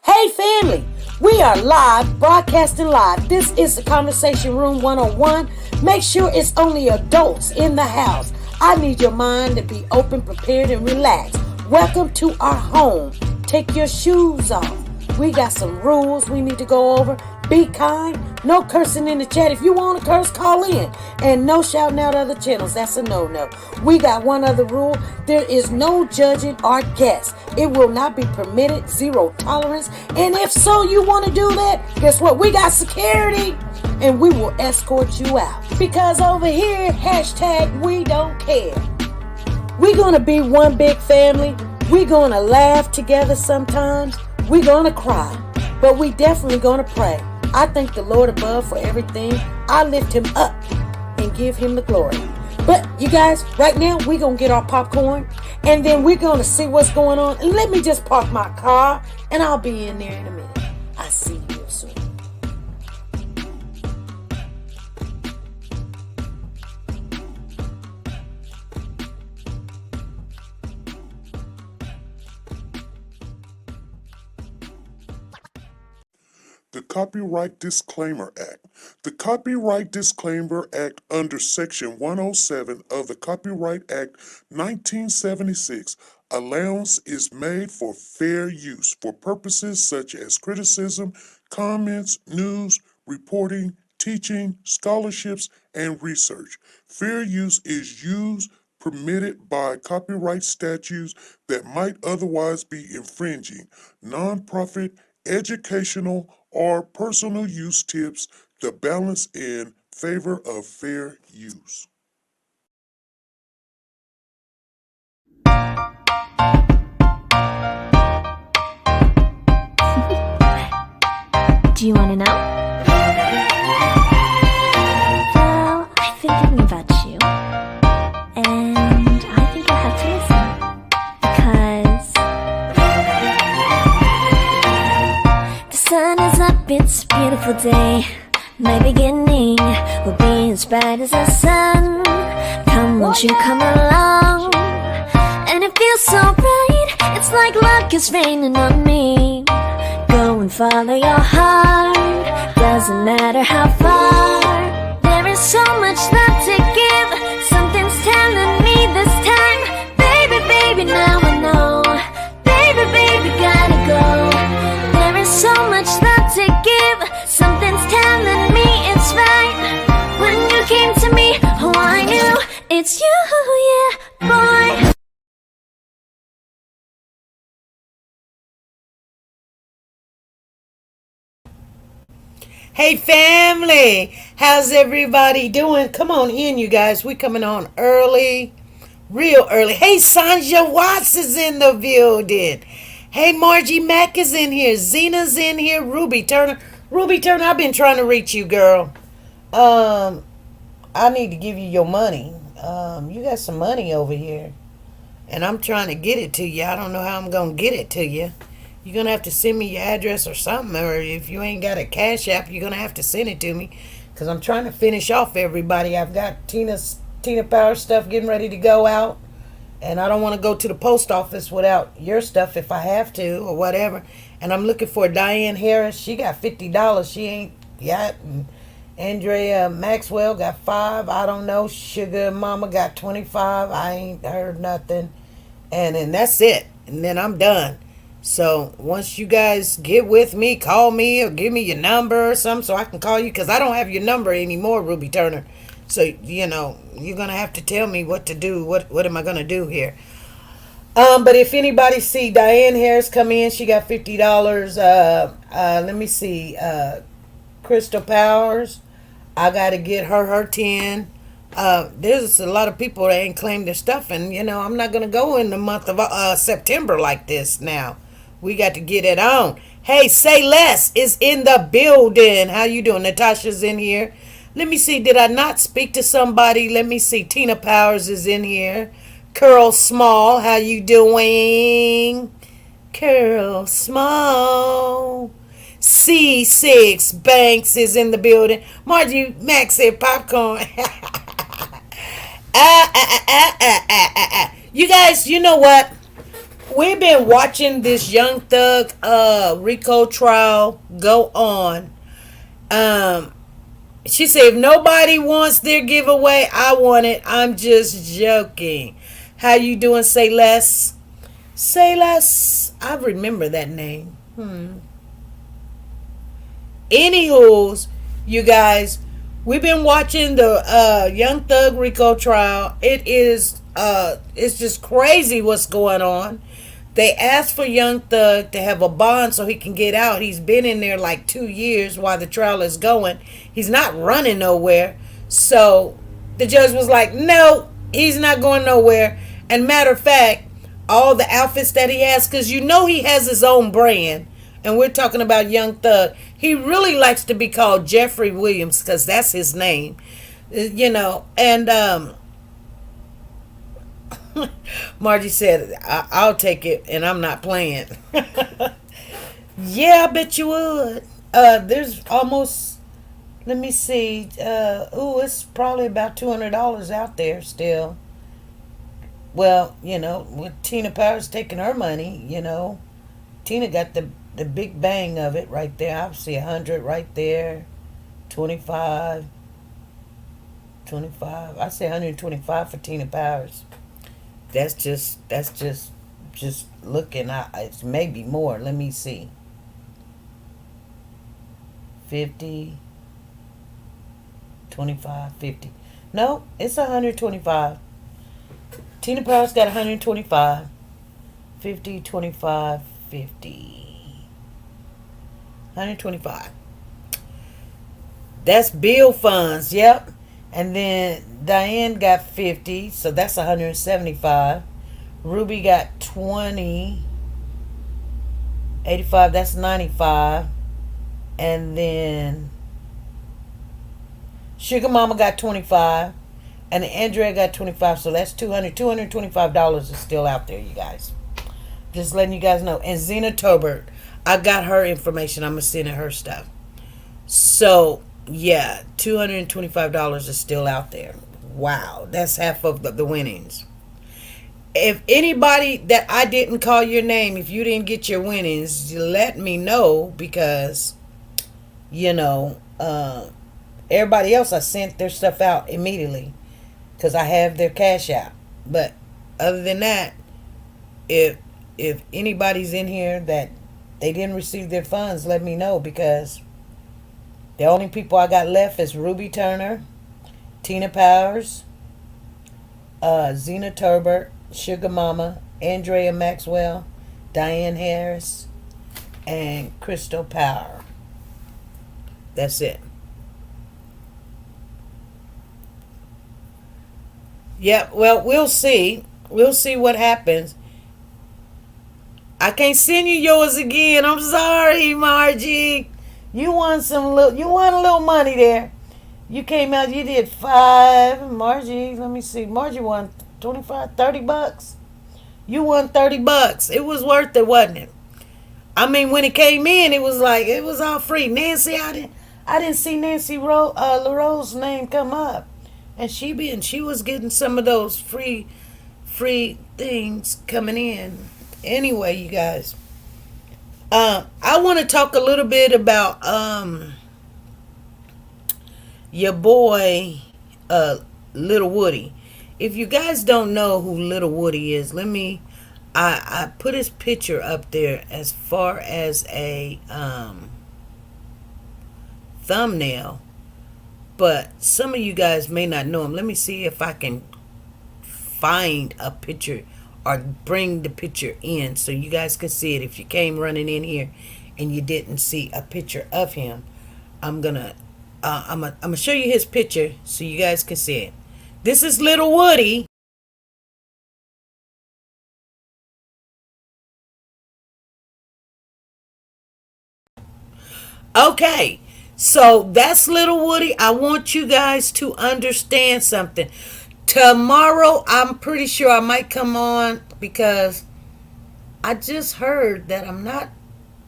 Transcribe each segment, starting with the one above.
Hey family, we are live, broadcasting live. This is the Conversation Room 101. Make sure it's only adults in the house. I need your mind to be open, prepared, and relaxed. Welcome to our home. Take your shoes off. We got some rules we need to go over. Be kind. No cursing in the chat. If you want to curse, call in. And no shouting out other channels. That's a no-no. We got one other rule. There is no judging our guests. It will not be permitted. Zero tolerance. And if so, you want to do that, guess what? We got security. And we will escort you out. Because over here, hashtag we don't care. We're going to be one big family. We're going to laugh together sometimes. We're going to cry. But we definitely going to pray. I thank the Lord above for everything. I lift him up and give him the glory. But you guys, right now, we're going to get our popcorn. And then we're going to see what's going on. And let me just park my car. And I'll be in there in a minute. I'll see you real soon. The Copyright Disclaimer Act. The Copyright Disclaimer Act under Section 107 of the Copyright Act 1976, allowance is made for fair use for purposes such as criticism, comments, news, reporting, teaching, scholarships, and research. Fair use is used permitted by copyright statutes that might otherwise be infringing. Nonprofit, educational, or personal use tips the balance in favor of fair use. Do you want to know? Well, I've been thinking about you, and I think you'll have to listen, because the sun is up, it's a beautiful day. My beginning will be as bright as the sun. Come, won't you come along? And it feels so bright, it's like luck is raining on me. Go and follow your heart, doesn't matter how far. There is so much love to give, something's telling me this time. Baby, baby, now I know. Baby, baby, gotta go. There is so much love to give, something's telling me it's right. When you came to me, oh I knew it's you, yeah, boy. Hey family, how's everybody doing? Come on in, you guys. We coming on early, real early. Hey, Sanja Watts is in the building. Hey, Margie Mack is in here. Zena's in here. Ruby Turner. Ruby Turner, I've been trying to reach you, girl. I need to give you your money. You got some money over here, and I'm trying to get it to you. I don't know how I'm gonna get it to you. You're going to have to send me your address or something. Or if you ain't got a Cash App, you're going to have to send it to me. Because I'm trying to finish off everybody. I've got Tina Power stuff getting ready to go out. And I don't want to go to the post office without your stuff if I have to or whatever. And I'm looking for Diane Harris. She got $50. She ain't got. And Andrea Maxwell got $5. I don't know. Sugar Mama got $25. I ain't heard nothing. And then that's it. And then I'm done. So once you guys get with me, call me or give me your number or something so I can call you, because I don't have your number anymore, Ruby Turner. So, you're going to have to tell me what to do. What am I going to do here? But if anybody see Diane Harris come in, she got $50. Let me see. Crystal Powers, I got to get her 10. There's a lot of people that ain't claimed their stuff. And, I'm not going to go in the month of September like this now. We got to get it on. Hey, Say Less is in the building. How you doing? Natasha's in here. Let me see. Did I not speak to somebody? Let me see. Tina Powers is in here. Curl Small. How you doing? Curl Small. C6 Banks is in the building. Margie Max said popcorn. You guys, you know what? we've been watching this Young Thug Rico trial go on. Um, she said, if nobody wants their giveaway, I want it. I'm just joking. How you doing? Say less. Say less. I remember that name. Anywho's, you guys, we've been watching the Young Thug Rico trial. It's just crazy what's going on. They asked for Young Thug to have a bond so he can get out. He's been in there like 2 years while the trial is going. He's not running nowhere. So the judge was like, no, he's not going nowhere. And matter of fact, all the outfits that he has, because you know he has his own brand, and we're talking about Young Thug. He really likes to be called Jeffrey Williams because that's his name, and Margie said, I'll take it, and I'm not playing. Yeah, I bet you would. There's almost, let me see, it's probably about $200 out there still. Well, with Tina Powers taking her money, Tina got the big bang of it right there. I see 100 right there, 25, 25. I say 125 for Tina Powers. That's just looking. It's maybe more. Let me see. 50, 25, 50. No, it's 125. Tina Powers got 125. 50, 25, 50. 125. That's bill funds. Yep. And then Diane got 50, so that's 175. Ruby got 20. 85, that's 95. And then Sugar Mama got 25. And Andrea got 25, so that's $225 is still out there, you guys. Just letting you guys know. And Zena Tobert, I got her information. I'm going to send her stuff. So, yeah, $225 is still out there. Wow, that's half of the winnings. If anybody that I didn't call your name, if you didn't get your winnings, let me know because, everybody else, I sent their stuff out immediately because I have their cash out. But other than that, if anybody's in here that they didn't receive their funds, let me know because the only people I got left is Ruby Turner, Tina Powers, Zena Turbert, Sugar Mama, Andrea Maxwell, Diane Harris, and Crystal Power. That's it. Yeah, well, we'll see. We'll see what happens. I can't send you yours again. I'm sorry, Margie. You won a little money there. You came out, you did 5. Margie, let me see. Margie won 25, 30 bucks. You won 30 bucks. It was worth it, wasn't it? I mean, when it came in, it was like, it was all free. Nancy, I didn't see Nancy LaRose's name come up. And she was getting some of those free things coming in. Anyway, you guys, I want to talk a little bit about your boy, Lil Woody. If you guys don't know who Lil Woody is, I put his picture up there as far as a thumbnail, but some of you guys may not know him. Let me see if I can find a picture or bring the picture in so you guys can see it. If you came running in here and you didn't see a picture of him, I'm gonna show you his picture so you guys can see it. This is Lil Woody. Okay, so that's Lil Woody. I want you guys to understand something. Tomorrow, I'm pretty sure I might come on because I just heard that I'm not,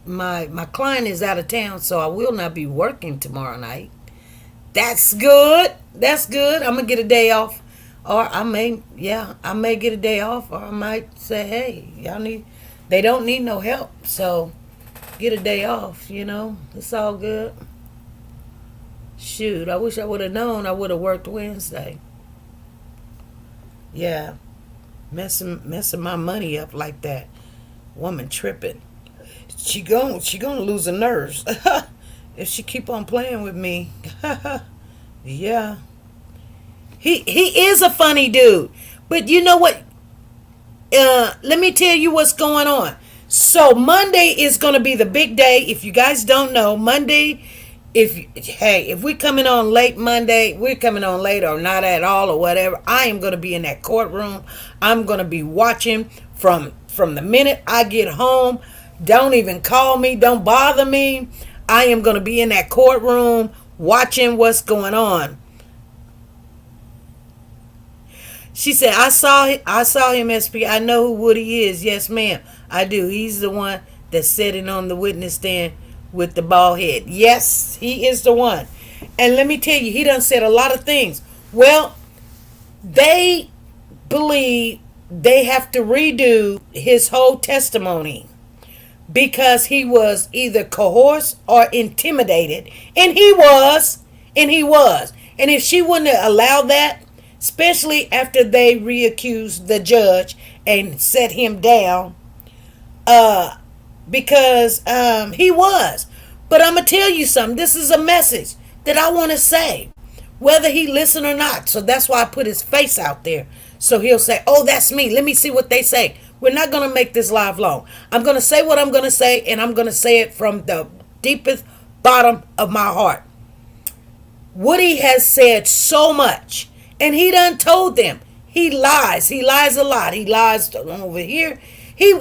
my client is out of town, so I will not be working tomorrow night. That's good. That's good. I'm going to get a day off. Or I may get a day off, or I might say, hey, They don't need no help, so get a day off, It's all good. Shoot, I wish I would have known I would have worked Wednesday. Yeah, messing my money up like that. Woman tripping. She gonna lose her nerves if she keep on playing with me. Yeah. He is a funny dude. But you know what? Let me tell you what's going on. So Monday is going to be the big day. If you guys don't know, Monday, if we're coming on late Monday, we're coming on late or not at all or whatever. I am going to be in that courtroom. I'm going to be watching from the minute I get home. Don't even call me. Don't bother me. I am going to be in that courtroom watching what's going on. She said, I saw him, SP. I know who Woody is. Yes, ma'am. I do. He's the one that's sitting on the witness stand with the bald head. Yes, he is the one. And let me tell you, he done said a lot of things. Well, they believe they have to redo his whole testimony because he was either coerced or intimidated. And he was. And he was. And if she wouldn't have allowed that, especially after they reaccused the judge and set him down, because he was. But I'm going to tell you something. This is a message that I want to say, whether he listen or not. So that's why I put his face out there. So he'll say, oh, that's me. Let me see what they say. We're not going to make this live long. I'm going to say what I'm going to say, and I'm going to say it from the deepest bottom of my heart. Woody has said so much. And he done told them. He lies. He lies a lot. He lies over here. He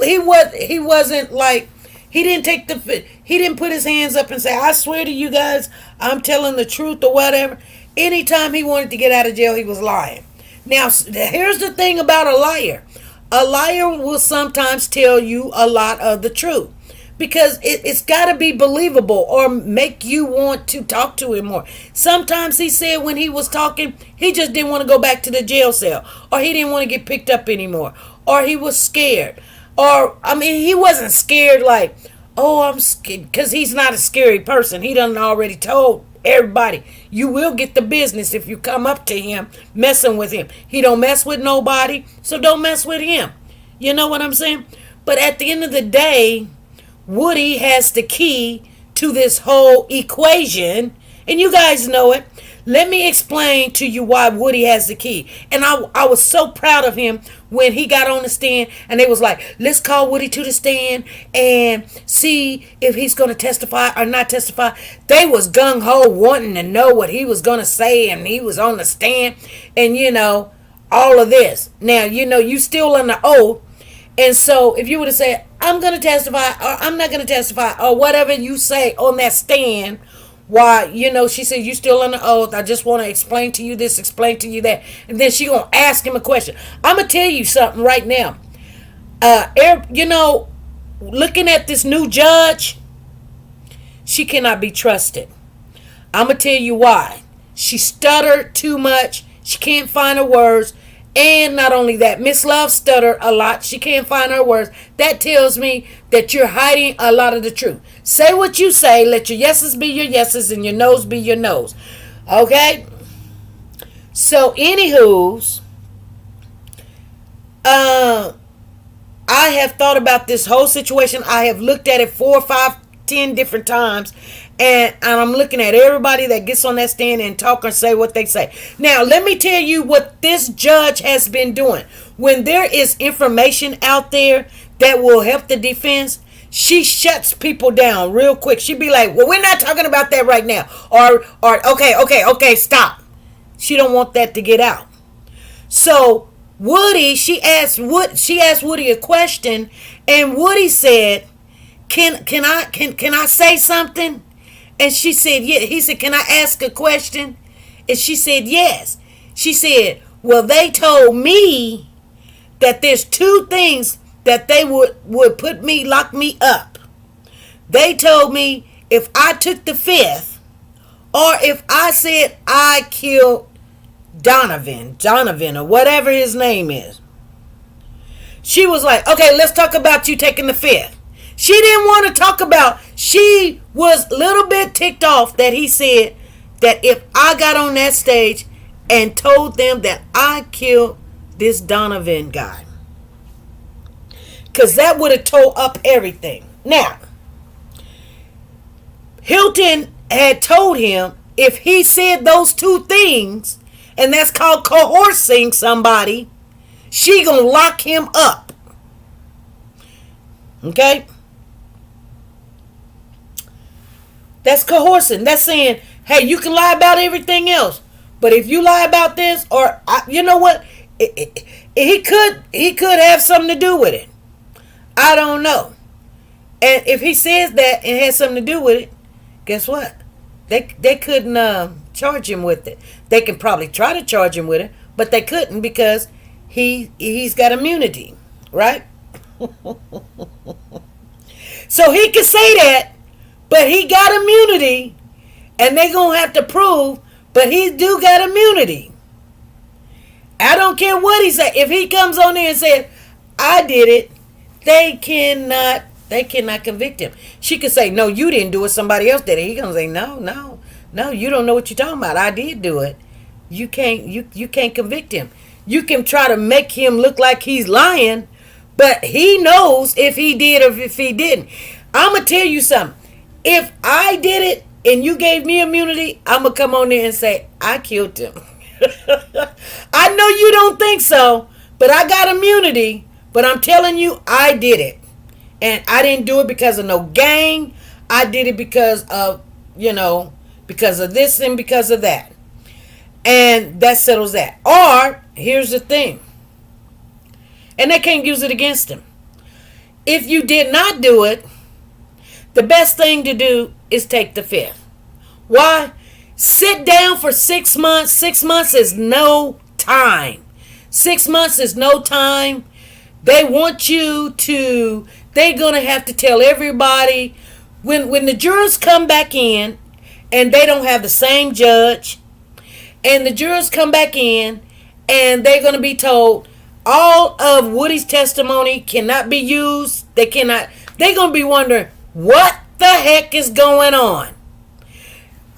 wasn't like, he didn't put his hands up and say, I swear to you guys, I'm telling the truth or whatever. Anytime he wanted to get out of jail, he was lying. Now, here's the thing about a liar. A liar will sometimes tell you a lot of the truth, because it's got to be believable or make you want to talk to him more. Sometimes he said when he was talking, he just didn't want to go back to the jail cell, or he didn't want to get picked up anymore, or he was scared. Or, I mean, he wasn't scared like, oh, I'm scared, because he's not a scary person. He done already told everybody, you will get the business if you come up to him messing with him. He don't mess with nobody, so don't mess with him. You know what I'm saying? But at the end of the day, Woody has the key to this whole equation, and you guys know it. Let me explain to you why Woody has the key. And I was so proud of him when he got on the stand, and they was like, let's call Woody to the stand and see if he's going to testify or not testify. They was gung-ho wanting to know what he was going to say, and he was on the stand, and all of this. Now, you still under oath. And so if you would have said, I'm going to testify or I'm not going to testify or whatever you say on that stand, why, she said, you still under oath. I just want to explain to you this, explain to you that. And then she going to ask him a question. I'm going to tell you something right now. Looking at this new judge, she cannot be trusted. I'm going to tell you why. She stuttered too much. She can't find her words. And not only that, Miss Love stuttered a lot. She can't find her words. That tells me that you're hiding a lot of the truth. Say what you say. Let your yeses be your yeses and your noes be your noes. Okay? So, anywho's, I have thought about this whole situation. I have looked at it 4, 5, 10 different times. And I'm looking at everybody that gets on that stand and talk or say what they say. Now, let me tell you what this judge has been doing. When there is information out there that will help the defense, she shuts people down real quick. She be like, well, we're not talking about that right now. Or okay, stop. She don't want that to get out. So Woody, she asked Woody a question, and Woody said, Can I say something? And she said, yeah. He said, can I ask a question? And she said, yes. She said, well, they told me that there's 2 things that they would lock me up. They told me if I took the 5th, or if I said I killed Donovan, or whatever his name is. She was like, okay, let's talk about you taking the fifth. She didn't want to talk about, she was a little bit ticked off that he said that if I got on that stage and told them that I killed this Donovan guy. Because that would have tore up everything. Now, Hilton had told him if he said those two things, and that's called coercing somebody, she gonna lock him up. Okay? That's coercing. That's saying, hey, you can lie about everything else, but if you lie about this, or you know what, he could have something to do with it. I don't know. And if he says that and has something to do with it, guess what? They couldn't charge him with it. They can probably try to charge him with it, but they couldn't because he's got immunity, right? So he can say that, but he got immunity, and they gonna have to prove, but he do got immunity. I don't care what he say. If he comes on there and says, I did it, they cannot convict him. She could say, no, you didn't do it, somebody else did it. He gonna say, no, you don't know what you're talking about. I did do it. You can't convict him. You can try to make him look like he's lying, but he knows if he did or if he didn't. I'm gonna tell you something. If I did it and you gave me immunity, I'm gonna come on there and say, I killed him. I know you don't think so, but I got immunity. But I'm telling you, I did it. And I didn't do it because of no gang. I did it because of, because of this and because of that. And that settles that. Or, here's the thing. And they can't use it against him. If you did not do it, the best thing to do is take the fifth. Why? Sit down for 6 months. 6 months is no time. 6 months is no time. They want you to, they're going to have to tell everybody, when the jurors come back in and they don't have the same judge, and the jurors come back in and they're going to be told all of Woody's testimony cannot be used. They're going to be wondering, what the heck is going on?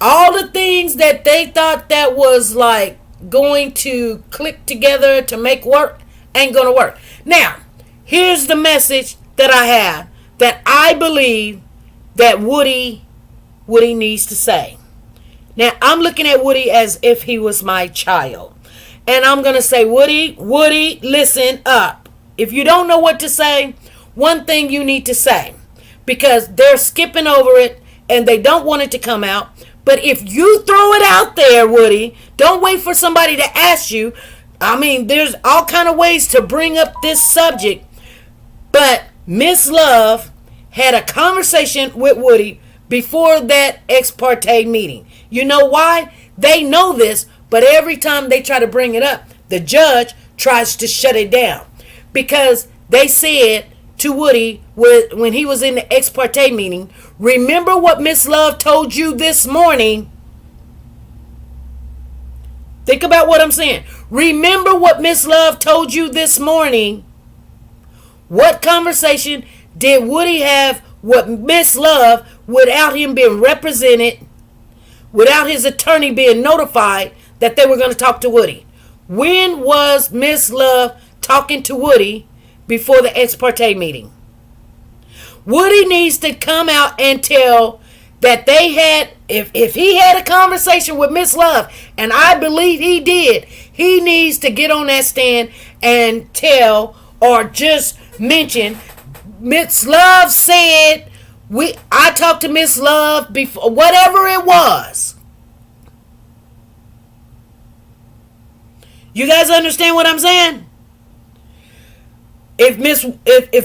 All the things that they thought that was like going to click together to make work ain't going to work. Now, here's the message that I have that I believe that Woody needs to say. Now, I'm looking at Woody as if he was my child. And I'm going to say, Woody, listen up. If you don't know what to say, one thing you need to say. Because they're skipping over it and they don't want it to come out. But if you throw it out there, Woody, don't wait for somebody to ask you. I mean, there's all kind of ways to bring up this subject. But Miss Love had a conversation with Woody before that ex parte meeting. You know why? They know this, but every time they try to bring it up, the judge tries to shut it down. Because they said to Woody when he was in the ex parte meeting, remember what Miss Love told you this morning. Think about what I'm saying. Remember what Miss Love told you this morning. What conversation did Woody have with Miss Love without him being represented, without his attorney being notified that they were going to talk to Woody? When was Miss Love talking to Woody before the ex parte meeting? Woody needs to come out and tell that they had, if he had a conversation with Miss Love, and I believe he did, he needs to get on that stand and tell or just mention, Miss Love said, I talked to Miss Love before, whatever it was. You guys understand what I'm saying? If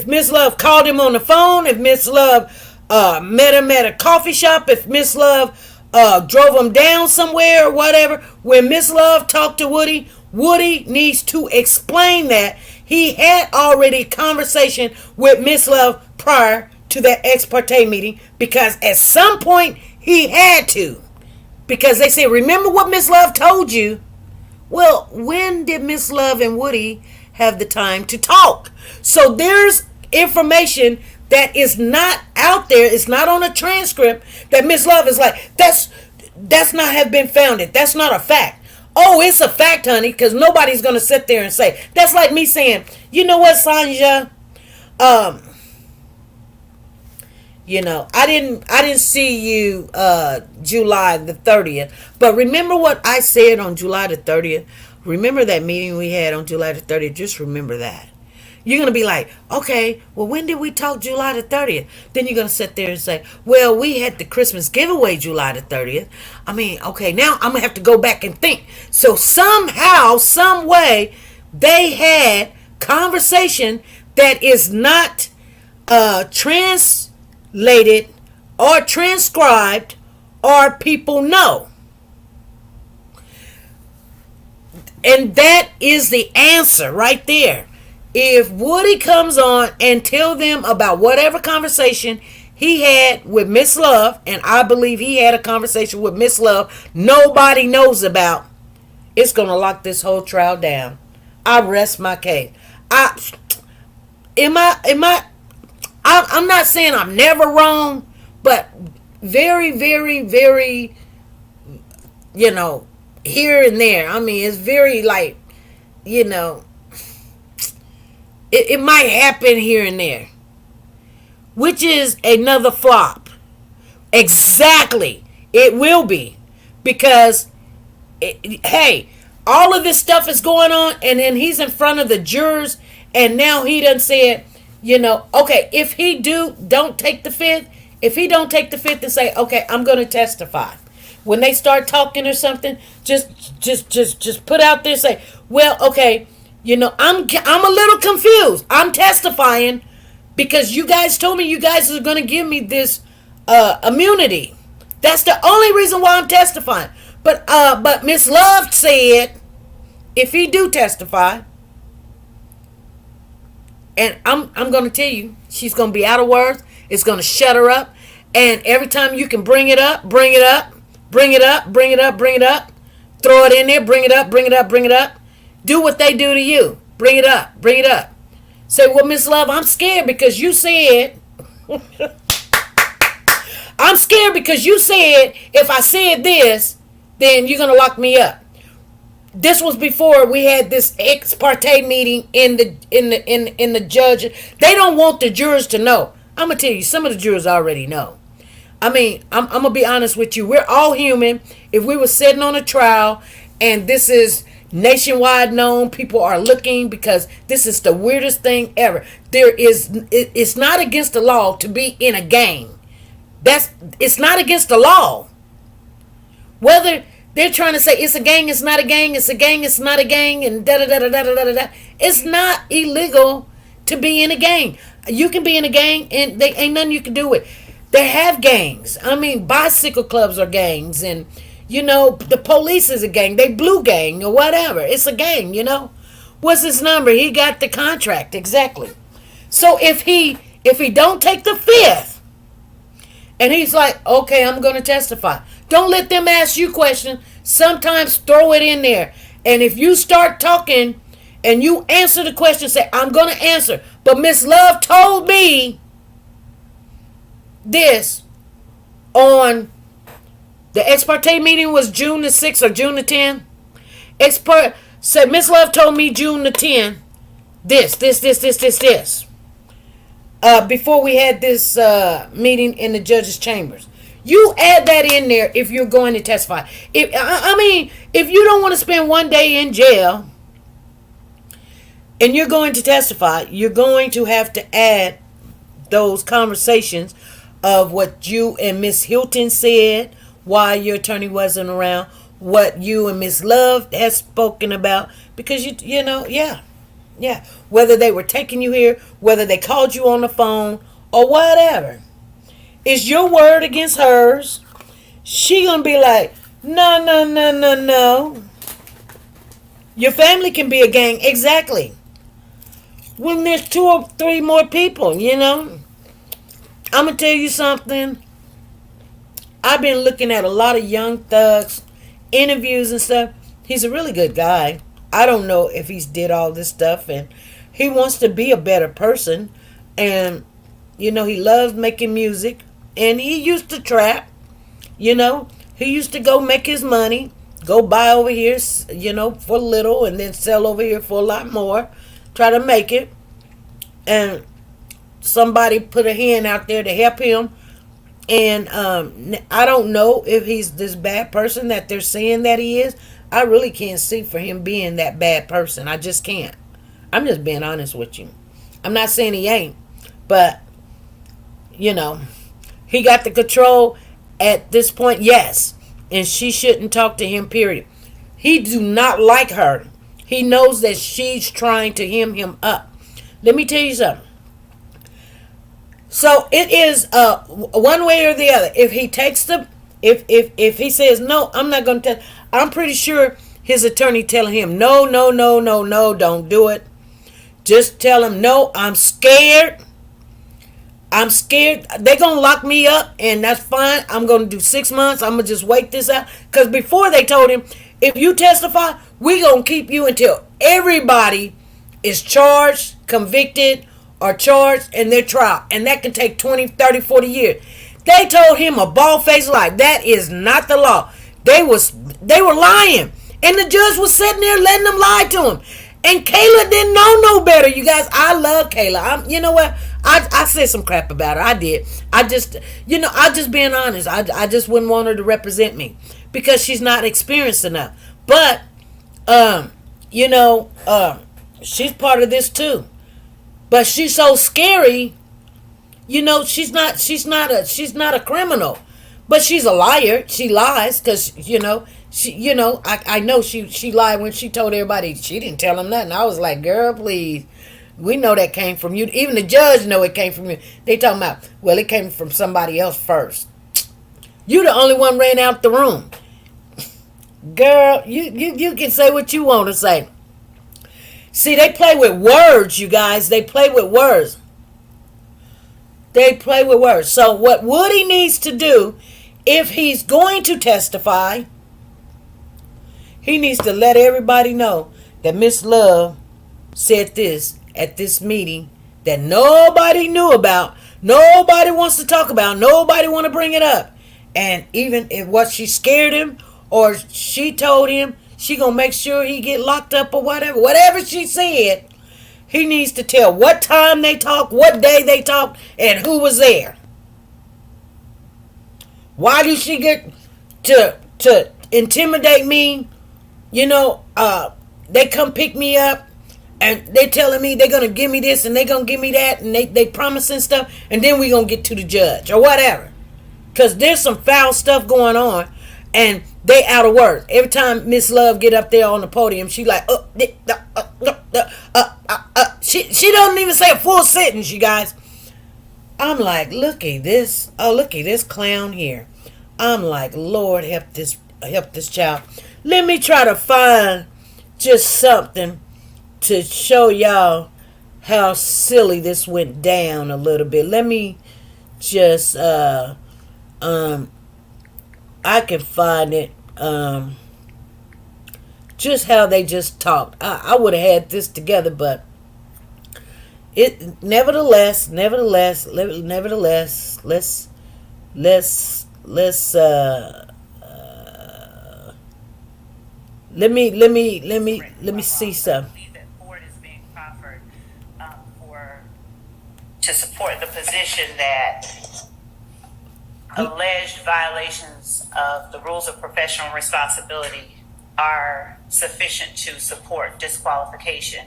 Miss Love called him on the phone, if Miss Love met him at a coffee shop, if Miss Love drove him down somewhere or whatever, when Miss Love talked to Woody, Woody needs to explain that he had already a conversation with Miss Love prior to that ex parte meeting, because at some point he had to. Because they said, remember what Miss Love told you? Well, when did Miss Love and Woody have the time to talk. So there's information that is not out there. It's not on a transcript that Miss Love is like, that's not have been founded. That's not a fact. Oh, it's a fact, honey, because nobody's gonna sit there and say that's like me saying, you know what, Sanja, um, I didn't see you July the 30th. But remember what I said on July the 30th? Remember that meeting we had on July the 30th? Just remember that. You're going to be like, okay, well, when did we talk July the 30th? Then you're going to sit there and say, well, we had the Christmas giveaway July the 30th. I mean, okay, now I'm going to have to go back and think. So somehow, some way, they had conversation that is not translated or transcribed or people know. And that is the answer right there. If Woody comes on and tell them about whatever conversation he had with Miss Love, and I believe he had a conversation with Miss Love nobody knows about, it's going to lock this whole trial down. I rest my case. I'm not saying I'm never wrong, but very, very, very, here and there. I mean, it's very like, it might happen here and there, which is another flop. Exactly. It will be. Because, hey, all of this stuff is going on, and then he's in front of the jurors, and now he done said, okay, if he don't take the fifth, if he don't take the fifth and say, okay, I'm going to testify. When they start talking or something, just put out there, say, well, okay, I'm a little confused. I'm testifying because you guys told me you guys are going to give me this immunity. That's the only reason why I'm testifying. But Miss Love said, if he do testify, and I'm going to tell you, she's going to be out of words. It's going to shut her up. And every time you can bring it up, bring it up, bring it up, bring it up, bring it up, throw it in there, bring it up, bring it up, bring it up. Do what they do to you. Bring it up, bring it up. Say, well, Miss Love, I'm scared because you said, I'm scared because you said if I said this, then you're going to lock me up. This was before we had this ex parte meeting in the judge. They don't want the jurors to know. I'm gonna tell you, some of the jurors already know. I mean, I'm gonna be honest with you. We're all human. If we were sitting on a trial and this is nationwide known, people are looking because this is the weirdest thing ever. It's not against the law to be in a gang. It's not against the law. Whether they're trying to say it's a gang, it's not a gang, it's a gang, it's not a gang, and da da da da da da da. It's not illegal to be in a gang. You can be in a gang, and they ain't nothing you can do with. They have gangs. I mean, bicycle clubs are gangs, and the police is a gang. They blue gang or whatever. It's a gang. What's his number? He got the contract exactly. So if he don't take the fifth, and he's like, okay, I'm going to testify. Don't let them ask you questions. Sometimes throw it in there. And if you start talking and you answer the question, say, I'm going to answer. But Miss Love told me this on the ex parte meeting was June the 6th or June the 10th. Said Miss Love told me June the 10th this. Before we had this meeting in the judge's chambers. You add that in there if you're going to testify. If you don't want to spend one day in jail and you're going to testify, you're going to have to add those conversations of what you and Miss Hilton said, why your attorney wasn't around, what you and Miss Love has spoken about, because yeah. Whether they were taking you here, whether they called you on the phone, or whatever. It's your word against hers. She gonna be like, no. Your family can be a gang, exactly. When there's 2 or 3 more people, I'm gonna tell you something. I've been looking at a lot of Young Thugs interviews and stuff. He's a really good guy. I don't know if he's did all this stuff, and he wants to be a better person. And he loves making music, and he used to trap. He used to go make his money, go buy over here, for little, and then sell over here for a lot more, try to make it. And somebody put a hand out there to help him. And I don't know if he's this bad person that they're saying that he is. I really can't see for him being that bad person. I just can't. I'm just being honest with you. I'm not saying he ain't, but he got the control at this point, yes. And she shouldn't talk to him, period. He do not like her. He knows that she's trying to hem him up. Let me tell you something. So it is one way or the other. If he takes the, if he says no, I'm not going to tell. I'm pretty sure his attorney telling him no, no, no, no, no, don't do it. Just tell him no. I'm scared. I'm scared. They're going to lock me up, and that's fine. I'm going to do 6 months. I'm going to just wait this out. Because before they told him, if you testify, we're going to keep you until everybody is charged, convicted, or charged in their trial. And that can take 20, 30, 40 years. They told him a bald-faced lie. That is not the law. They were lying. And the judge was sitting there letting them lie to him. And Kayla didn't know no better, you guys. I love Kayla. You know what? I said some crap about her. I did. I just being honest. I just wouldn't want her to represent me because she's not experienced enough. But, she's part of this too. But she's so scary. She's not a criminal, but she's a liar. She lies because I know she lied when she told everybody she didn't tell them nothing. I was like, girl, please. We know that came from you. Even the judge know it came from you. They talking about, well, it came from somebody else first. You the only one ran out the room. Girl, you can say what you want to say. See, they play with words, you guys. They play with words. So what Woody needs to do, if he's going to testify, he needs to let everybody know that Miss Love said this at this meeting that nobody knew about, nobody wants to talk about, nobody want to bring it up. And even if what she scared him or she told him she gonna make sure he get locked up or whatever she said, he needs to tell what time they talked, what day they talked, and who was there. Why did she get to intimidate me? They come pick me up and they telling me they're gonna give me this and they gonna give me that, and they promising stuff, and then we gonna get to the judge or whatever. Cause there's some foul stuff going on, and they out of words. Every time Miss Love get up there on the podium, she like she doesn't even say a full sentence, you guys. I'm like, look at this. Oh, look at this clown here. I'm like, Lord, help this child. Let me try to find just something to show y'all how silly this went down a little bit. Let me just I can find it. Just how they just talked. I would have had this together, but it nevertheless, let's let me see some. To support the position that alleged violations of the rules of professional responsibility are sufficient to support disqualification.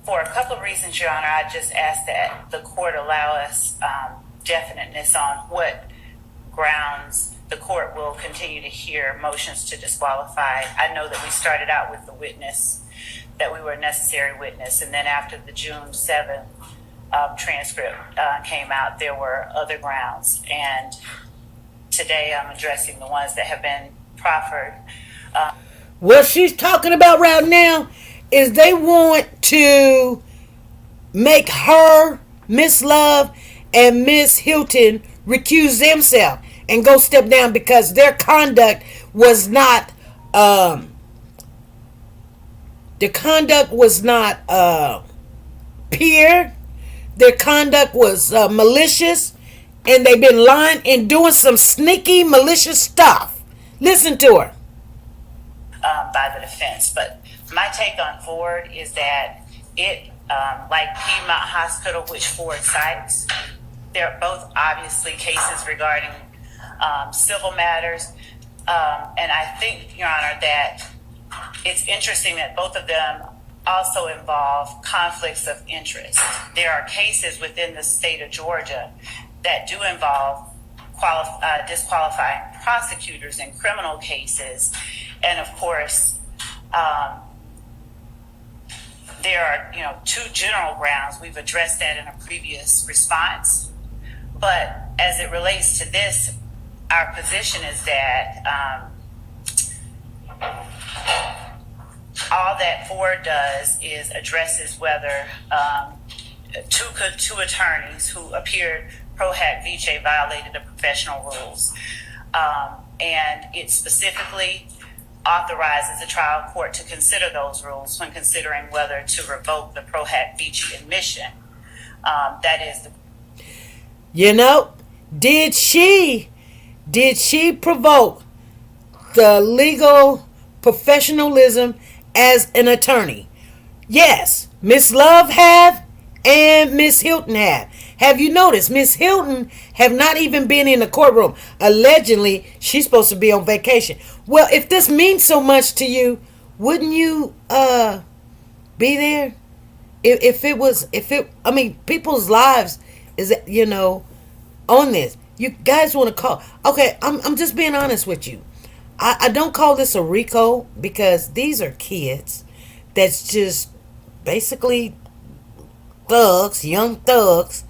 For a couple of reasons, Your Honor, I just ask that the court allow us definiteness on what grounds the court will continue to hear motions to disqualify. I know that we started out with the witness, that we were a necessary witness, and then after the June 7th transcript came out, there were other grounds. And today I'm addressing the ones that have been proffered. What she's talking about right now is they want to make her, Miss Love, and Miss Hilton recuse themselves and go step down because their conduct was not Their conduct was not pure. Their conduct was malicious, and they've been lying and doing some sneaky, malicious stuff. Listen to her. By the defense. But my take on Ford is that it, like Piedmont Hospital, which Ford cites, they're both obviously cases regarding civil matters. And I think, Your Honor, that it's interesting that both of them also involve conflicts of interest. There are cases within the state of Georgia that do involve disqualifying prosecutors in criminal cases. And of course, there are, two general grounds. We've addressed that in a previous response. But as it relates to this, our position is that all that Ford does is addresses whether two attorneys who appeared pro hac vice violated the professional rules. And it specifically authorizes the trial court to consider those rules when considering whether to revoke the pro hac vice admission. That is the did she provoke the legal professionalism as an attorney? Yes, Miss Love have and Miss Hilton have. Have you noticed Miss Hilton have not even been in the courtroom? Allegedly, she's supposed to be on vacation. Well, if this means so much to you, wouldn't you be there? People's lives is on this. You guys want to call? Okay, I'm just being honest with you. I don't call this a RICO because these are kids that's just basically thugs, young thugs,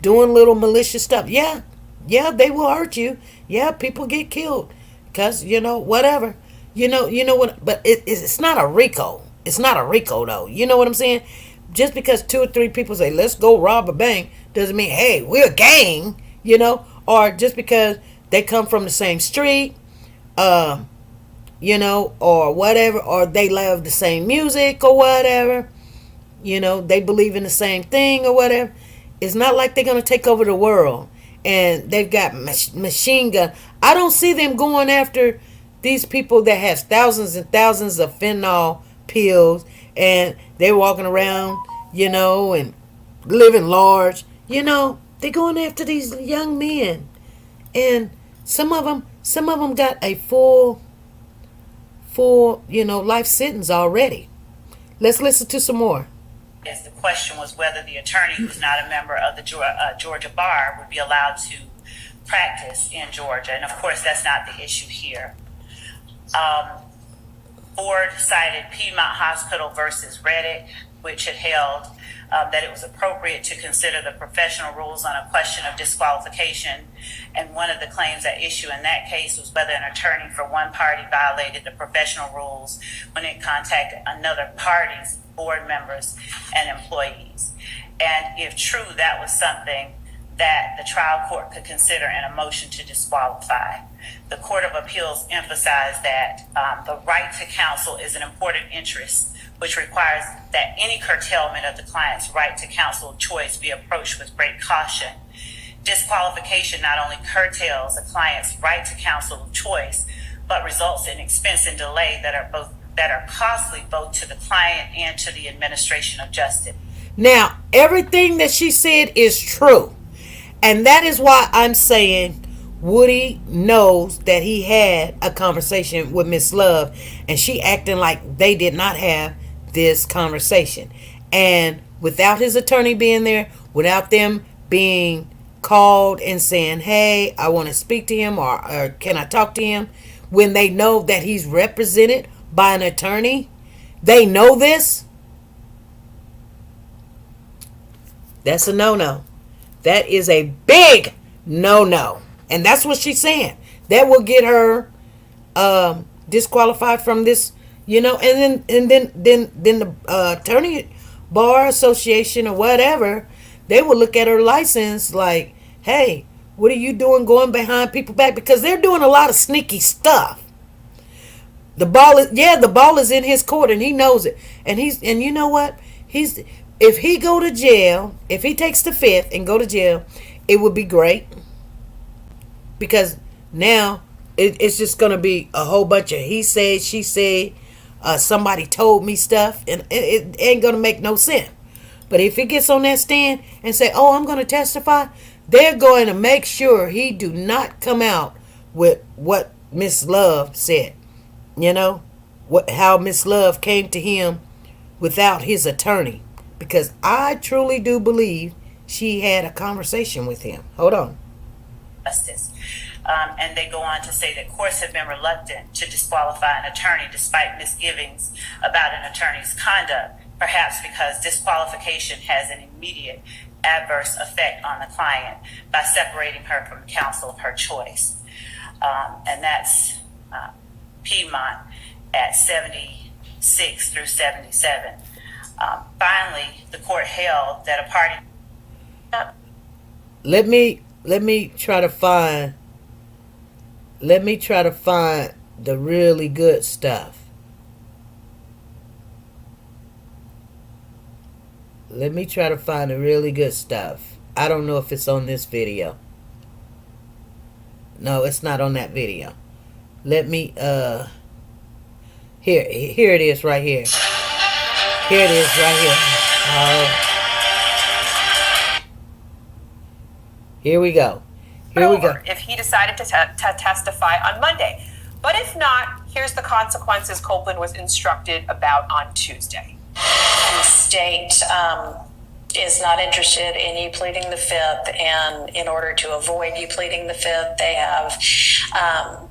doing little malicious stuff. Yeah, they will hurt you. Yeah, people get killed because whatever. You know what? But it's not a RICO. It's not a RICO though. You know what I'm saying? Just because 2 or 3 people say let's go rob a bank doesn't mean hey we're a gang. Or just because they come from the same street. Or whatever, or they love the same music or whatever, they believe in the same thing or whatever. It's not like they're going to take over the world and they've got machine gun. I don't see them going after these people that have thousands and thousands of fentanyl pills and they're walking around, and living large. They're going after these young men, and some of them got a full life sentence already. Let's listen to some more. Yes, the question was whether the attorney who's not a member of the Georgia bar would be allowed to practice in Georgia. And of course, that's not the issue here. Ford cited Piedmont Hospital versus Reddick, which had held that it was appropriate to consider the professional rules on a question of disqualification. And one of the claims at issue in that case was whether an attorney for one party violated the professional rules when it contacted another party's board members and employees. And if true, that was something that the trial court could consider in a motion to disqualify. The Court of Appeals emphasized that the right to counsel is an important interest, which requires that any curtailment of the client's right to counsel choice be approached with great caution. Disqualification not only curtails a client's right to counsel of choice, but results in expense and delay that are costly both to the client and to the administration of justice. Now, everything that she said is true. And that is why I'm saying Woody knows that he had a conversation with Miss Love, and she acting like they did not have this conversation. And without his attorney being there, without them being called and saying, hey, I want to speak to him, or can I talk to him, when they know that he's represented by an attorney, they know this. That's a no-no. That is a big no-no. And that's what she's saying. That will get her disqualified from this, and then the attorney bar association or whatever, they will look at her license like, hey, what are you doing going behind people's back? Because they're doing a lot of sneaky stuff. The ball is in his court, and he knows it. And you know what? If he go to jail, if he takes the fifth and go to jail, it would be great because now it's just gonna be a whole bunch of he said, she said, somebody told me stuff, and it ain't gonna make no sense. But if he gets on that stand and say, "Oh, I'm gonna testify," they're going to make sure he do not come out with what Miss Love said. You know, how Miss Love came to him without his attorney, because I truly do believe she had a conversation with him. Hold on. Justice. And they go on to say that courts have been reluctant to disqualify an attorney despite misgivings about an attorney's conduct, perhaps because disqualification has an immediate adverse effect on the client by separating her from counsel of her choice. And that's Piedmont at 76 through 77. Finally, the court held that a party. Let me try to find. Let me try to find the really good stuff. Let me try to find the really good stuff. I don't know if it's on this video. No, it's not on that video. Let me here it is right here. Here it is right here. Here we go. Here we go. If he decided to testify on Monday. But if not, here's the consequences Copeland was instructed about on Tuesday. The state is not interested in you pleading the fifth, and in order to avoid you pleading the fifth, they have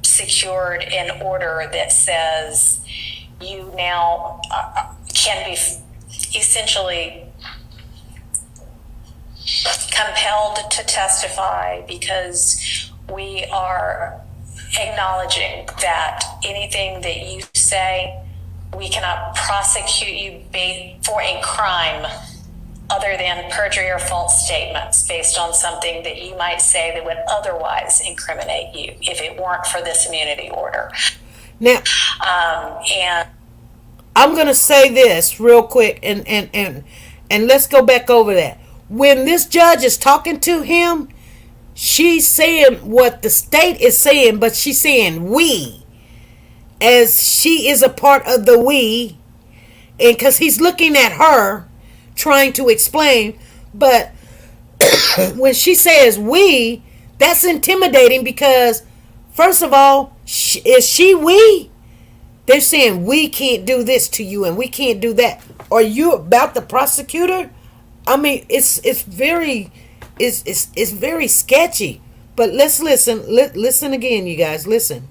secured an order that says you now can be essentially compelled to testify, because we are acknowledging that anything that you say, we cannot prosecute you for a crime other than perjury or false statements based on something that you might say that would otherwise incriminate you if it weren't for this immunity order. Now, and I'm gonna say this real quick, and let's go back over that. When this judge is talking to him, she's saying what the state is saying, but she's saying we, as she is a part of the we, and because he's looking at her, trying to explain. But when she says we, that's intimidating, because first of all, is she we? They're saying we can't do this to you and we can't do that. Are you about the prosecutor? I mean, it's very sketchy. But let's listen. Listen again, you guys. Listen.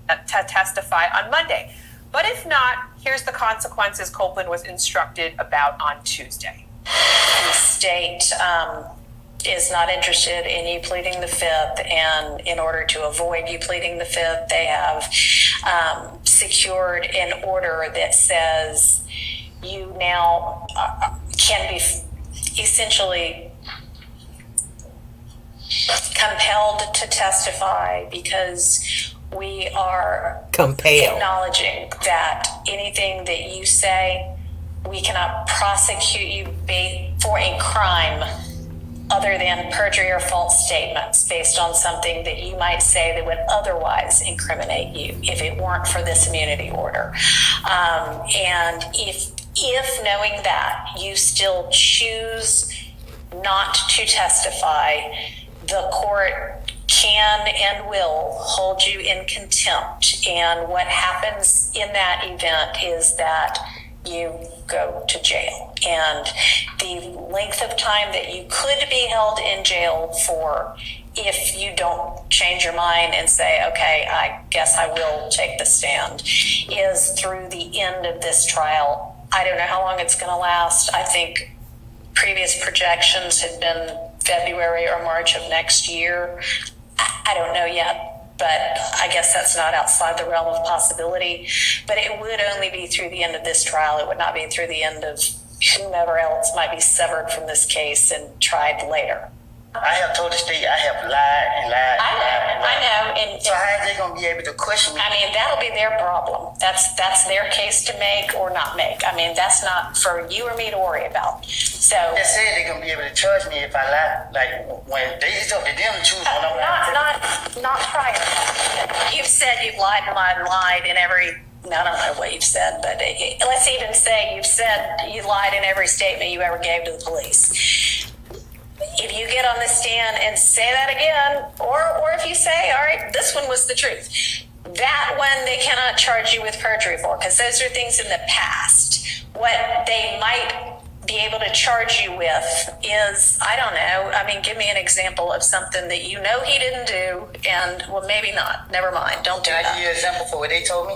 To testify on Monday. But if not, here's the consequences Copeland was instructed about on Tuesday. The state is not interested in you pleading the fifth, and in order to avoid you pleading the fifth, they have secured an order that says you now can be essentially compelled to testify, because we are acknowledging that anything that you say, we cannot prosecute you for a crime other than perjury or false statements based on something that you might say that would otherwise incriminate you if it weren't for this immunity order. And if knowing that you still choose not to testify, the court can and will hold you in contempt. And what happens in that event is that you go to jail. And the length of time that you could be held in jail for, if you don't change your mind and say, okay, I guess I will take the stand, is through the end of this trial. I don't know how long it's going to last. I think previous projections had been February or March of next year. I don't know yet, but I guess that's not outside the realm of possibility. But it would only be through the end of this trial. It would not be through the end of whomever else might be severed from this case and tried later. I have told the state I have lied and lied. I know. And so how are they going to be able to question me? I mean, that'll be their problem. That's their case to make or not make. I mean, that's not for you or me to worry about. So they said they're going to be able to charge me if I lie. Like when they it's up to them to choose when I'm not prior. You've said you've lied and lied and lied in every. I don't know what you've said, but let's even say you've said you lied in every statement you ever gave to the police. If you get on the stand and say that again, or if you say, all right, this one was the truth, that one they cannot charge you with perjury for, because those are things in the past. What they might be able to charge you with is, I don't know, I mean, give me an example of something that you know he didn't do, and, well, maybe not, never mind, don't do that. Can I give you an example for what they told me?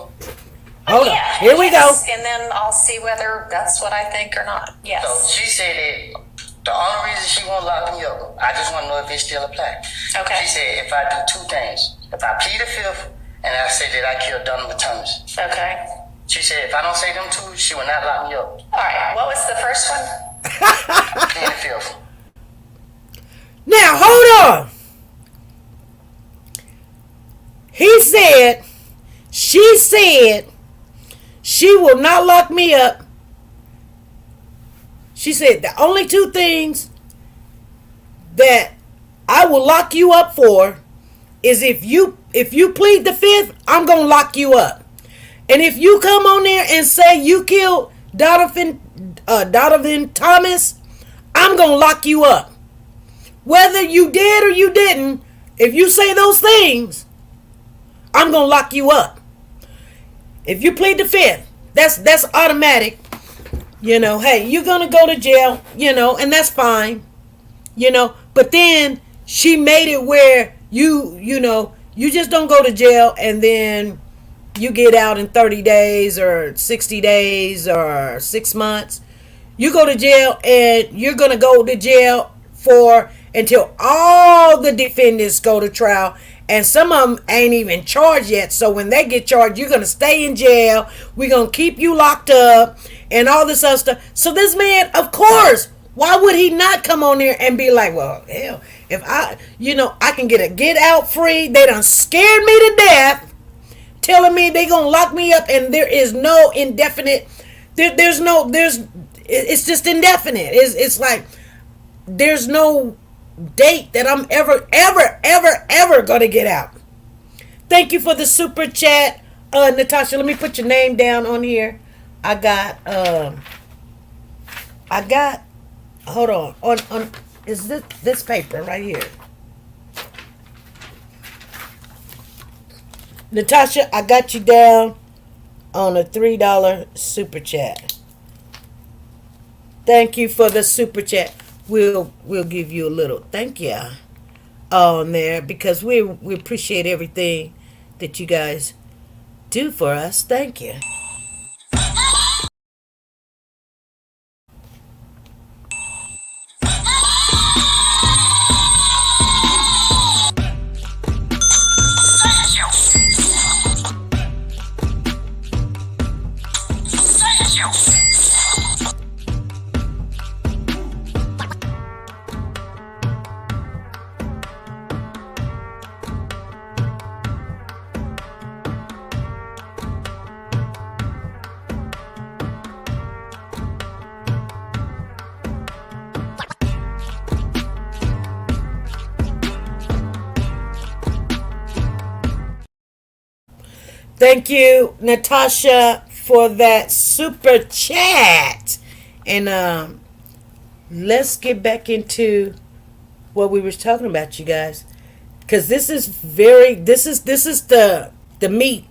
Hold on, here we go. And then I'll see whether that's what I think or not. Yes. So she said that the only reason she won't lock me up, I just want to know if it still applies. Okay. She said if I do two things, if I plead the fifth and I say that I killed Donovan Thomas. Okay. She said if I don't say them two, she will not lock me up. All right. What was the first one? Plead the fifth. Now hold on. She said she will not lock me up. She said the only two things that I will lock you up for is if you plead the fifth, I'm gonna lock you up. And if you come on there and say you killed Donovan Thomas, I'm gonna lock you up. Whether you did or you didn't, if you say those things, I'm gonna lock you up. If you plead the fifth, that's automatic. You know, hey, you're going to go to jail, you know, and that's fine. You know, but then she made it where you know, you just don't go to jail and then you get out in 30 days or 60 days or 6 months. You go to jail and you're going to go to jail for until all the defendants go to trial. And some of them ain't even charged yet. So when they get charged, you're going to stay in jail. We're going to keep you locked up and all this other stuff. So this man, of course, why would he not come on there and be like, well, hell, if I can get a get out free. They done scared me to death, telling me they going to lock me up and there is no indefinite. It's just indefinite. It's like there's no date that I'm ever gonna get out. Thank you for the super chat, Natasha. Let me put your name down on here. I got hold on is this paper right here. Natasha, I got you down on a $3 super chat. Thank you for the super chat. We'll give you a little thank you on there because we appreciate everything that you guys do for us. Thank you. Thank you, Natasha, for that super chat. And let's get back into what we were talking about, you guys, because this is the meat,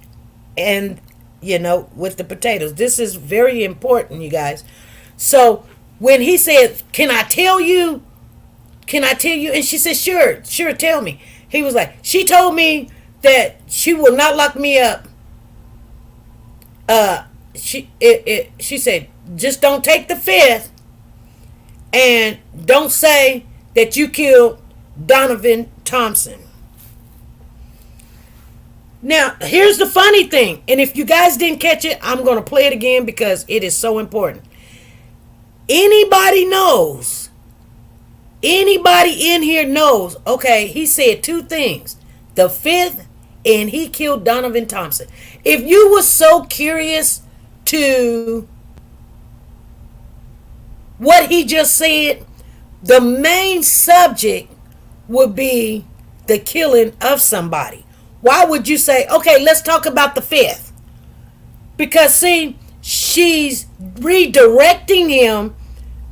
and with the potatoes. This is very important, you guys. So when he said, "Can I tell you?" And she said, "Sure, tell me." He was like, "She told me that she will not lock me up. She said, just don't take the fifth and don't say that you killed Donovan Thompson." Now, here's the funny thing, and if you guys didn't catch it, I'm going to play it again because it is so important. Anybody knows Anybody in here knows, okay, he said two things. The fifth, and he killed Donovan Thompson. If you were so curious to what he just said, the main subject would be the killing of somebody. Why would you say, okay, let's talk about the fifth? Because, see, she's redirecting him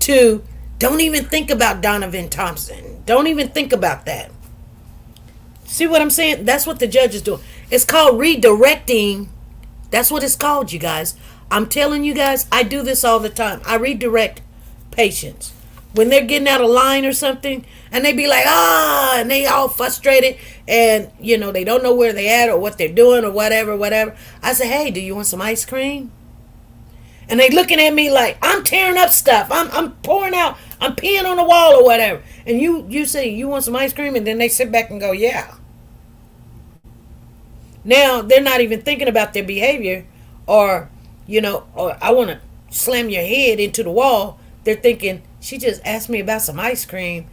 to, don't even think about Donovan Thompson. Don't even think about that. See what I'm saying? That's what the judge is doing. It's called redirecting. That's what it's called, you guys. I'm telling you guys, I do this all the time. I redirect patients. When they're getting out of line or something, and they be like, and they all frustrated, and, they don't know where they at or what they're doing or whatever. I say, hey, do you want some ice cream? And they looking at me like, I'm tearing up stuff. I'm pouring out. I'm peeing on the wall or whatever. And you say, you want some ice cream? And then they sit back and go, yeah. Now, they're not even thinking about their behavior or I want to slam your head into the wall. They're thinking, she just asked me about some ice cream.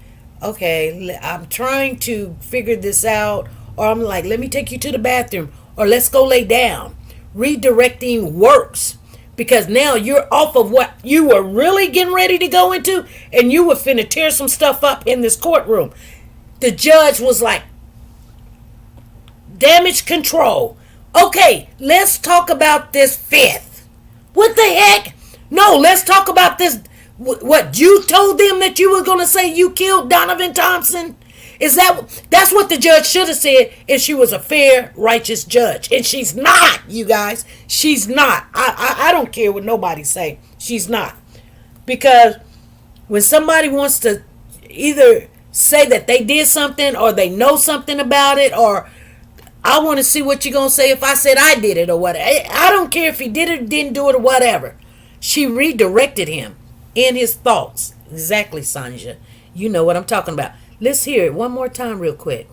Okay, I'm trying to figure this out. Or I'm like, let me take you to the bathroom. Or let's go lay down. Redirecting works. Because now you're off of what you were really getting ready to go into. And you were finna tear some stuff up in this courtroom. The judge was like, damage control. Okay, let's talk about this fifth. What the heck? No, let's talk about this. What, you told them that you were going to say you killed Donovan Thompson? That's what the judge should have said if she was a fair, righteous judge. And she's not, you guys. She's not. I don't care what nobody say. She's not. Because when somebody wants to either say that they did something or they know something about it, or I want to see what you're going to say if I said I did it or whatever. I don't care if he did it or didn't do it or whatever. She redirected him in his thoughts. Exactly, Sanja. You know what I'm talking about. Let's hear it one more time real quick.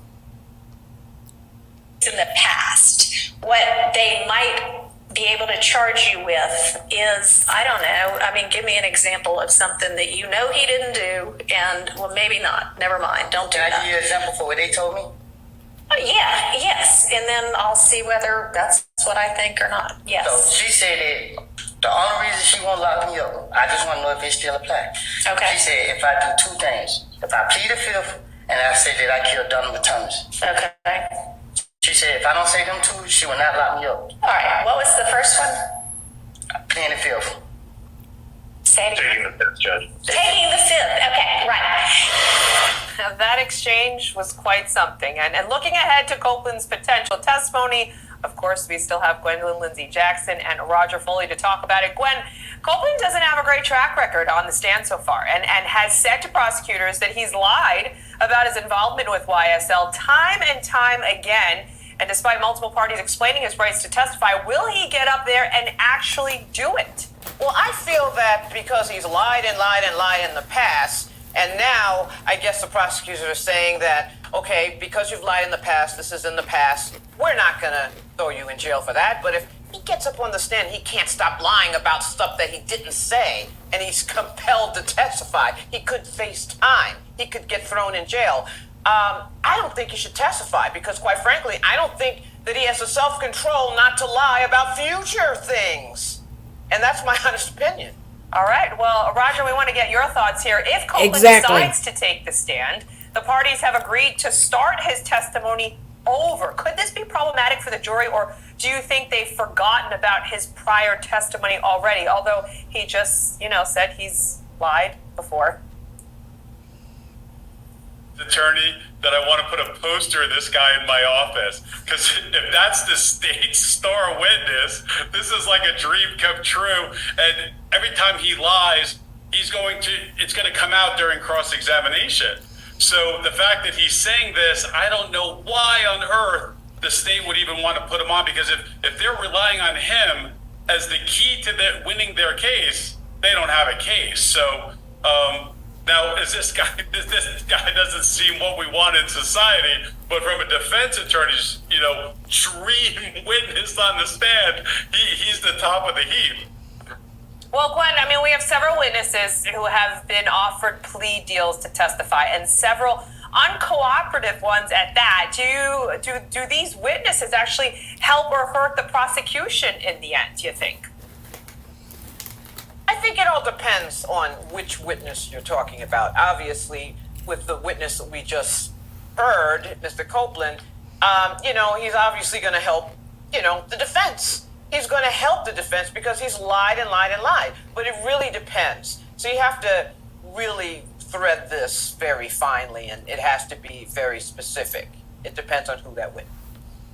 In the past, what they might be able to charge you with is, I don't know, give me an example of something that you know he didn't do, and, well, maybe not. Never mind. Don't do that. Can I give you an example for what they told me? Yes. And then I'll see whether that's what I think or not. Yes. So she said that the only reason she won't lock me up, I just want to know if it still applies. Okay. She said if I do two things, if I plead the fifth and I say that I killed Donovan Thompson. Okay. She said if I don't say them two, she will not lock me up. All right. What was the first one? Pleading the fifth. Taking the fifth, Judge. Taking the fifth. Okay, right. Now, that exchange was quite something. And looking ahead to Copeland's potential testimony, of course, we still have Gwendolyn Lindsay Jackson and Roger Foley to talk about it. Gwen, Copeland doesn't have a great track record on the stand so far and has said to prosecutors that he's lied about his involvement with YSL time and time again. And despite multiple parties explaining his rights to testify, will he get up there and actually do it? Well, I feel that because he's lied and lied and lied in the past, and now I guess the prosecutors are saying that, okay, because you've lied in the past, this is in the past, we're not going to throw you in jail for that. But if he gets up on the stand, he can't stop lying about stuff that he didn't say, and he's compelled to testify. He could face time. He could get thrown in jail. I don't think he should testify because, quite frankly, I don't think that he has the self-control not to lie about future things. And that's my honest opinion. All right. Well, Roger, we want to get your thoughts here. If Copeland decides to take the stand, the parties have agreed to start his testimony over. Could this be problematic for the jury, or do you think they've forgotten about his prior testimony already, although he just, said he's lied before? Attorney that I want to put a poster of this guy in my office, because if that's the state's star witness, this is like a dream come true. And every time he lies, it's going to come out during cross-examination. So the fact that he's saying this, I don't know why on earth the state would even want to put him on, because if they're relying on him as the key to winning their case, they don't have a case. So now, this guy doesn't seem what we want in society, but from a defense attorney's, dream witness on the stand, he's the top of the heap. Well, Gwen, I mean, we have several witnesses who have been offered plea deals to testify, and several uncooperative ones at that. Do these witnesses actually help or hurt the prosecution in the end, do you think? I think it all depends on which witness you're talking about. Obviously, with the witness that we just heard, Mr. Copeland, he's obviously going to help, the defense. He's going to help the defense because he's lied and lied and lied. But it really depends. So you have to really thread this very finely, and it has to be very specific. It depends on who that witness.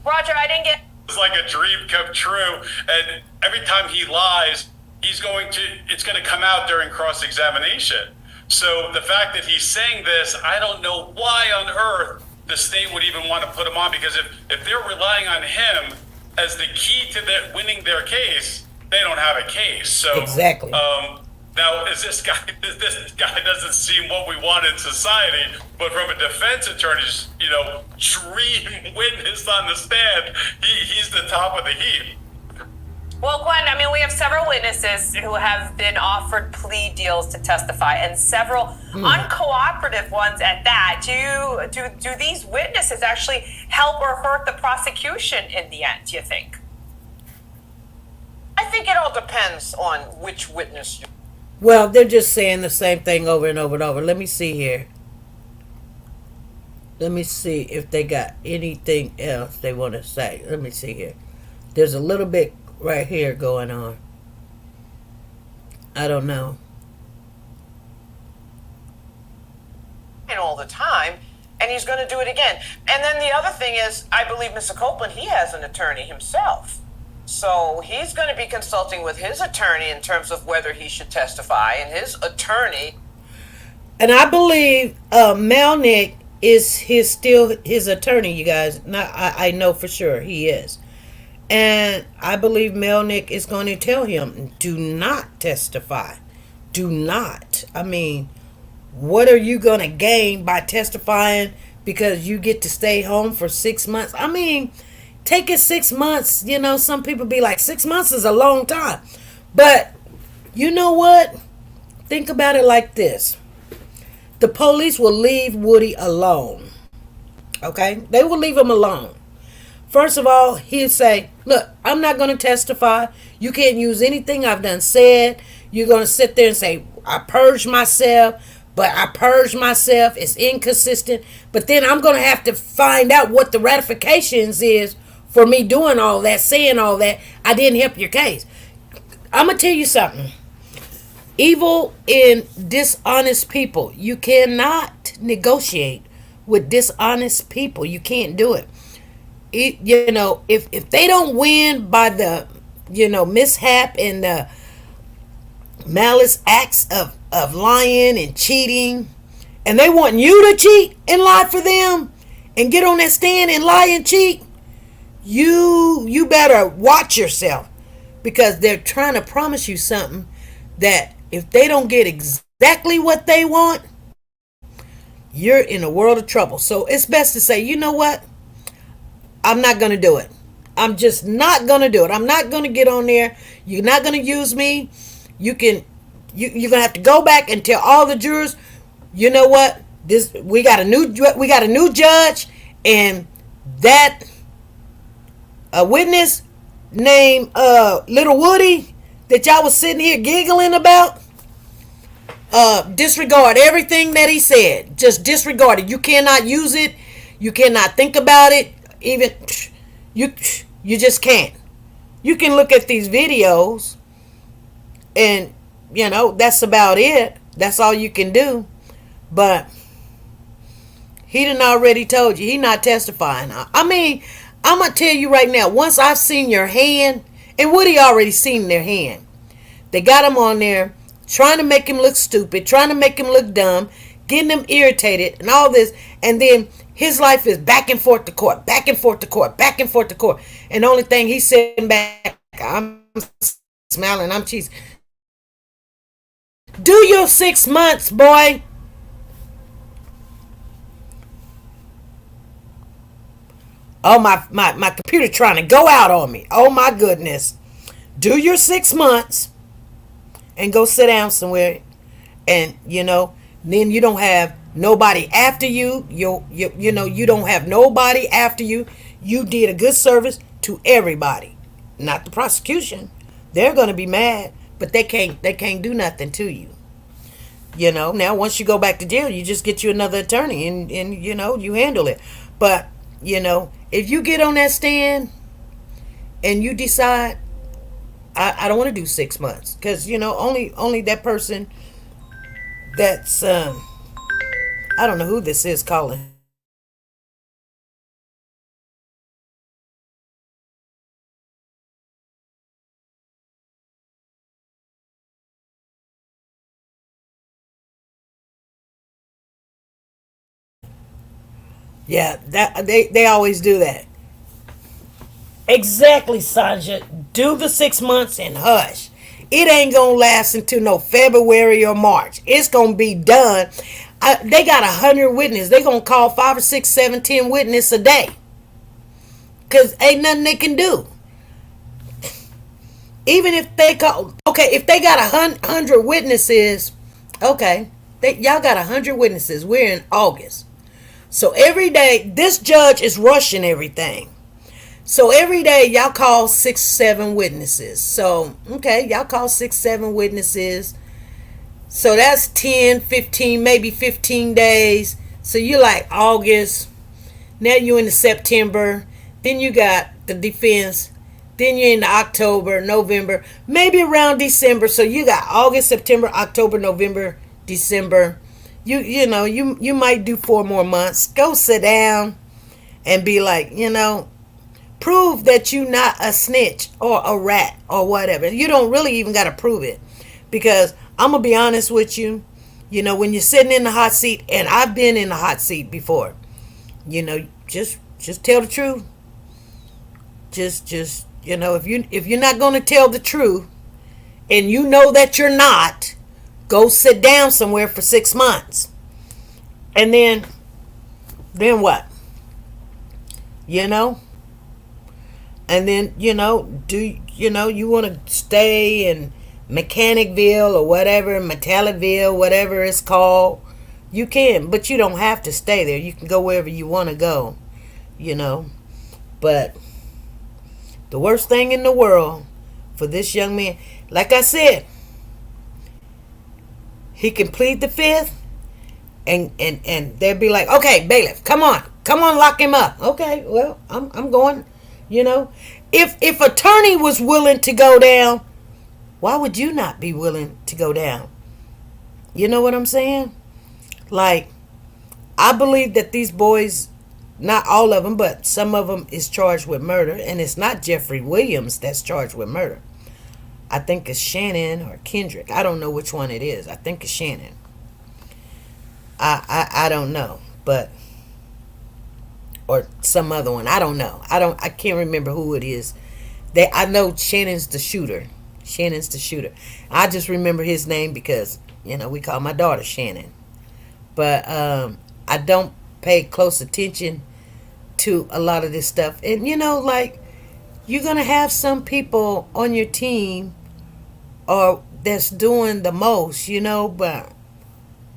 Roger, I didn't get. It's like a dream come true, and every time he lies, it's going to come out during cross-examination. So the fact that he's saying this, I don't know why on earth the state would even want to put him on, because if they're relying on him as the key to winning their case, they don't have a case. So exactly. Now, this guy doesn't seem what we want in society, but from a defense attorney's, dream witness on the stand, he's the top of the heap. Well, Gwen, I mean, we have several witnesses who have been offered plea deals to testify, and several uncooperative ones at that. Do these witnesses actually help or hurt the prosecution in the end, do you think? I think it all depends on which witness you. Well, they're just saying the same thing over and over and over. Let me see here. Let me see if they got anything else they want to say. Let me see here. There's a little bit right here going on. I don't know. All the time, and he's going to do it again. And then the other thing is, I believe Mr. Copeland, he has an attorney himself. So he's going to be consulting with his attorney in terms of whether he should testify, and his attorney. And I believe Melnick is still his attorney, you guys. I know for sure he is. And I believe Melnick is going to tell him, do not testify. Do not. I mean, what are you going to gain by testifying because you get to stay home for 6 months? I mean, take it 6 months. Some people be like, 6 months is a long time. But you know what? Think about it like this. The police will leave Woody alone. Okay? They will leave him alone. First of all, he'll say, look, I'm not going to testify. You can't use anything I've done said. You're going to sit there and say, I purged myself, but I purged myself. It's inconsistent. But then I'm going to have to find out what the ratifications is for me doing all that, saying all that. I didn't help your case. I'm going to tell you something. Evil and dishonest people. You cannot negotiate with dishonest people. You can't do it. If they don't win by the, mishap and the malice acts of lying and cheating, and they want you to cheat and lie for them and get on that stand and lie and cheat, you better watch yourself, because they're trying to promise you something that if they don't get exactly what they want, you're in a world of trouble. So it's best to say, you know what? I'm not going to do it. I'm just not going to do it. I'm not going to get on there. You're not going to use me. You're going to have to go back and tell all the jurors, you know what? We got a new judge, and that a witness named Lil Woody that y'all was sitting here giggling about, disregard everything that he said. Just disregard it. You cannot use it. You cannot think about it. Even you just can't. You can look at these videos, and that's about it. That's all you can do. But he done already told you he not testifying. I mean, I'm gonna tell you right now. Once I've seen your hand, and Woody already seen their hand. They got him on there trying to make him look stupid, trying to make him look dumb, getting him irritated, and all this, and then his life is back and forth to court, back and forth to court, back and forth to court. And the only thing he's sitting back, I'm smiling, I'm cheesing. Do your 6 months, boy. Oh, my computer trying to go out on me. Oh, my goodness. Do your 6 months. and go sit down somewhere, and then you don't have nobody after you. You don't have nobody after you. You did a good service to everybody, not the prosecution. They're gonna be mad, but they can't do nothing to you. Now once you go back to jail, you just get you another attorney, and you handle it. But if you get on that stand and you decide, I don't want to do 6 months, because only that person that's I don't know who this is calling. Yeah, that they always do that. Exactly, Sanja. Do the 6 months and hush. It ain't gonna last until no February or March. It's gonna be done. They got 100 witnesses. They gonna call 5 or 6, 7, 10 witnesses a day, cause ain't nothing they can do. Even if they call, okay, if they got 100 witnesses, okay, y'all got 100 witnesses. We're in August, so every day this judge is rushing everything. So every day y'all call 6, 7 witnesses. So okay, y'all call 6, 7 witnesses. So that's 10, 15, maybe 15 days. So you like August. Now you in the September. Then you got the defense. Then you're in the October, November, maybe around December. So you got August, September, October, November, December. You might do 4 more months. Go sit down and be like, prove that you not a snitch or a rat or whatever. You don't really even got to prove it, because I'm gonna be honest with you. When you're sitting in the hot seat, and I've been in the hot seat before, just tell the truth. Just if you're not gonna tell the truth, and you know that you're not, go sit down somewhere for 6 months, and then what? And then do you want to stay in Mechanicville or whatever, Metallicville, whatever it's called? You can, but you don't have to stay there. You can go wherever you want to go. But the worst thing in the world for this young man, like I said, he can plead the fifth, and they'll be like, okay, bailiff, come on, lock him up. Okay, well, I'm going. If attorney was willing to go down, why would you not be willing to go down? You know what I'm saying? Like, I believe that these boys, not all of them, but some of them is charged with murder, and it's not Jeffrey Williams that's charged with murder. I think it's Shannon or Kendrick. I don't know which one it is. I think it's Shannon. I don't know, but or some other one. I don't know. I can't remember who it is. I know Shannon's the shooter. I just remember his name because we call my daughter Shannon. But I don't pay close attention to a lot of this stuff. And like, you're gonna have some people on your team or that's doing the most, but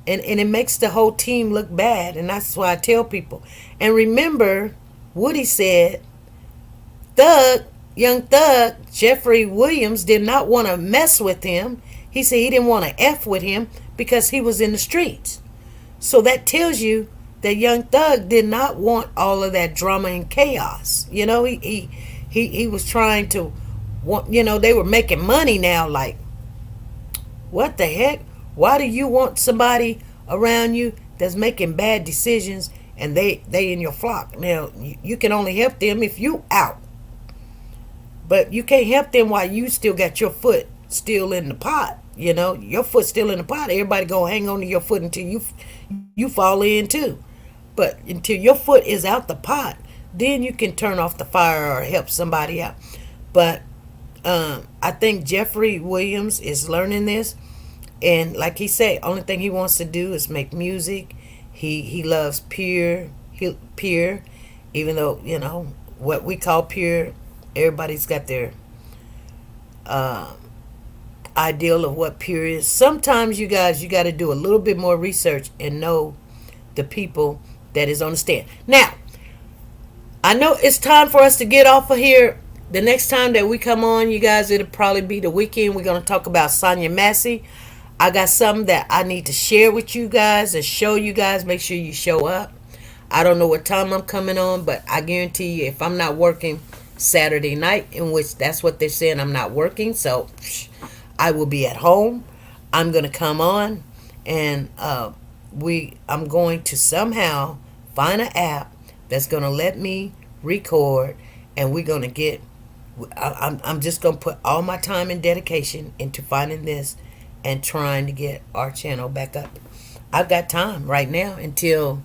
and it makes the whole team look bad. And that's why I tell people. And remember, Woody said young Thug, Jeffrey Williams, did not want to mess with him. He said he didn't want to F with him because he was in the streets. So that tells you that young Thug did not want all of that drama and chaos. He was trying to they were making money now. Like, what the heck? Why do you want somebody around you that's making bad decisions and they in your flock? Now, you can only help them if you out. But you can't help them while you still got your foot still in the pot. Your foot still in the pot. Everybody gonna hang on to your foot until you fall in too. But until your foot is out the pot, then you can turn off the fire or help somebody out. But I think Jeffrey Williams is learning this. And like he said, only thing he wants to do is make music. He loves pure, even though, what we call pure, everybody's got their ideal of what pure is. Sometimes you guys, you got to do a little bit more research and know the people that is on the stand. Now, I know it's time for us to get off of here. The next time that we come on, you guys, it'll probably be the weekend. We're going to talk about Sonya Massey. I got something that I need to share with you guys and show you guys. Make sure you show up. I don't know what time I'm coming on, but I guarantee you if I'm not working Saturday night, in which that's what they're saying, I'm not working, so I will be at home. I'm going to come on, and I'm going to somehow find an app that's going to let me record, and we're going to get, I'm just going to put all my time and dedication into finding this and trying to get our channel back up. I've got time right now until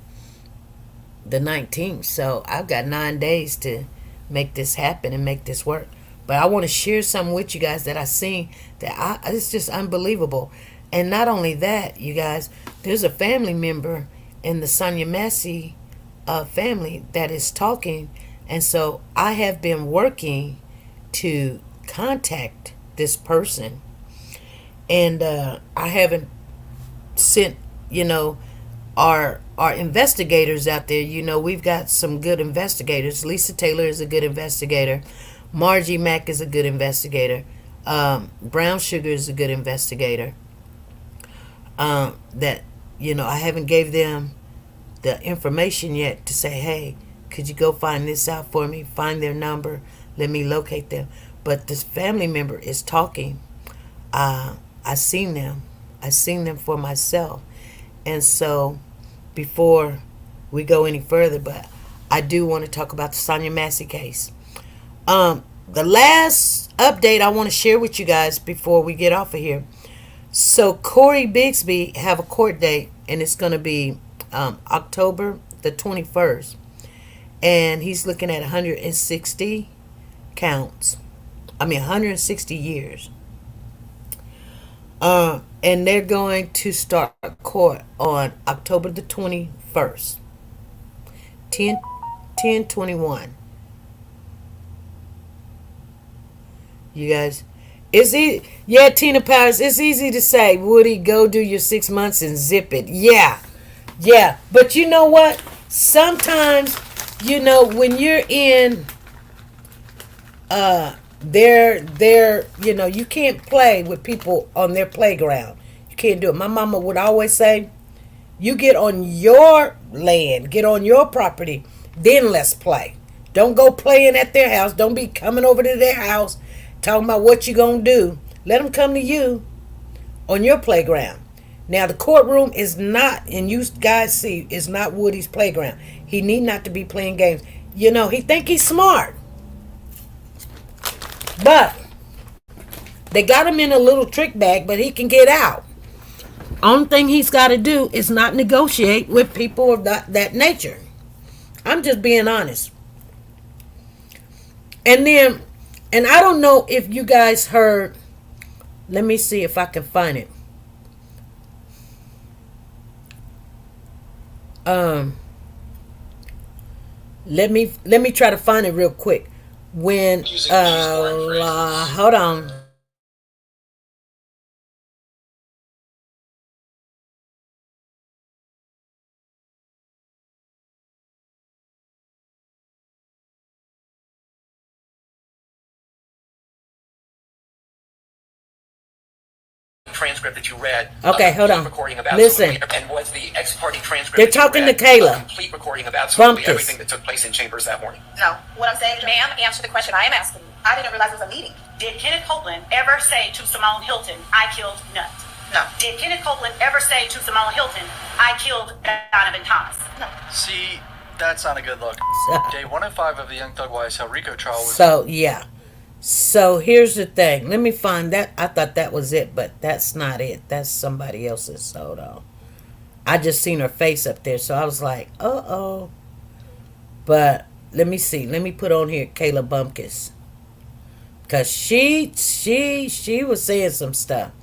the 19th, so I've got 9 days to make this happen and make this work. But I want to share something with you guys that I seen that it's just unbelievable. And not only that, you guys, there's a family member in the Sonya Massey family that is talking, and so I have been working to contact this person, and I haven't sent, our investigators out there. We've got some good investigators. Lisa Taylor is a good investigator. Margie Mack is a good investigator. Brown Sugar is a good investigator. That I haven't gave them the information yet to say, hey, could you go find this out for me? Find their number. Let me locate them. But this family member is talking. I seen them. I seen them for myself. And so before we go any further, but I do want to talk about the Sonya Massey case. The last update I want to share with you guys before we get off of here. So Corey Bigsby have a court date, and it's going to be October the 21st. And he's looking at 160 counts. 160 years. And they're going to start court on October the 21st. 10/21. You guys, it's easy. Yeah, Tina Powers, it's easy to say, Woody, go do your 6 months and zip it. Yeah. But you know what? Sometimes, when you're in you can't play with people on their playground. You can't do it. My mama would always say, you get on your land, get on your property, then let's play. Don't go playing at their house. Don't be coming over to their house talking about what you gonna do. Let them come to you on your playground. Now the courtroom is not, and you guys see, is not Woody's playground. He need not to be playing games. He think he's smart. But they got him in a little trick bag, but he can get out. Only thing he's got to do is not negotiate with people of that nature. I'm just being honest. And I don't know if you guys heard. Let me see if I can find it. Let me try to find it real quick. When hold on. Transcript that you read. Okay, hold on. Recording about Listen. And was the ex-party transcript? They're talking to Kayla. Complete recording about Bumpkus. everything that took place in chambers that morning. No. What I'm saying, ma'am, answer the question I am asking. I didn't realize it was a meeting. Did Kenneth Copeland ever say to Simone Hilton, I killed Nut? No. Did Kenneth Copeland ever say to Simone Hilton, I killed Donovan Thomas? No. See, that's not a good look. Day 105 of the Young Thug YSL RICO trial was... So, yeah. So, here's the thing. Let me find that. I thought that was it, but that's not it. That's somebody else's. Hold on. I just seen her face up there, so I was like, uh-oh. But, let me see. Let me put on here Kayla Bumpkus. Because she was saying some stuff.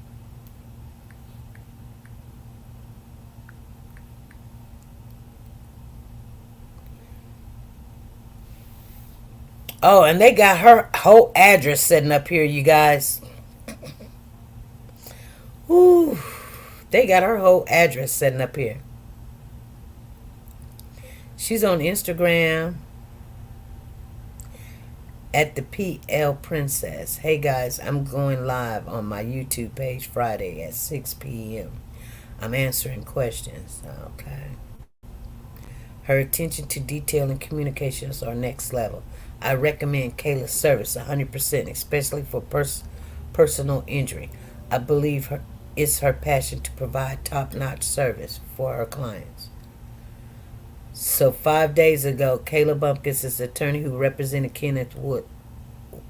Oh, and they got her whole address sitting up here, you guys. Ooh, they got her whole address setting up here. She's on Instagram at the PL Princess. Hey guys, I'm going live on my YouTube page Friday at 6 p.m. I'm answering questions. Okay. Her attention to detail and communications are next level. I recommend Kayla's service 100%, especially for personal injury. I believe it's her passion to provide top-notch service for her clients. So 5 days ago, Kayla Bumpkins is the attorney who represented Kenneth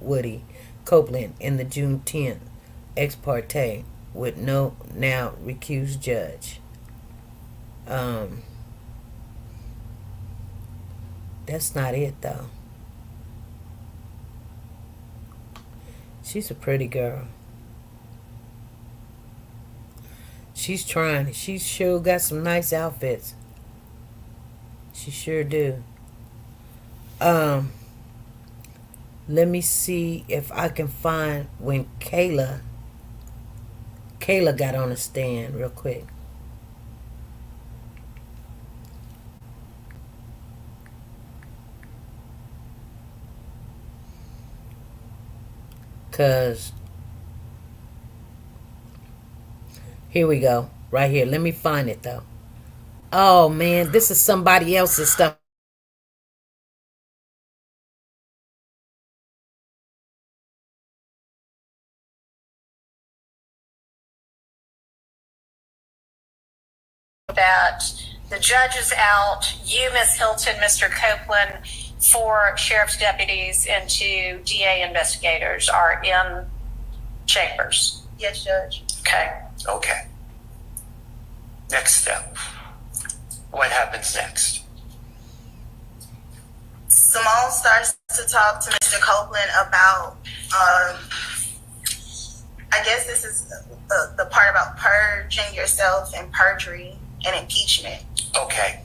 Woody Copeland in the June 10th ex parte with no now recused judge. That's not it though. She's a pretty girl. She's trying. She sure got some nice outfits. She sure do. Let me see if I can find when Kayla got on the stand real quick. Cause here we go. Right here. Let me find it though. Oh man, this is somebody else's stuff. That the judge is out, you, Miss Hilton, Mr. Copeland, 4 sheriff's deputies and 2 DA investigators are in chambers. Yes, Judge. Okay. Okay. Next step. What happens next? Simone starts to talk to Mr. Copeland about, I guess this is the part about purging yourself and perjury and impeachment. Okay.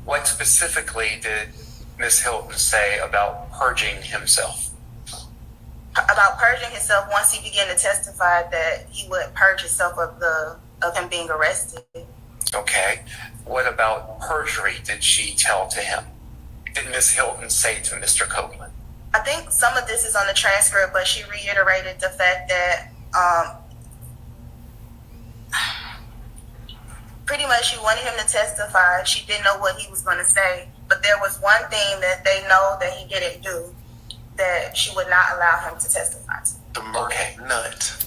What specifically did Miss Hilton say about purging himself? About purging himself once he began to testify that he would purge himself of him being arrested. Okay. What about perjury did she tell to him? Did Miss Hilton say to Mr. Copeland? I think some of this is on the transcript, but she reiterated the fact that pretty much she wanted him to testify. She didn't know what he was going to say, but there was one thing that they know that he didn't do that she would not allow him to testify to. The murky nut.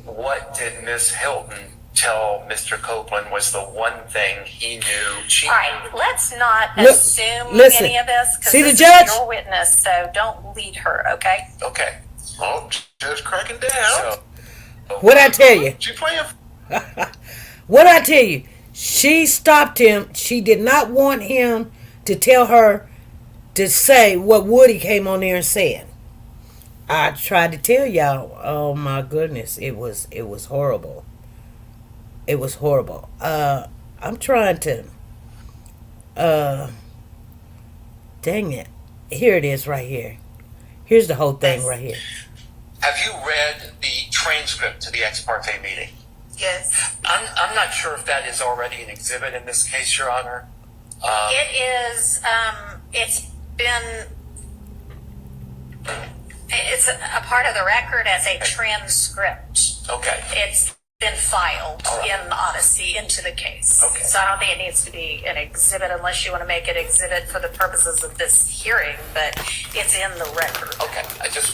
What did Miss Hilton tell Mr. Copeland was the one thing he knew she All right, knew? let's not assume listen. any of this because See this the judge? is your witness, so don't lead her, okay? Okay. Oh, just cracking down. What'd I tell you? She playing. What'd I tell you? She stopped him. She did not want him to tell her to say what Woody came on there and said. I tried to tell y'all. Oh my goodness, it was horrible. It was horrible. I'm trying to. Dang it! Here it is, right here. Here's the whole thing right here. Have you read the transcript to the ex parte meeting? Yes. I'm not sure if that is already an exhibit in this case, Your Honor. It is, it's a part of the record as a transcript. Okay. It's been filed in Odyssey into the case. Okay. So I don't think it needs to be an exhibit unless you want to make it exhibit for the purposes of this hearing, but it's in the record. Okay.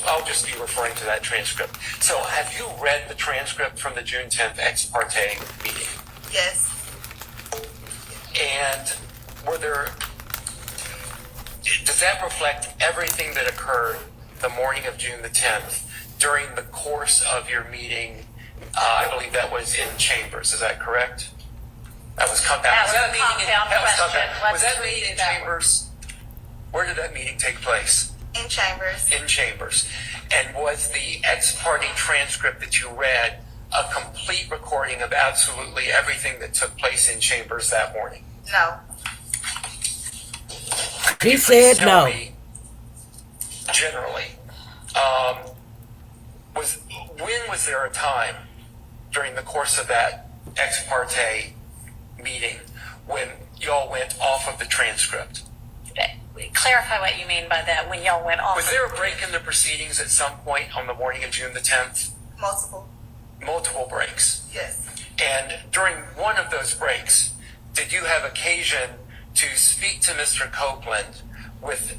I'll just be referring to that transcript. So have you read the transcript from the June 10th ex parte meeting? Yes. And does that reflect everything that occurred the morning of June the 10th during the course of your meeting? I believe that was in Chambers. Is that correct? That was compound. That was a compound question. Was that meeting in Chambers? Where did that meeting take place? In Chambers. In Chambers. And was the ex parte transcript that you read a complete recording of absolutely everything that took place in Chambers that morning? No. He said no. Generally, when was there a time during the course of that ex parte meeting when y'all went off of the transcript? Clarify what you mean by that, when y'all went off. Was there a break in the proceedings at some point on the morning of June the 10th? Multiple breaks. Yes. And during one of those breaks, did you have occasion to speak to Mr. Copeland with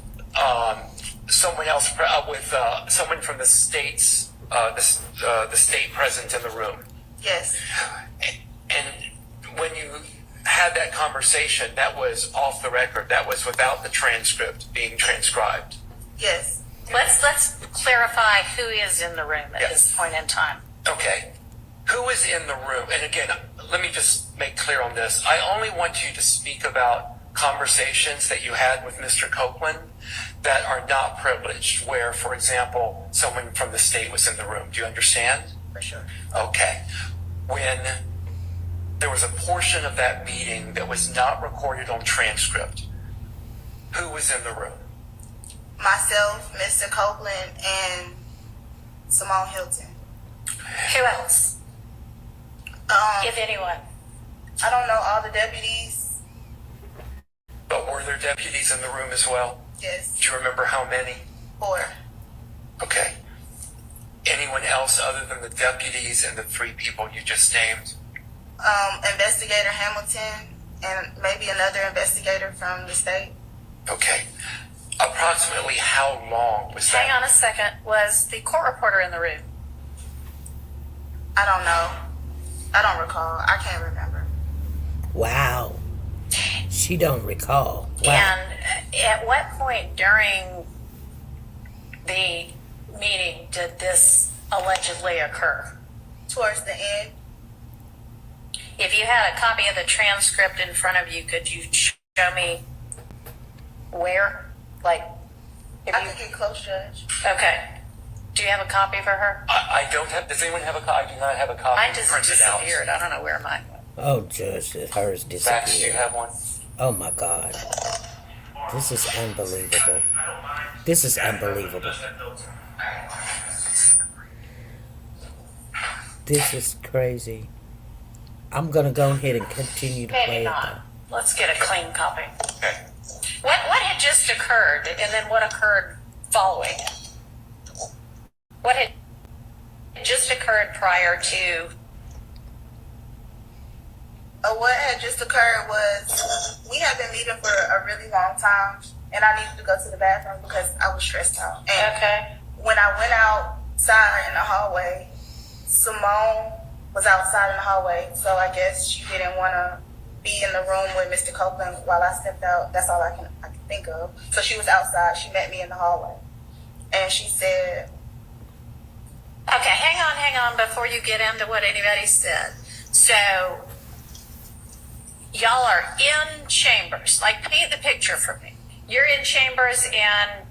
someone else, with someone from the state's, the state present in the room? Yes. And when you had that conversation, that was off the record. That was without the transcript being transcribed. Yes. Let's clarify who is in the room at this point in time. Okay. Who is in the room? And again, let me just make clear on this. I only want you to speak about conversations that you had with Mr. Copeland that are not privileged, where, for example, someone from the state was in the room. Do you understand? For sure. Okay. When there was a portion of that meeting that was not recorded on transcript, who was in the room? Myself, Mr. Copeland, and Simone Hilton. Who else? If anyone. I don't know, all the deputies. But were there deputies in the room as well? Yes. Do you remember how many? 4. Okay. Anyone else other than the deputies and the 3 people you just named? Investigator Hamilton and maybe another investigator from the state. Okay. Approximately how long was that? Hang on a second. Was the court reporter in the room? I don't know. I don't recall. I can't remember. Wow. She don't recall. Wow. And at what point during the meeting did this allegedly occur? Towards the end. If you had a copy of the transcript in front of you, could you show me where? Like, if I can get close, Judge. Okay. Do you have a copy for her? I don't have. Does anyone have a copy? I do not have a copy. Mine just printed out. disappeared. I don't know where mine went. Oh, Judge, hers disappeared. Max, do you have one? Oh my God. This is unbelievable. This is unbelievable. This is crazy. I'm gonna go ahead and continue to play Maybe it. not. Let's get a clean copy. Okay. What had just occurred, and then what occurred following it? What had just occurred prior to? What had just occurred was we had been meeting for a really long time, and I needed to go to the bathroom because I was stressed out. And Okay. when I went outside in the hallway, Simone was outside in the hallway, so I guess she didn't want to be in the room with Mr. Copeland while I stepped out. That's all I can think of. So she was outside. She met me in the hallway, and she said, Okay, hang on before you get into what anybody said. So, y'all are in chambers. Like, paint the picture for me. You're in chambers, and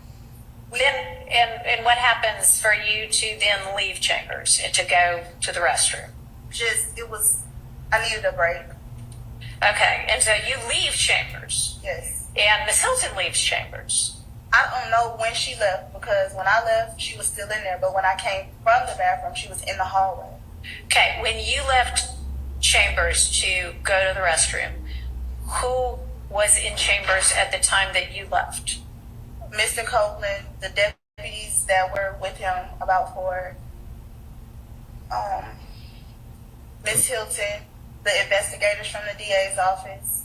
then, and what happens for you to then leave chambers and to go to the restroom? I needed a break. Okay, and so you leave chambers. Yes. And Miss Hilton leaves chambers. I don't know when she left because when I left, she was still in there. But when I came from the bathroom, she was in the hallway. Okay, when you left chambers to go to the restroom, who was in chambers at the time that you left? Mr. Copeland, the deputies that were with him, about 4. Miss Hilton, the investigators from the DA's office,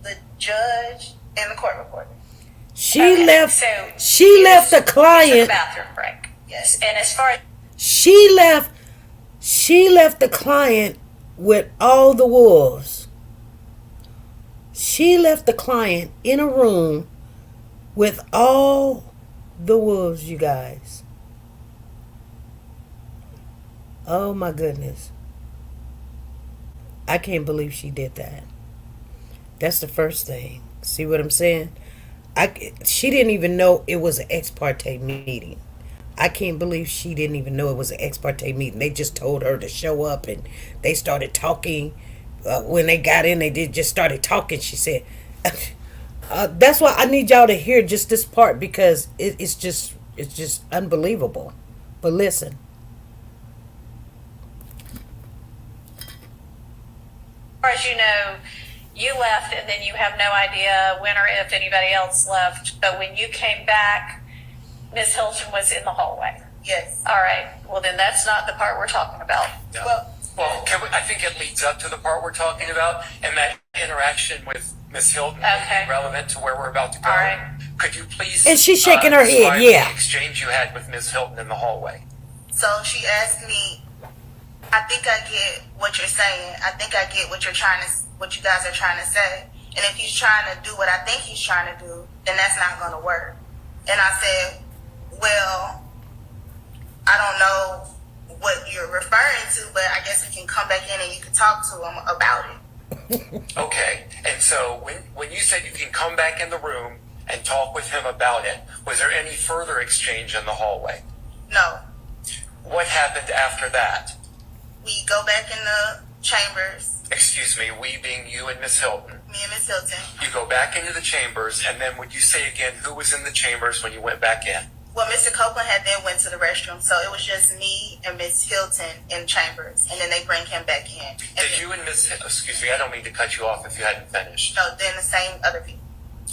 the judge, and the court reporter. She left. So She left the client. Bathroom break. Yes. And as far as She left. She left the client with all the wolves. She left the client in a room with all the wolves, you guys. Oh my goodness. I can't believe she did that. That's the first thing. See what I'm saying? She didn't even know it was an ex parte meeting. I can't believe she didn't even know it was an ex parte meeting. They just told her to show up, and they started talking. When they got in, they just started talking. She said, that's why I need y'all to hear just this part, because it's just unbelievable. But listen. far as you know, you left and then you have no idea when or if anybody else left. But when you came back, Miss Hilton was in the hallway. Yes. All right. Well, then that's not the part we're talking about. No. Well, I think it leads up to the part we're talking about, and that interaction with Miss Hilton may be relevant to where we're about to go. All right. Could you please? And she's shaking her head, describe yeah. The exchange you had with Miss Hilton in the hallway. So she asked me, I think I get what you're saying. I think I get what what you guys are trying to say. And if he's trying to do what I think he's trying to do, then that's not going to work. And I said, well, I don't know what you're referring to, but I guess we can come back in and you can talk to him about it. Okay. And so when you said you can come back in the room and talk with him about it, was there any further exchange in the hallway? No. What happened after that? We go back in the chambers. Excuse me, we being you and Miss Hilton. Me and Miss Hilton. You go back into the chambers, and then would you say again who was in the chambers when you went back in? Well, Mr. Copeland had then went to the restroom, so it was just me and Miss Hilton in chambers, and then they bring him back in. Did you and Miss, excuse me, I don't mean to cut you off if you hadn't finished. No, then the same other people.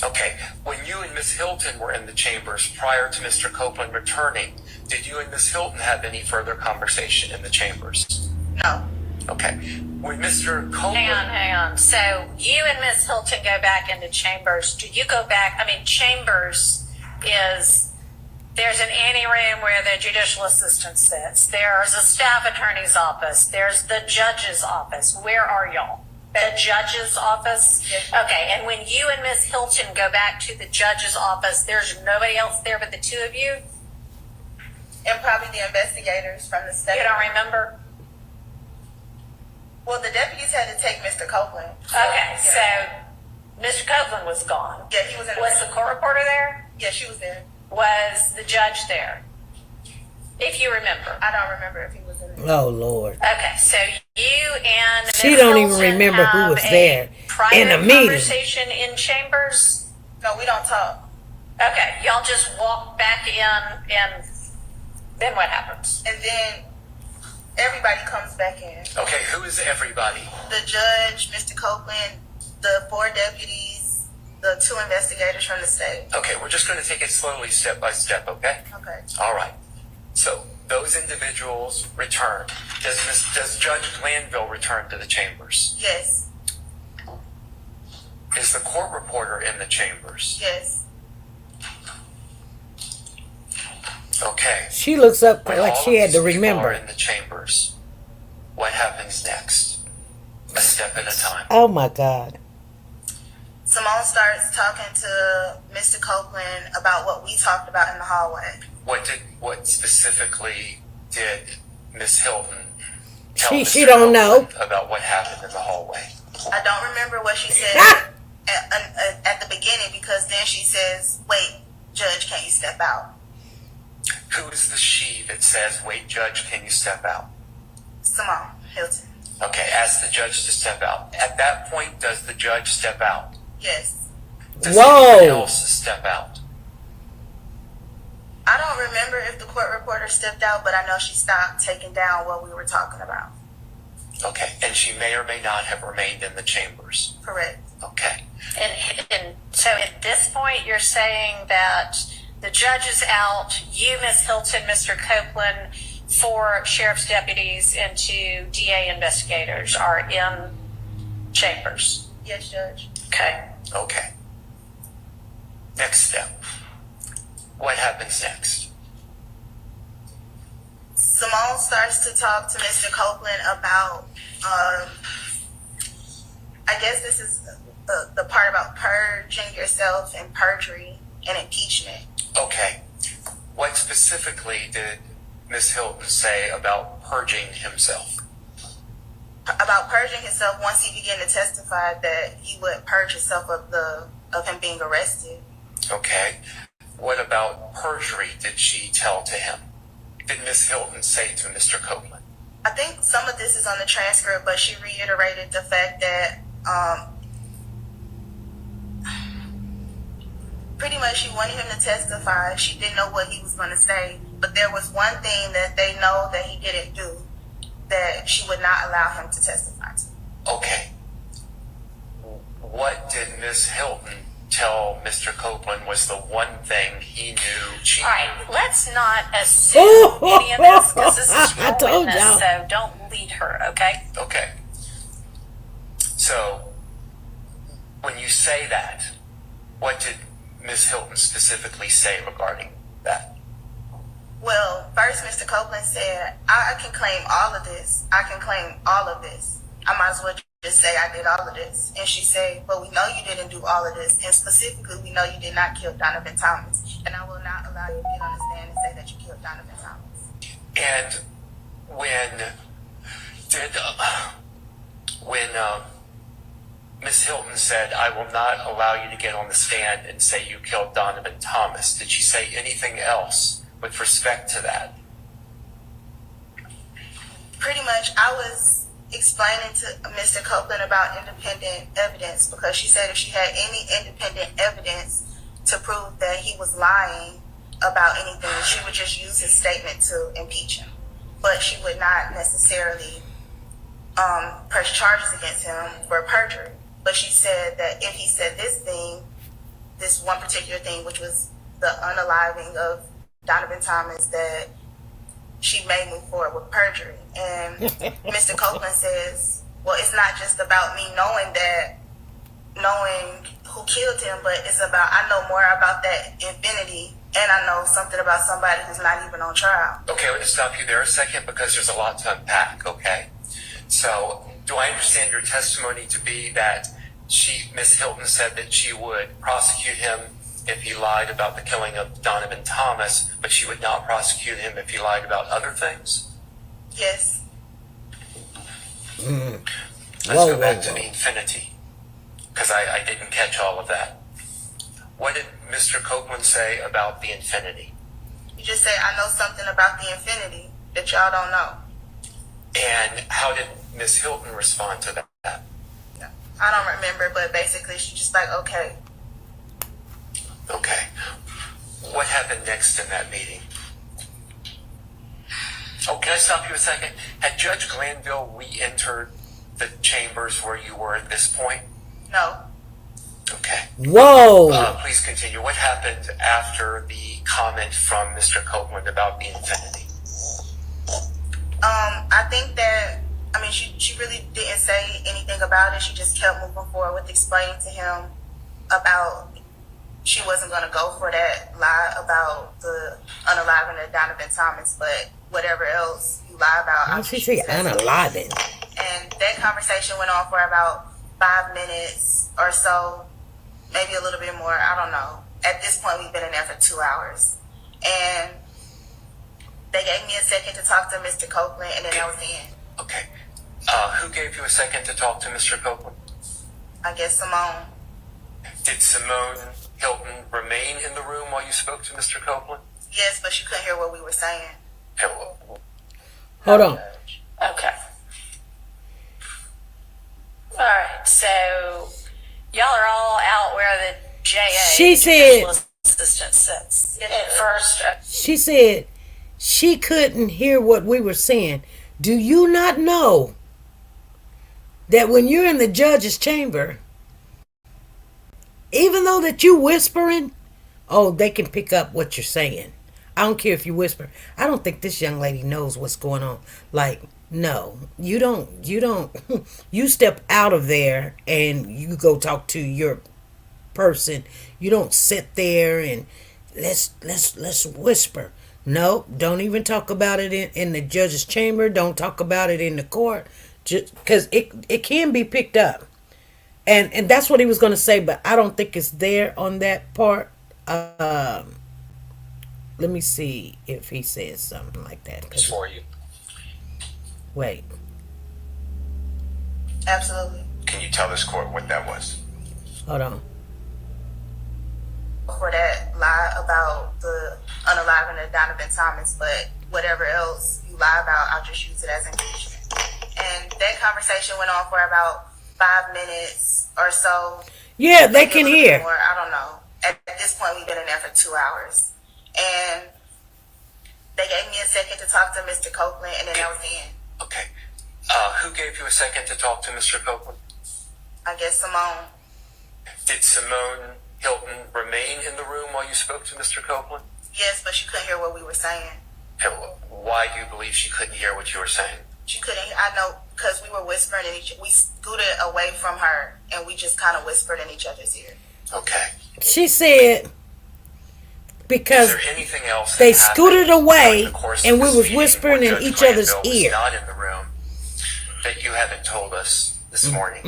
Okay, when you and Miss Hilton were in the chambers prior to Mr. Copeland returning, did you and Miss Hilton have any further conversation in the chambers? No. Okay, when Mr. Copeland... Hang on. So you and Miss Hilton go back into chambers. Do you go back? I mean, chambers is... There's an anteroom where the judicial assistant sits. There's a staff attorney's office. There's the judge's office. Where are y'all? The judge's office? Yes. Okay, and when you and Miss Hilton go back to the judge's office, there's nobody else there but the two of you? And probably the investigators from the state. You don't remember? Well, the deputies had to take Mr. Copeland. Okay, so Mr. Copeland was gone. Yeah, he was in Was the court reporter there? Yeah, she was there. Was the judge there? If you remember. I don't remember if he was in there. Oh, Lord. Okay, so you and Ms. She don't even Hilton remember who have was there private in the meeting. Conversation in chambers? No, we don't talk. Okay, y'all just walk back in, and then what happens? And then everybody comes back in. Okay, who is everybody? The judge, Mr. Copeland, the 4 deputies, the 2 investigators from the state. Okay, we're just going to take it slowly, step by step, okay? Okay. All right. So those individuals return. Does Judge Glanville return to the chambers? Yes. Is the court reporter in the chambers? Yes. Okay. She looks up When like all she of had to these people remember. are in the chambers, what happens next? A step at a time. Oh, my God. Simone starts talking to Mr. Copeland about what we talked about in the hallway. What specifically did Miss Hilton tell She Mr. don't know. Copeland about what happened in the hallway? I don't remember what she said at the beginning, because then she says, wait, Judge, can you step out? Who is the she that says, wait, Judge, can you step out? Simone Hilton. Okay, ask the judge to step out. At that point, does the judge step out? Yes. Does Whoa. anyone else step out? I don't remember if the court reporter stepped out, but I know she stopped taking down what we were talking about. Okay, and she may or may not have remained in the chambers. Correct. Okay. And so at this point, you're saying that the judge is out, you, Ms. Hilton, Mr. Copeland, 4 sheriff's deputies, and 2 DA investigators are in chambers. Yes, Judge. Okay. Okay. Next step. What happens next? Simone starts to talk to Mr. Copeland about, I guess this is the part about purging yourself and perjury and impeachment. Okay. What specifically did Miss Hilton say about purging himself? About purging himself, once he began to testify that he would purge himself of him being arrested. Okay. What about perjury did she tell to him? Did Miss Hilton say to Mr. Copeland? I think some of this is on the transcript, but she reiterated the fact that pretty much she wanted him to testify. She didn't know what he was going to say, but there was one thing that they know that he didn't do that she would not allow him to testify to. Okay. Miss Hilton tell Mr. Copeland was the one thing he knew she All right, let's not assume any of this because this is your witness, so don't lead her, okay? Okay. So, when you say that, what did Miss Hilton specifically say regarding that? Well, first, Mr. Copeland said, I can claim all of this. I can claim all of this. I might as well just say I did all of this. And she said, but we know you didn't do all of this. And specifically, we know you did not kill Donovan Thomas. And I will not allow you to get on the stand and say that you killed Donovan Thomas. And when Miss Hilton said, I will not allow you to get on the stand and say you killed Donovan Thomas, did she say anything else with respect to that? Pretty much, I was explaining to Mr. Copeland about independent evidence because she said if she had any independent evidence to prove that he was lying about anything, she would just use his statement to impeach him. But she would not necessarily press charges against him for perjury. But she said that if he said this thing, this one particular thing, which was the unaliving of Donovan Thomas, that she may move forward with perjury. And Mr. Copeland says, well, it's not just about me knowing who killed him, but it's about, I know more about that infinity, and I know something about somebody who's not even on trial. Okay, I'm going to stop you there a second because there's a lot to unpack, okay? So, do I understand your testimony to be that Miss Hilton said that she would prosecute him if he lied about the killing of Donovan Thomas, but she would not prosecute him if he lied about other things? Yes. Let's go back to the infinity, because I didn't catch all of that. What did Mr. Copeland say about the infinity? You just say, I know something about the infinity that y'all don't know. And how did Miss Hilton respond to that? I don't remember, but basically she just like, okay. Okay. What happened next in that meeting? Oh, can I stop you a second? Had Judge Glanville re-entered the chambers where you were at this point? No. Okay. Whoa. Please continue. What happened after the comment from Mr. Copeland about the infinity? I think that, she really didn't say anything about it. She just kept moving forward with explaining to him about she wasn't going to go for that lie about the unaliving of Donovan Thomas, but whatever else you lie about. How did she say unaliving? And that conversation went on for about 5 minutes or so, maybe a little bit more. I don't know. At this point, we've been in there for 2 hours. And they gave me a second to talk to Mr. Copeland, and then that was the end. Okay. Who gave you a second to talk to Mr. Copeland? I guess Simone. Did Simone Hilton remain in the room while you spoke to Mr. Copeland? Yes, but she couldn't hear what we were saying. Hold on. Okay. All right, so y'all are all out where the JA She said assistant sits. At first, she said she couldn't hear what we were saying. Do you not know that when you're in the judge's chamber, even though that you whispering, they can pick up what you're saying. I don't care if you whisper. I don't think this young lady knows what's going on. Like, no, you don't, you step out of there and you go talk to your person. You don't sit there and let's whisper. No, don't even talk about it in the judge's chamber. Don't talk about it in the court, just because it can be picked up. And that's what he was going to say, but I don't think it's there on that part. Let me see if he says something like that. It's for you. Wait. Absolutely. Can you tell this court what that was? Hold on. For that lie about the unaliving of Donovan Thomas, but whatever else you lie about, I'll just use it as impeachment. And that conversation went on for about 5 minutes or so. Yeah, they can hear. More, I don't know. At this point, we've been in there for 2 hours. And they gave me a second to talk to Mr. Copeland, and then that was the end. Okay. Who gave you a second to talk to Mr. Copeland? I guess Simone. Did Simone Hilton remain in the room while you spoke to Mr. Copeland? Yes, but she couldn't hear what we were saying. And why do you believe she couldn't hear what you were saying? She couldn't. I know because we were whispering in we scooted away from her and we just kind of whispered in each other's ear. Okay. She said because is there anything else they scooted away and we was whispering in each other's ear. Not in the room that you haven't told us this morning.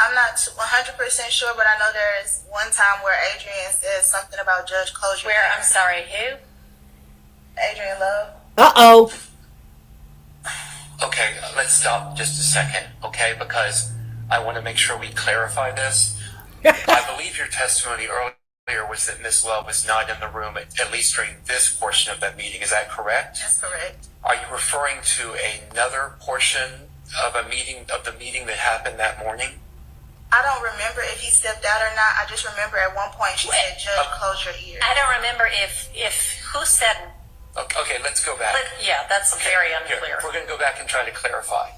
I'm not 100% sure, but I know there's one time where Adrian said something about Judge Closure. Where, I'm sorry, who? Adrian Love. Uh-oh. Okay, let's stop just a second, okay? Because I want to make sure we clarify this. I believe your testimony earlier was that Ms. Love was not in the room, at least during this portion of that meeting. Is that correct? That's correct. Are you referring to another portion of the meeting that happened that morning? I don't remember if he stepped out or not. I just remember at one point she said, Judge, close your ears. I don't remember if who said. Okay, let's go back. Yeah, that's very unclear. Here, we're going to go back and try to clarify.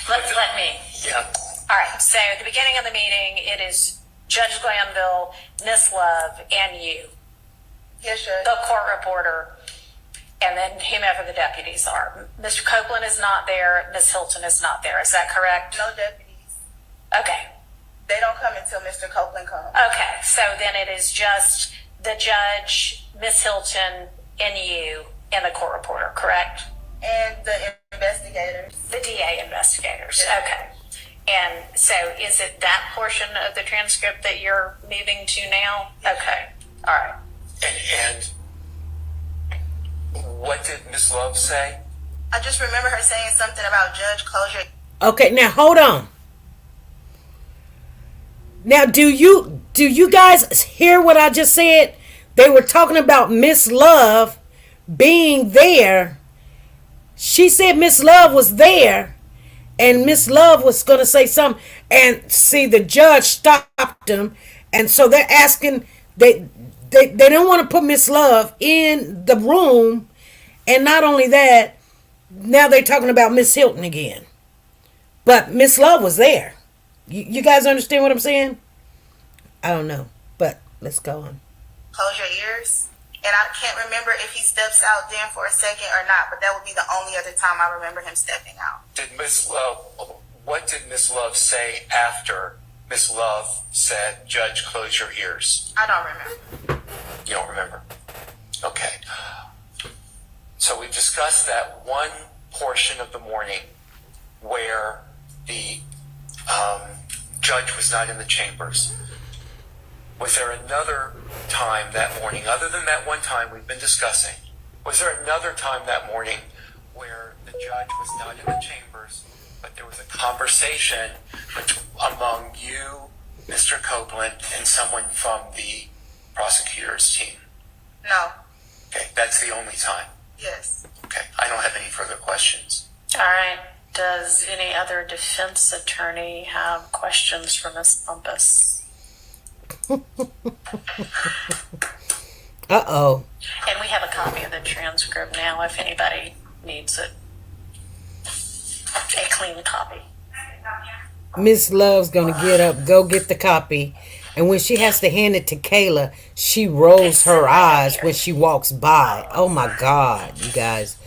Let me. Yeah. All right, so at the beginning of the meeting, it is Judge Glanville, Miss Love, and you. Yes, Judge. The court reporter, and then whomever the deputies are. Mr. Copeland is not there. Miss Hilton is not there. Is that correct? No deputies. Okay. They don't come until Mr. Copeland comes. Okay, so then it is just the judge, Miss Hilton, and you, and the court reporter, correct? And the investigators. The DA investigators. Yeah. Okay. And so is it that portion of the transcript that you're moving to now? Okay. All right. And what did Miss Love say? I just remember her saying something about Judge Closure. Okay, now hold on. Now, do you guys hear what I just said? They were talking about Miss Love being there. She said Miss Love was there, and Miss Love was going to say something. And see, the judge stopped them, and so they're asking. They don't want to put Miss Love in the room, and not only that, now they're talking about Miss Hilton again. But Miss Love was there. You guys understand what I'm saying? I don't know, but let's go on. Close your ears. And I can't remember if he steps out then for a second or not, but that would be the only other time I remember him stepping out. What did Miss Love say after Miss Love said, Judge, close your ears? I don't remember. You don't remember? Okay. So we've discussed that one portion of the morning where the judge was not in the chambers. Was there another time that morning, other than that one time we've been discussing, was there another time that morning where the judge was not in the chambers, but there was a conversation among you, Mr. Copeland, and someone from the prosecutor's team? No. Okay, that's the only time? Yes. Okay, I don't have any further questions. All right. Does any other defense attorney have questions for Ms. Bumpus? Uh-oh. And we have a copy of the transcript now if anybody needs it. A clean copy. Miss Love's gonna get up, go get the copy, and when she has to hand it to Kayla, she rolls her eyes when she walks by. Oh my God, you guys.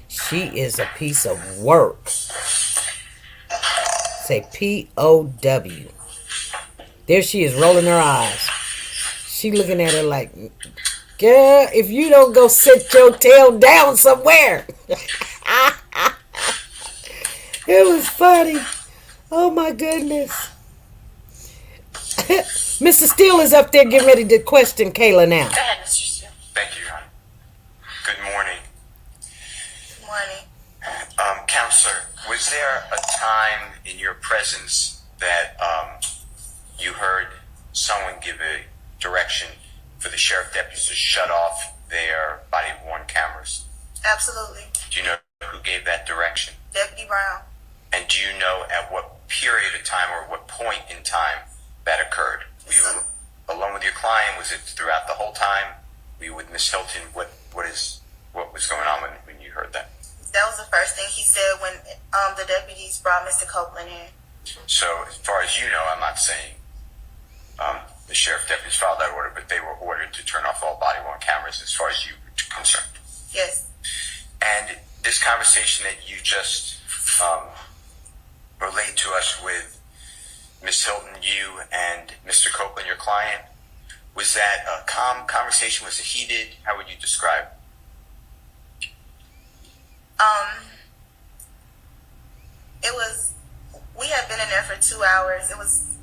She is a piece of work. Say P-O-W. There she is, rolling her eyes. She looking at her like, girl, if you don't go sit your tail down somewhere. It was funny. Oh my goodness. Mr. Steele is up there getting ready to question Kayla now. Go ahead, Mr. Steele. Thank you, Your Honor. Good morning. Good morning. Counselor, was there a time in your presence that you heard someone give a direction for the sheriff deputies to shut off their body-worn cameras? Absolutely. Do you know who gave that direction? Deputy Brown. And do you know at what period of time or what point in time that occurred? Were you alone with your client? Was it throughout the whole time? with Miss Hilton. What was going on when you heard that? That was the first thing he said when the deputies brought Mr. Copeland in. So, as far as you know, I'm not saying the sheriff deputies filed that order, but they were ordered to turn off all body-worn cameras as far as you were concerned. Yes. And this conversation that you just relayed to us with Miss Hilton, you and Mr. Copeland, your client, was that a calm conversation? Was it heated? How would you describe? It was. We had been in there for 2 hours. It was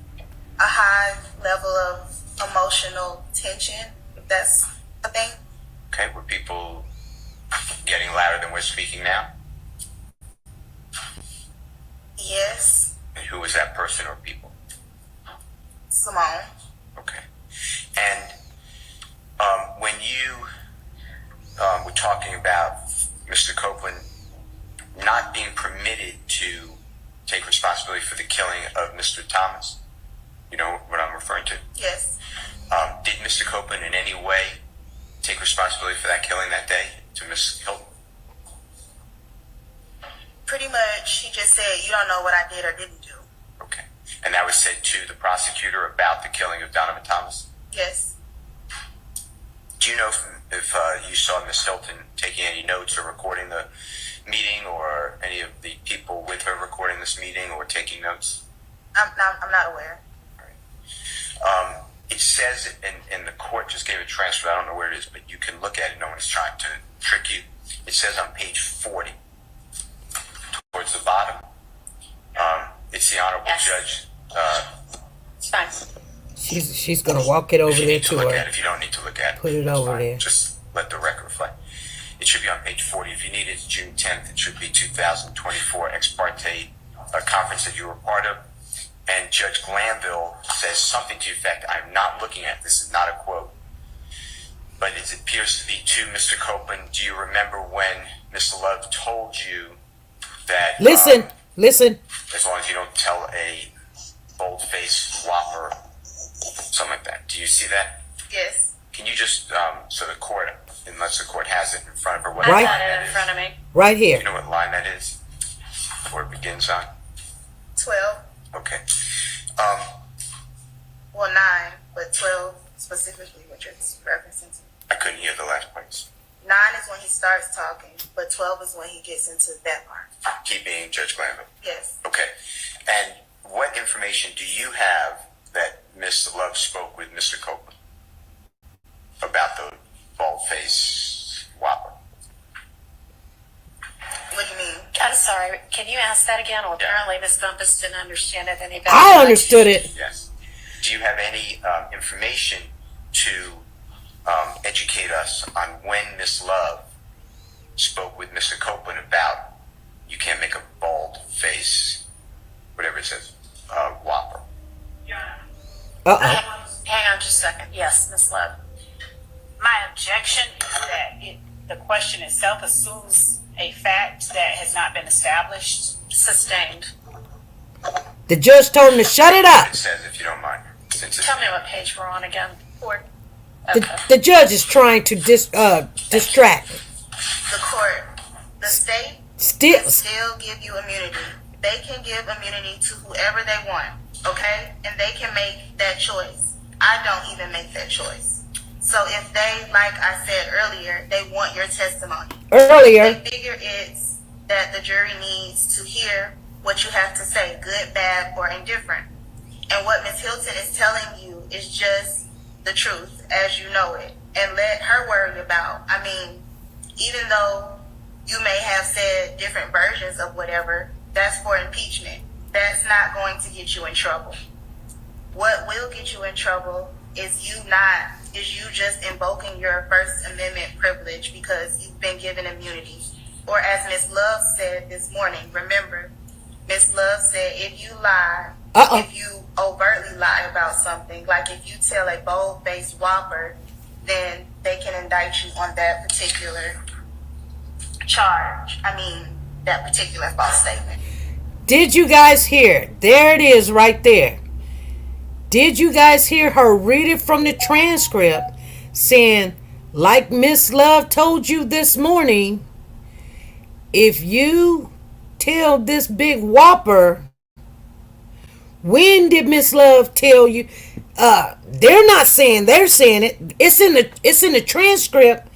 a high level of emotional tension, if that's a thing. Okay, were people getting louder than we're speaking now? Yes. And who was that person or people? Simone. Okay. And when you were talking about Mr. Copeland not being permitted to take responsibility for the killing of Mr. Thomas, you know what I'm referring to? Yes. Did Mr. Copeland in any way take responsibility for that killing that day to Miss Hilton? Pretty much, he just said, you don't know what I did or didn't do. Okay. And that was said to the prosecutor about the killing of Donovan Thomas? Yes. Do you know if you saw Miss Hilton taking any notes or recording the meeting, or any of the people with her recording this meeting or taking notes? I'm not aware. All right. It says, and the court just gave a transfer, I don't know where it is, but you can look at it, no one is trying to trick you. It says on page 40, towards the bottom, it's the Honorable Judge. It's fine. She's gonna walk it over there to her. If you don't need to look at it, put it over there. Just let the record reflect. It should be on page 40. If you need it, it's June 10th. It should be 2024 ex parte, a conference that you were part of. And Judge Glanville says something to the effect, I'm not looking at this, is not a quote, but it appears to be to Mr. Copeland. Do you remember when Mr. Love told you that... Listen. As long as you don't tell a bold-faced whopper, something like that. Do you see that? Yes. Can you just, so the court, unless the court has it in front of her, what I've line got it that in is? front of me. Right here. Do you know what line that is? Where it begins on? 12. Okay. Well, 9, but 12 specifically, what you're referencing to. I couldn't hear the last part. 9 is when he starts talking, but 12 is when he gets into that part. Keep being Judge Glanville. Yes. Okay. And what information do you have that Miss Love spoke with Mr. Copeland about the bald-faced whopper? What do you mean? I'm sorry. Can you ask that again? Well, apparently Miss Bumpus didn't understand it any better. I understood it. Yes. Do you have any information to educate us on when Miss Love spoke with Mr. Copeland about you can't make a bald face, whatever it says, whopper? Hang on just a second. Yes, Miss Love. My objection is that the question itself assumes a fact that has not been established. Sustained. The judge told him to shut it up. It says, if you don't mind. Tell me what page we're on again. The judge is trying to distract. The court, the state Still give you immunity. They can give immunity to whoever they want, okay? And they can make that choice. I don't even make that choice. So if they, like I said earlier, they want your testimony. Earlier. They figure it's that the jury needs to hear what you have to say, good, bad, or indifferent. And what Ms. Hilton is telling you is just the truth as you know it. And let her worry about, I mean, even though you may have said different versions of whatever, that's for impeachment. That's not going to get you in trouble. What will get you in trouble is you just invoking your First Amendment privilege because you've been given immunity. Or as Ms. Love said this morning, remember, Ms. Love said if you lie, if you overtly lie about something, like if you tell a bold-faced whopper, then they can indict you on that particular charge. I mean, that particular false statement. Did you guys hear? There it is right there. Did you guys hear her read it from the transcript saying, Like Miss Love told you this morning, if you tell this big whopper, when did Miss Love tell you? They're not saying, they're saying it. It's in the transcript.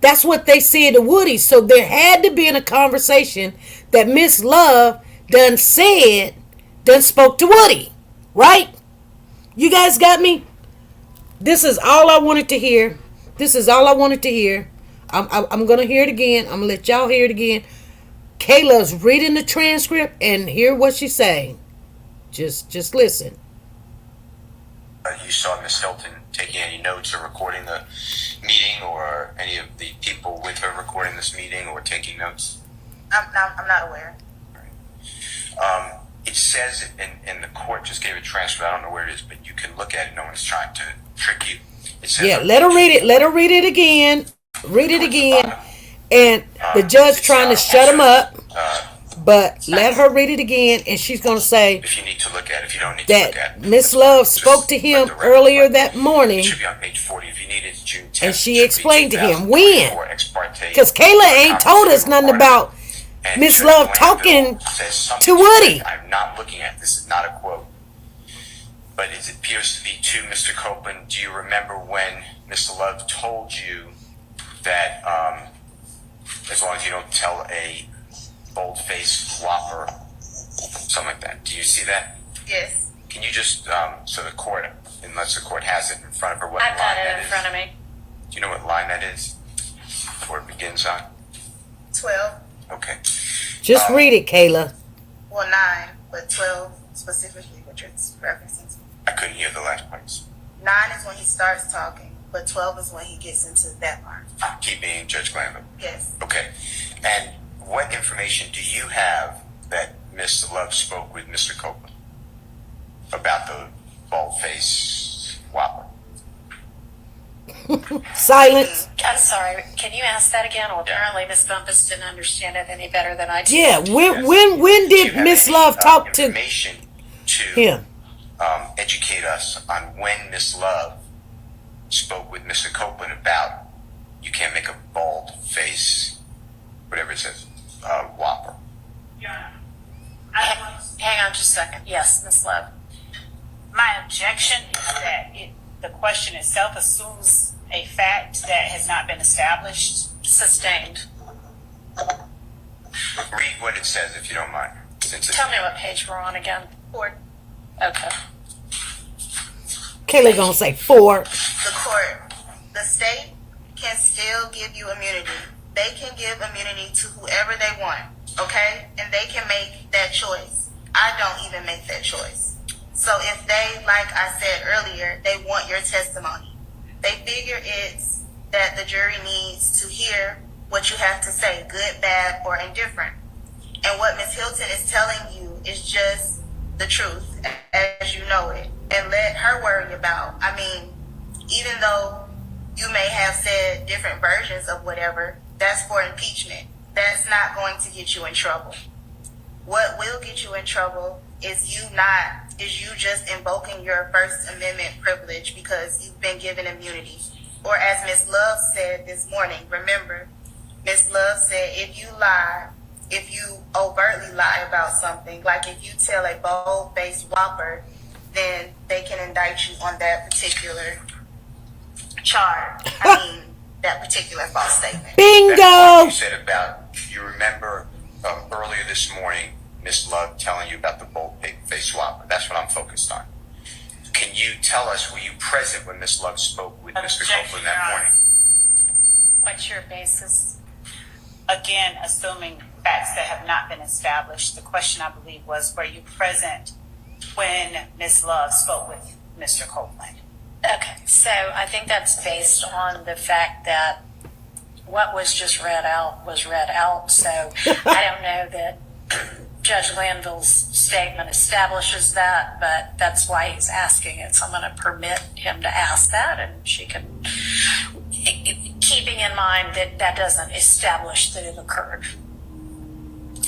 That's what they said to Woody. So there had to be in a conversation that Miss Love done spoke to Woody. Right? You guys got me? This is all I wanted to hear. This is all I wanted to hear. I'm going to hear it again. I'm going to let y'all hear it again. Kayla's reading the transcript and hear what she's saying. Just listen. You saw Miss Hilton taking any notes or recording the meeting, or any of the people with her recording this meeting or taking notes? I'm not aware. It says, and the court just gave a transcript, I don't know where it is, but you can look at it. No one's trying to trick you. It says, yeah, let her read it. Let her read it again. Read it again. And the judge trying to shut him up. But let her read it again, and she's going to say, if you need to look at it, if you don't need to look at it, Miss Love spoke to him earlier that morning. It should be on page 40 if you need it. June 10th, and she explained to him when. Because Kayla ain't told us nothing about Miss Love talking to Woody. I'm not looking at this. Is not a quote. But it appears to be to Mr. Copeland. Do you remember when Mr. Love told you that as long as you don't tell a bold-faced whopper, something like that? Do you see that? Yes. Can you just, so the court, unless the court has it in front of her, what I've line got it that in is? front of me. Do you know what line that is? Where it begins on? 12. Okay. Just read it, Kayla. Well, 9, but 12 specifically, which it's referencing to. I couldn't hear the last part. 9 is when he starts talking, but 12 is when he gets into that part. Keeping Judge Glanville? Yes. Okay. And what information do you have that Mr. Love spoke with Mr. Copeland about the bald-faced whopper? Silence. I'm sorry. Can you ask that again? Well, apparently Miss Bumpus didn't understand it any better than I did. Yeah. When did Miss Love talk to him? Educate us on when Miss Love spoke with Mr. Copeland about you can't make a bald face, whatever it says, whopper. Hang on just a second. Yes, Miss Love. My objection is that the question itself assumes a fact that has not been established. Sustained. Read what it says if you don't mind. Tell me what page we're on again. 4. Okay. Kayla gonna say 4. The court, the state can still give you immunity. They can give immunity to whoever they want, okay? And they can make that choice. I don't even make that choice. So if they, like I said earlier, they want your testimony, they figure it's that the jury needs to hear what you have to say, good, bad, or indifferent. And what Ms. Hilton is telling you is just the truth as you know it. And let her worry about, I mean, even though you may have said different versions of whatever, that's for impeachment. That's not going to get you in trouble. What will get you in trouble is you just invoking your First Amendment privilege because you've been given immunity. Or as Ms. Love said this morning, remember, Ms. Love said if you overtly lie about something, like if you tell a bold-faced whopper, then they can indict you on that particular charge. I mean, that particular false statement. Bingo! You said about, you remember earlier this morning, Miss Love telling you about the bold-faced whopper. That's what I'm focused on. Can you tell us, were you present when Miss Love spoke with Mr. Copeland that morning? What's your basis? Again, assuming facts that have not been established. The question, I believe, was, were you present when Miss Love spoke with Mr. Copeland? Okay, so I think that's based on the fact that what was just read out was read out. So I don't know that Judge Lanville's statement establishes that, but that's why he's asking it. So I'm going to permit him to ask that, and she can, keeping in mind that that doesn't establish that it occurred.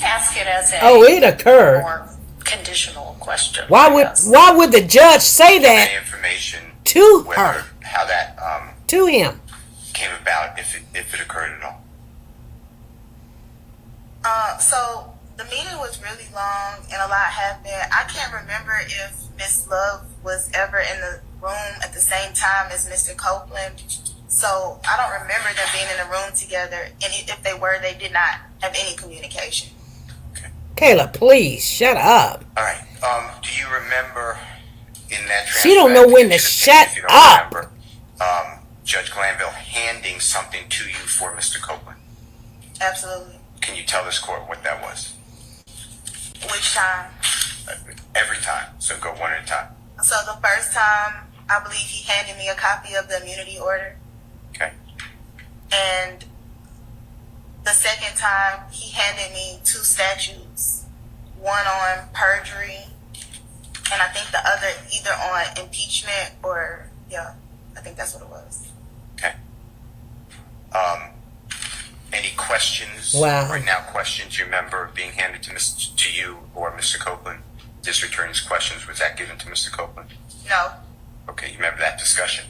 Ask it as a it occurred. More conditional question. Why would the judge say that Any information to whether, her? How that To him. came about, if it occurred at all? So the meeting was really long and a lot happened. I can't remember if Miss Love was ever in the room at the same time as Mr. Copeland. So I don't remember them being in the room together. And if they were, they did not have any communication. Okay. Kayla, please shut up. All right. Do you remember in that She don't know when to shut up. Remember, Judge Glanville handing something to you for Mr. Copeland? Absolutely. Can you tell this court what that was? Which time? Every time. So go one at a time. So the first time, I believe he handed me a copy of the immunity order. Okay. And the second time, he handed me 2 statutes. One on perjury, and I think the other either on impeachment or, yeah, I think that's what it was. Okay. Any questions? Wow. Right now, questions you remember being handed to you or Mr. Copeland? District Attorney's questions, was that given to Mr. Copeland? No. Okay, you remember that discussion?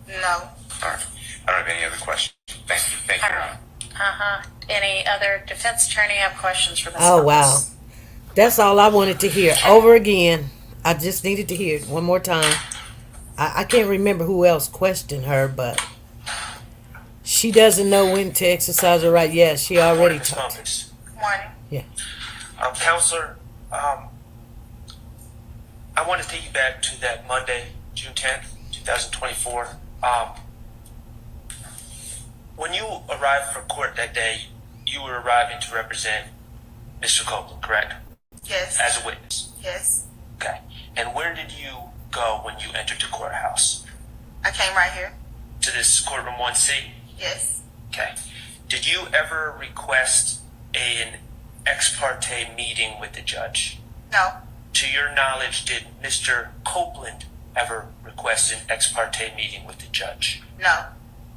No. All right. I don't have any other questions. Thank you. Thank you. All right. Any other defense attorney have questions for Ms. Oh, Phillips? wow. That's all I wanted to hear. Over again. I just needed to hear it one more time. I can't remember who else questioned her, but she doesn't know when to exercise her right. Yes, she already talked. Good morning. Yeah. Counselor, I want to take you back to that Monday, June 10th, 2024. When you arrived for court that day, you were arriving to represent Mr. Copeland, correct? Yes. As a witness? Yes. Okay. And where did you go when you entered the courthouse? I came right here. To this courtroom 1C? Yes. Okay. Did you ever request an ex parte meeting with the judge? No. To your knowledge, did Mr. Copeland ever request an ex parte meeting with the judge? No.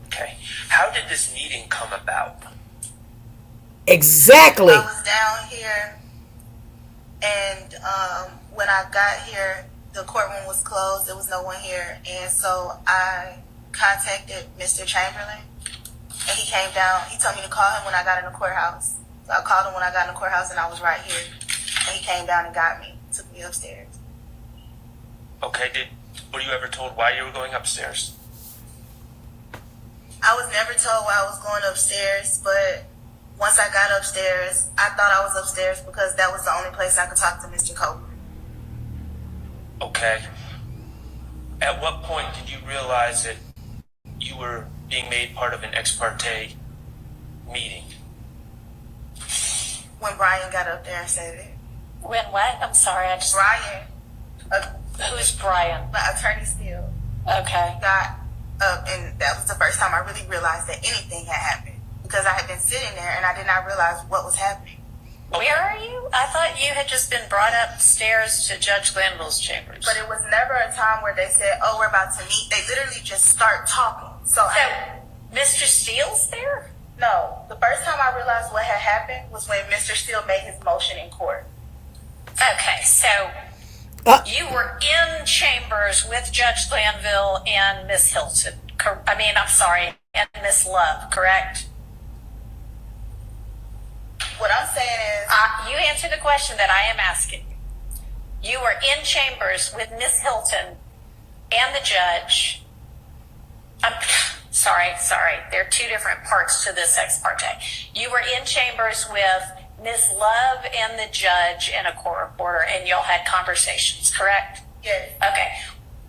Okay. How did this meeting come about? Exactly. I was down here, and when I got here, the courtroom was closed. There was no one here, and so I contacted Mr. Chamberlain, and he came down. He told me to call him when I got in the courthouse. So I called him when I got in the courthouse, and I was right here. And he came down and got me, took me upstairs. Okay. Were you ever told why you were going upstairs? I was never told why I was going upstairs, but once I got upstairs, I thought I was upstairs because that was the only place I could talk to Mr. Copeland. Okay. At what point did you realize that you were being made part of an ex parte meeting? When Brian got up there and said it. When what? I'm sorry, I just... Brian. Who's Brian? My attorney still. Okay. Got up, and that was the first time I really realized that anything had happened. Because I had been sitting there and I did not realize what was happening. Where are you? I thought you had just been brought upstairs to Judge Glanville's chambers. But it was never a time where they said, oh, we're about to meet. They literally just start talking. So Mr. Steele's there? No. The first time I realized what had happened was when Mr. Steele made his motion in court. Okay, so you were in chambers with Judge Glanville and Miss Hilton. And Miss Love, correct? What I'm saying is... you answer the question that I am asking. You were in chambers with Miss Hilton and the judge. Sorry. There are 2 different parts to this ex parte. You were in chambers with Miss Love and the judge and a court reporter, and y'all had conversations, correct? Yes. Okay.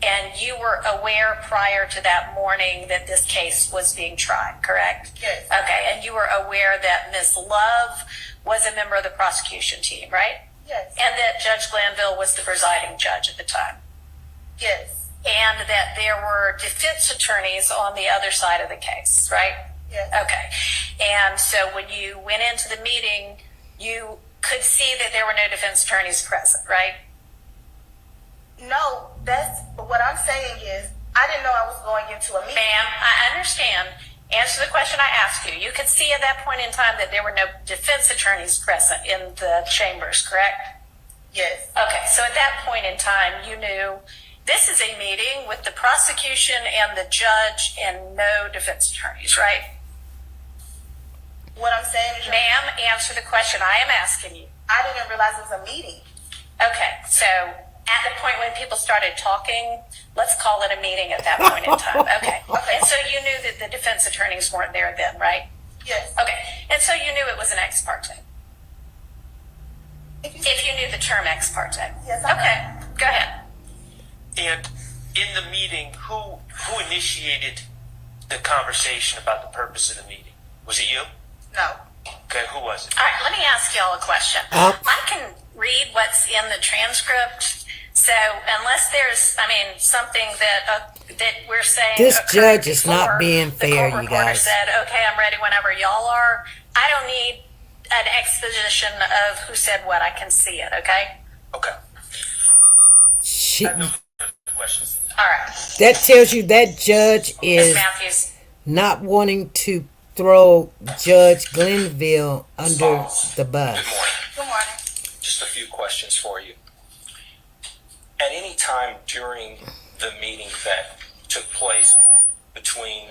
And you were aware prior to that morning that this case was being tried, correct? Yes. Okay. And you were aware that Miss Love was a member of the prosecution team, right? Yes. And that Judge Glanville was the presiding judge at the time? Yes. And that there were defense attorneys on the other side of the case, right? Yes. Okay. And so when you went into the meeting, you could see that there were no defense attorneys present, right? No, but what I'm saying is, I didn't know I was going into a meeting. Ma'am, I understand. Answer the question I asked you. You could see at that point in time that there were no defense attorneys present in the chambers, correct? Yes. Okay, so at that point in time, you knew this is a meeting with the prosecution and the judge and no defense attorneys, right? What I'm saying is, Ma'am, answer the question I am asking you. I didn't realize it was a meeting. Okay, so at the point when people started talking, let's call it a meeting at that point in time. Okay. And so you knew that the defense attorneys weren't there then, right? Yes. Okay. And so you knew it was an ex parte. If you knew the term ex parte. Yes. Okay. Go ahead. And in the meeting, who initiated the conversation about the purpose of the meeting? Was it you? No. Okay, who was it? All right, let me ask y'all a question. I can read what's in the transcript. So unless there's, something that that we're saying. This judge is before, not being fair, you guys. Said, okay, I'm ready whenever y'all are. I don't need an exposition of who said what. I can see it, okay? Okay. She, I have no questions. All right. that tells you that judge Ms. is Matthews. not wanting to throw Judge Glenville under the bus. Good morning. Good morning. Just a few questions for you. At any time during the meeting that took place between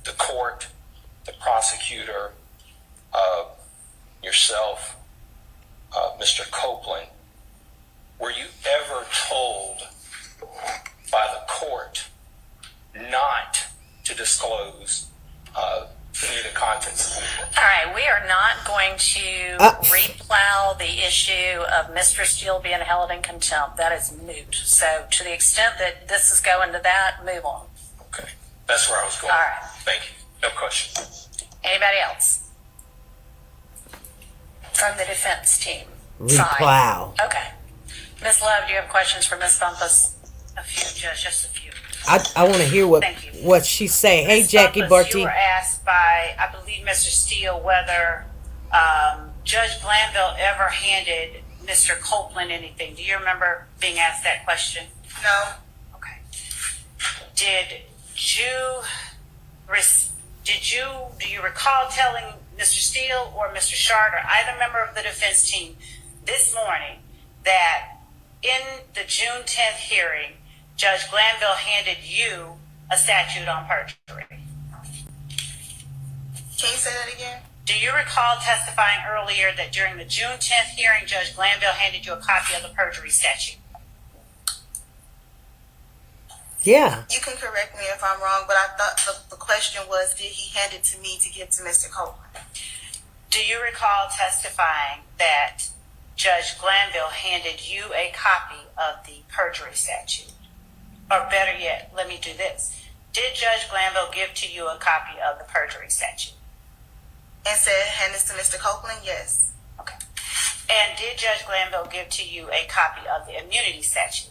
the court, the prosecutor, yourself, Mr. Copeland, were you ever told by the court not to disclose any of the contents? All right, we are not going to replow the issue of Mr. Steele being held in contempt. That is moot. So to the extent that this is going to that, move on. Okay, that's where I was going. All right. Thank you. No question. Anybody else? From the defense team. Replow. Side. Okay. Ms. Love, do you have questions for Ms. Bumpus? A few, Judge, just a few. I want to hear what she say. Hey, Ms. Jackie Bumpus, Barty. You were asked by, I believe, Mr. Steele whether Judge Glanville ever handed Mr. Copeland anything. Do you remember being asked that question? No. Okay. Do you recall telling Mr. Steele or Mr. Shard or either member of the defense team this morning that in the June 10th hearing, Judge Glanville handed you a statute on perjury? Can you say that again? Do you recall testifying earlier that during the June 10th hearing, Judge Glanville handed you a copy of the perjury statute? Yeah. You can correct me if I'm wrong, but I thought the question was, did he hand it to me to give to Mr. Copeland? Do you recall testifying that Judge Glanville handed you a copy of the perjury statute? Or better yet, let me do this. Did Judge Glanville give to you a copy of the perjury statute? And said, hand this to Mr. Copeland? Yes. Okay. And did Judge Glanville give to you a copy of the immunity statute?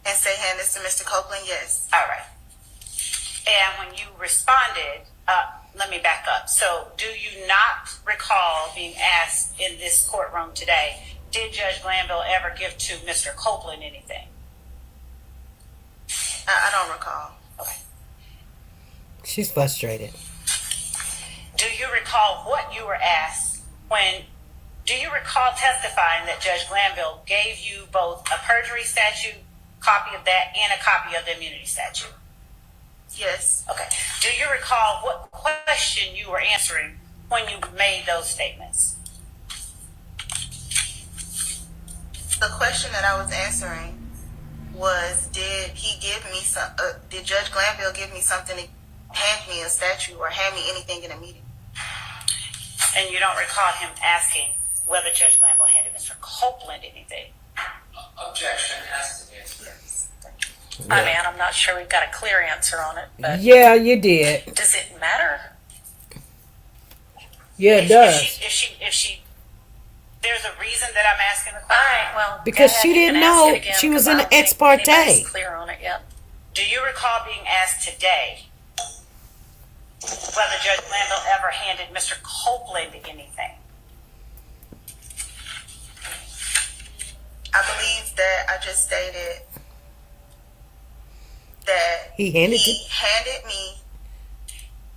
And say, hand this to Mr. Copeland? Yes. All right. And when you responded, let me back up. So do you not recall being asked in this courtroom today, did Judge Glanville ever give to Mr. Copeland anything? I don't recall. Okay. She's frustrated. Do you recall what you were asked do you recall testifying that Judge Glanville gave you both a perjury statute, copy of that, and a copy of the immunity statute? Yes. Okay. Do you recall what question you were answering when you made those statements? The question that I was answering was, did Judge Glanville give me something to hand me a statute or hand me anything in a meeting? And you don't recall him asking whether Judge Glanville handed Mr. Copeland anything? Objection has to be answered. I'm not sure we've got a clear answer on it, but Yeah, you did. does it matter? Yeah, it does. If she, there's a reason that I'm asking the All question. right, well, Because go ahead, she you can didn't ask know it again, she was because I in don't the ex think anybody's parte. clear on it yet. Do you recall being asked today whether Judge Glanville ever handed Mr. Copeland anything? I believe that I just stated that He handed me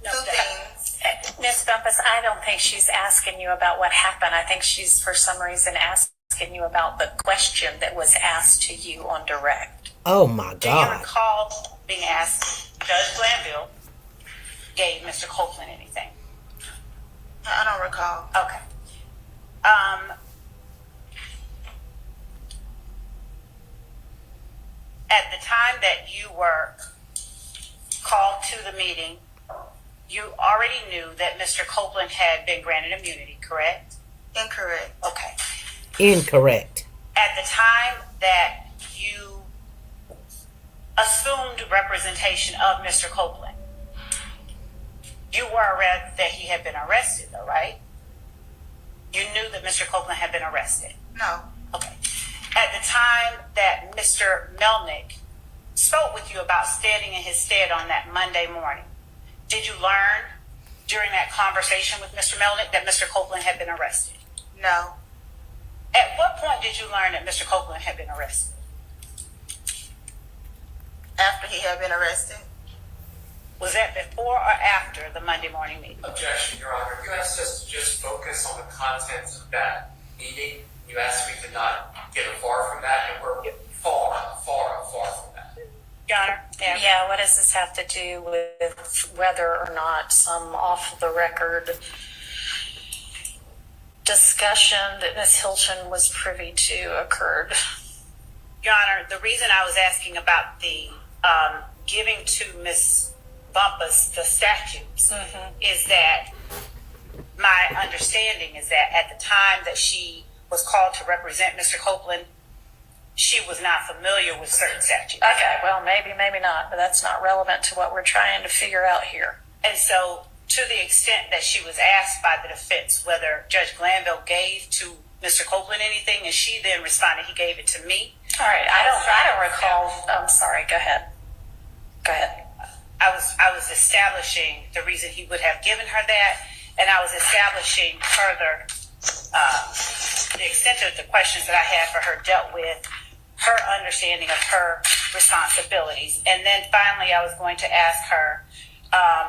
two things. Ms. Bumpus, I don't think she's asking you about what happened. I think she's, for some reason, asking you about the question that was asked to you on direct. Oh my Do you God. recall being asked, Judge Glanville gave Mr. Copeland anything? I don't recall. Okay. Um, at the time that you were called to the meeting, you already knew that Mr. Copeland had been granted immunity, correct? Incorrect. Okay. Incorrect. At the time that you assumed representation of Mr. Copeland, you were aware that he had been arrested, though, right? You knew that Mr. Copeland had been arrested. No. Okay. At the time that Mr. Melnick spoke with you about standing in his stead on that Monday morning, did you learn during that conversation with Mr. Melnick that Mr. Copeland had been arrested? No. At what point did you learn that Mr. Copeland had been arrested? After he had been arrested. Was that before or after the Monday morning meeting? Objection, Your Honor. You asked us to just focus on the contents of that meeting. You asked me to not get far from that, and we're far from that. Your Honor? Yeah, what does this have to do with whether or not some off-the-record discussion that Ms. Hilton was privy to occurred? Your Honor, the reason I was asking about the giving to Ms. Bumpus the statutes is that my understanding is that at the time that she was called to represent Mr. Copeland, she was not familiar with certain statutes. Okay, well, maybe not, but that's not relevant to what we're trying to figure out here. And so, to the extent that she was asked by the defense whether Judge Glanville gave to Mr. Copeland anything, and she then responded, he gave it to me. All right, I don't recall. I'm sorry. Go ahead. I was establishing the reason he would have given her that, and I was establishing further the extent of the questions that I had for her dealt with her understanding of her responsibilities. And then finally, I was going to ask her,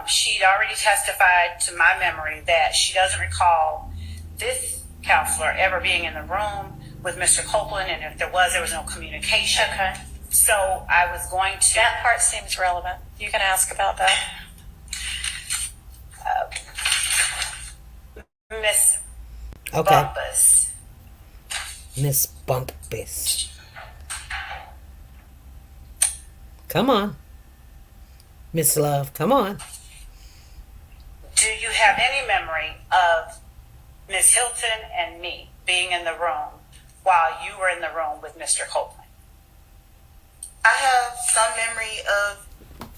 she'd already testified to my memory that she doesn't recall this counselor ever being in the room with Mr. Copeland, and if there was no communication. Okay. So I was going to... That part seems relevant. You can ask about that. Miss Okay. Bumpus. Miss Bumpus. Come on. Miss Love, come on. Do you have any memory of Miss Hilton and me being in the room while you were in the room with Mr. Copeland? I have some memory of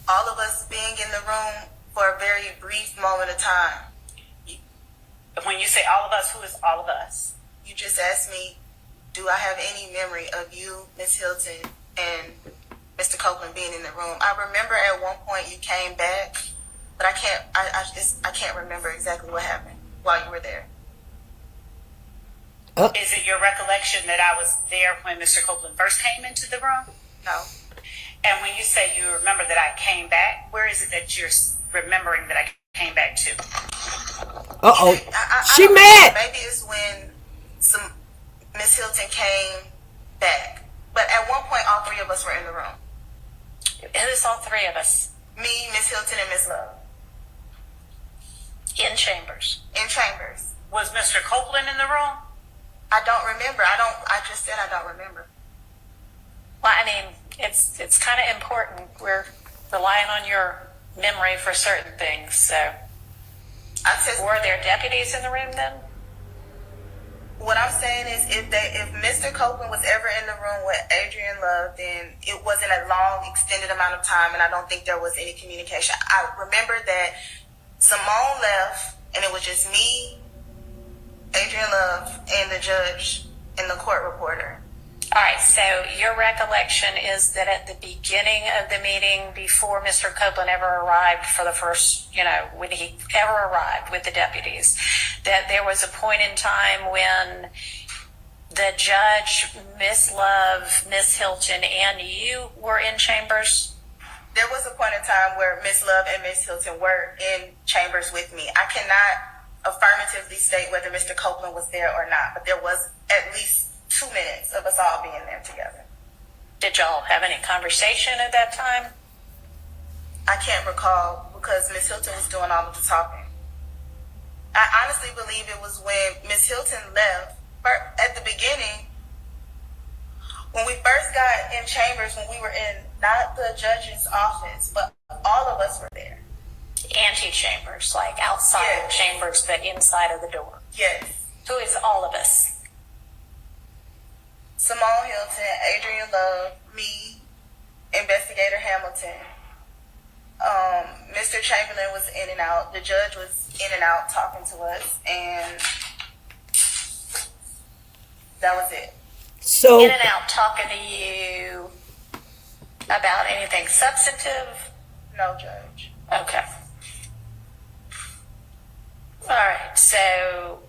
all of us being in the room for a very brief moment of time. When you say all of us, who is all of us? You just asked me, do I have any memory of you, Miss Hilton, and Mr. Copeland being in the room? I remember at one point you came back, but I can't remember exactly what happened while you were there. Is it your recollection that I was there when Mr. Copeland first came into the room? No. And when you say you remember that I came back, where is it that you're remembering that I came back to? Uh-oh. She mad. Maybe it's when Miss Hilton came back. But at one point, all three of us were in the room. Who's all three of us? Me, Miss Hilton, and Miss Love. In chambers. In chambers. Was Mr. Copeland in the room? I don't remember. I just said I don't remember. Well, I mean, it's kind of important. We're relying on your memory for certain things. So, were there deputies in the room then? What I'm saying is, if Mr. Copeland was ever in the room with Adrian Love, then it wasn't a long, extended amount of time, and I don't think there was any communication. I remember that Simone left, and it was just me, Adrian Love, and the judge and the court reporter. All right, so your recollection is that at the beginning of the meeting, before Mr. Copeland ever arrived for the first, when he ever arrived with the deputies, that there was a point in time when the judge, Miss Love, Miss Hilton, and you were in chambers? There was a point in time where Miss Love and Miss Hilton were in chambers with me. I cannot affirmatively state whether Mr. Copeland was there or not, but there was at least 2 minutes of us all being there together. Did y'all have any conversation at that time? I can't recall because Miss Hilton was doing all of the talking. I honestly believe it was when Miss Hilton left. At the beginning, when we first got in chambers, when we were in not the judge's office, but all of us were there. Antechambers, like outside of chambers, but inside of the door. Yes. Who is all of us? Simone Hilton, Adrian Love, me, Investigator Hamilton. Mr. Chamberlain was in and out. The judge was in and out talking to us, and that was it. So in and out talking to you about anything substantive? No, Judge. Okay. All right. So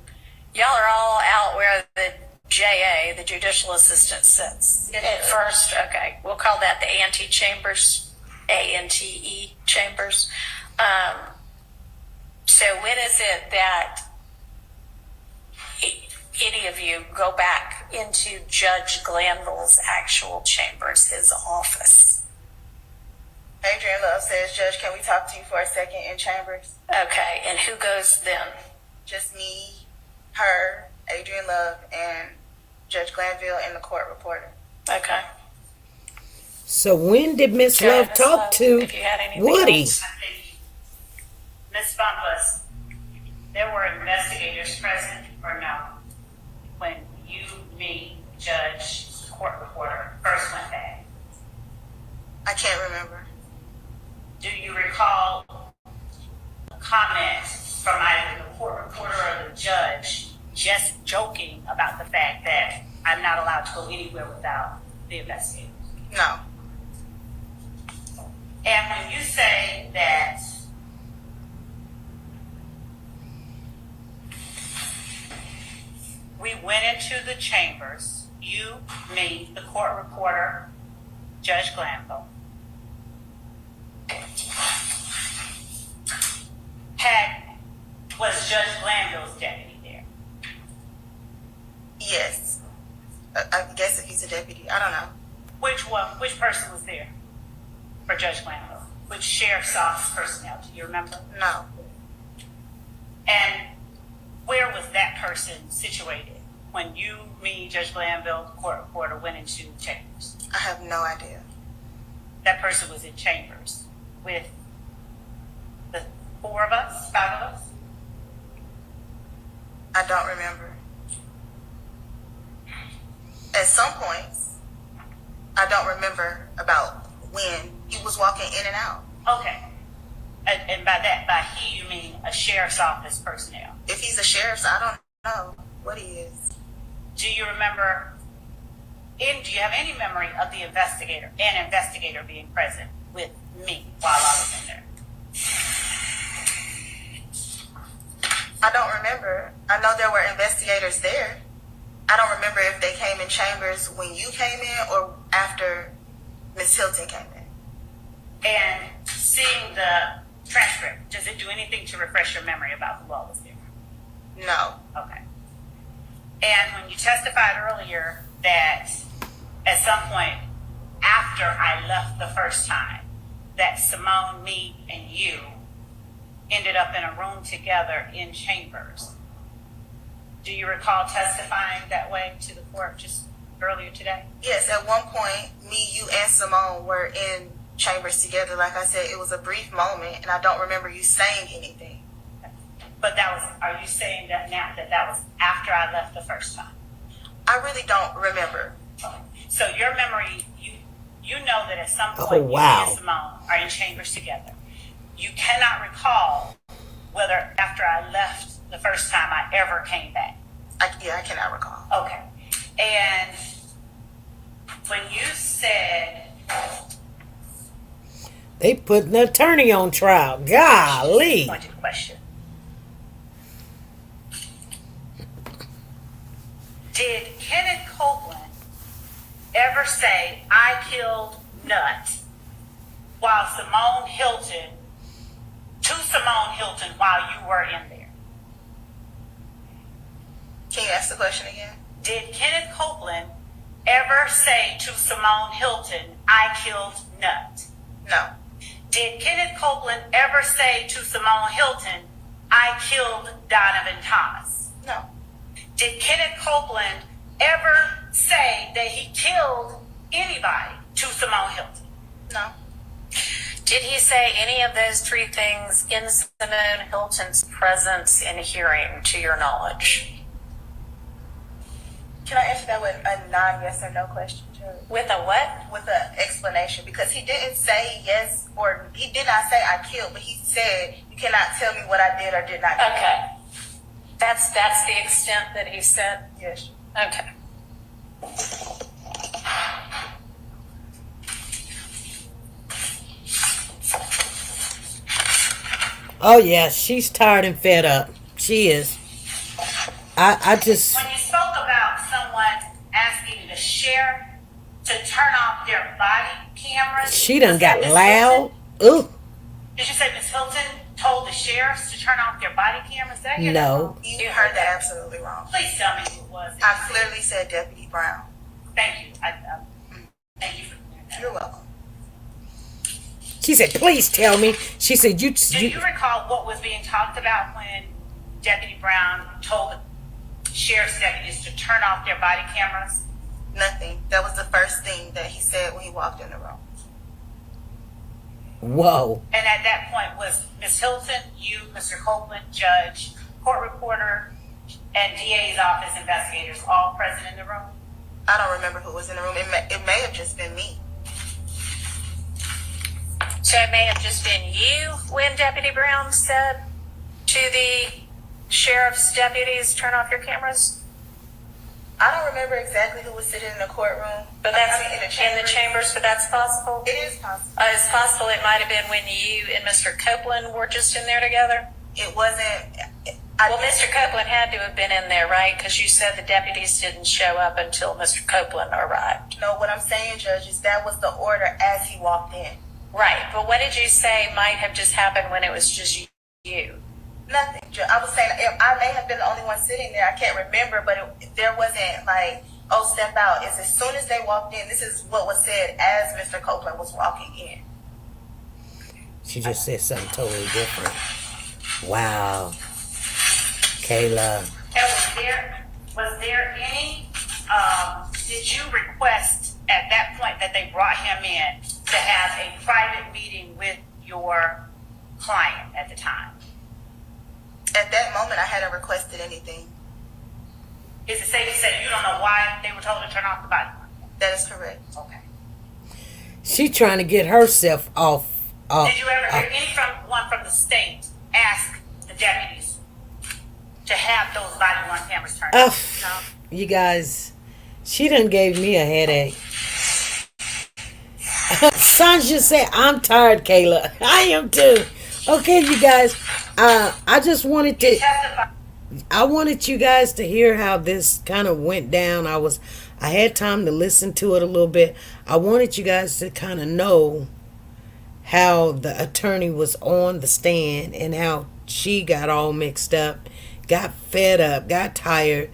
y'all are all out where the JA, the judicial assistant, sits. At first, okay, we'll call that the antechambers, ANTE chambers. So when is it that any of you go back into Judge Glanville's actual chambers, his office? Adrian Love says, Judge, can we talk to you for a second in chambers? Okay, and who goes then? Just me, her, Adrian Love, and Judge Glanville and the court reporter. Okay. So when did Miss Love talk to Woody? Miss Bumpus, there were investigators present or no? When you, me, Judge, court reporter first went back? I can't remember. Do you recall a comment from either the court reporter or the judge just joking about the fact that I'm not allowed to go anywhere without the investigators? No. And when you say that we went into the chambers, you, me, the court reporter, Judge Glanville, was Judge Glanville's deputy there? Yes. I guess if he's a deputy, I don't know. Which one? Which person was there for Judge Glanville? Which sheriff's office personnel? Do you remember? No. And where was that person situated when you, me, Judge Glanville, the court reporter went into chambers? I have no idea. That person was in chambers with the four of us, five of us? I don't remember. At some points, I don't remember about when he was walking in and out. Okay. And by that, by he, you mean a sheriff's office personnel? If he's a sheriff's, I don't know what he is. Do you remember, do you have any memory of the investigator, an investigator being present with me while I was in there? I don't remember. I know there were investigators there. I don't remember if they came in chambers when you came in or after Miss Hilton came in. And seeing the transcript, does it do anything to refresh your memory about who all was there? No. Okay. And when you testified earlier that at some point after I left the first time, that Simone, me, and you ended up in a room together in chambers. Do you recall testifying that way to the court just earlier today? Yes, at one point, me, you, and Simone were in chambers together. Like I said, it was a brief moment, and I don't remember you saying anything. But that was, are you saying that now that was after I left the first time? I really don't remember. Okay. So your memory, you know that at some point you and Simone are in chambers together. You cannot recall whether after I left the first time I ever came back. I cannot recall. Okay. And when you said they put an attorney on trial, golly. Pointed question. Did Kenneth Copeland ever say, I killed Nut while Simone Hilton, to Simone Hilton while you were in there? Can you ask the question again? Did Kenneth Copeland ever say to Simone Hilton, I killed Nut? No. Did Kenneth Copeland ever say to Simone Hilton, I killed Donovan Thomas? No. Did Kenneth Copeland ever say that he killed anybody to Simone Hilton? No. Did he say any of those three things in Simone Hilton's presence and hearing, to your knowledge? Can I answer that with a non-yes or no question, Judge? With a what? With an explanation, because he didn't say yes, or he did not say I killed, but he said you cannot tell me what I did or did not do. Okay. That's the extent that he said? Yes. Okay. Oh yeah, she's tired and fed up. She is. I just. When you spoke about someone asking the sheriff to turn off their body cameras, She done got loud. Ooh. Did you say Miss Hilton told the sheriffs to turn off their body cameras? Did I hear that No. wrong? You heard that absolutely wrong. Please tell me who it was. I clearly said Deputy Brown. Thank you. Thank you for clearing that. You're welcome. She said, please tell me. She said, Do you recall what was being talked about when Deputy Brown told the sheriff's deputies to turn off their body cameras? Nothing. That was the first thing that he said when he walked in the room. Whoa. And at that point, was Miss Hilton, you, Mr. Copeland, judge, court reporter, and DA's office investigators all present in the room? I don't remember who was in the room. It may have just been me. So it may have just been you when Deputy Brown said to the sheriff's deputies, turn off your cameras? I don't remember exactly who was sitting in the courtroom. But that's in the chambers, but that's possible? It is possible. It's possible it might have been when you and Mr. Copeland were just in there together? It wasn't. Well, Mr. Copeland had to have been in there, right? Because you said the deputies didn't show up until Mr. Copeland arrived. No, what I'm saying, Judge, is that was the order as he walked in. Right, but what did you say might have just happened when it was just you? Nothing. I was saying I may have been the only one sitting there. I can't remember, but there wasn't like, oh, step out. It's as soon as they walked in, this is what was said as Mr. Copeland was walking in. She just said something totally different. Wow. Kayla. And was there any, did you request at that point that they brought him in to have a private meeting with your client at the time? At that moment, I hadn't requested anything. Is it safe to say you don't know why they were told to turn off the body? That is correct. Okay. She trying to get herself off. Did you ever hear anyone from the state ask the deputies to have those body-worn cameras turned off? No. You guys, she done gave me a headache. Sanja said, I'm tired, Kayla. I am too. Okay, you guys. I just wanted to. I wanted you guys to hear how this kind of went down. I had time to listen to it a little bit. I wanted you guys to kind of know how the attorney was on the stand and how she got all mixed up, got fed up, got tired,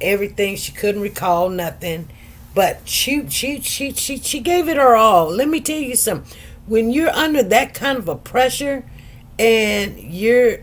everything. She couldn't recall nothing, but she gave it her all. Let me tell you something. When you're under that kind of a pressure and you're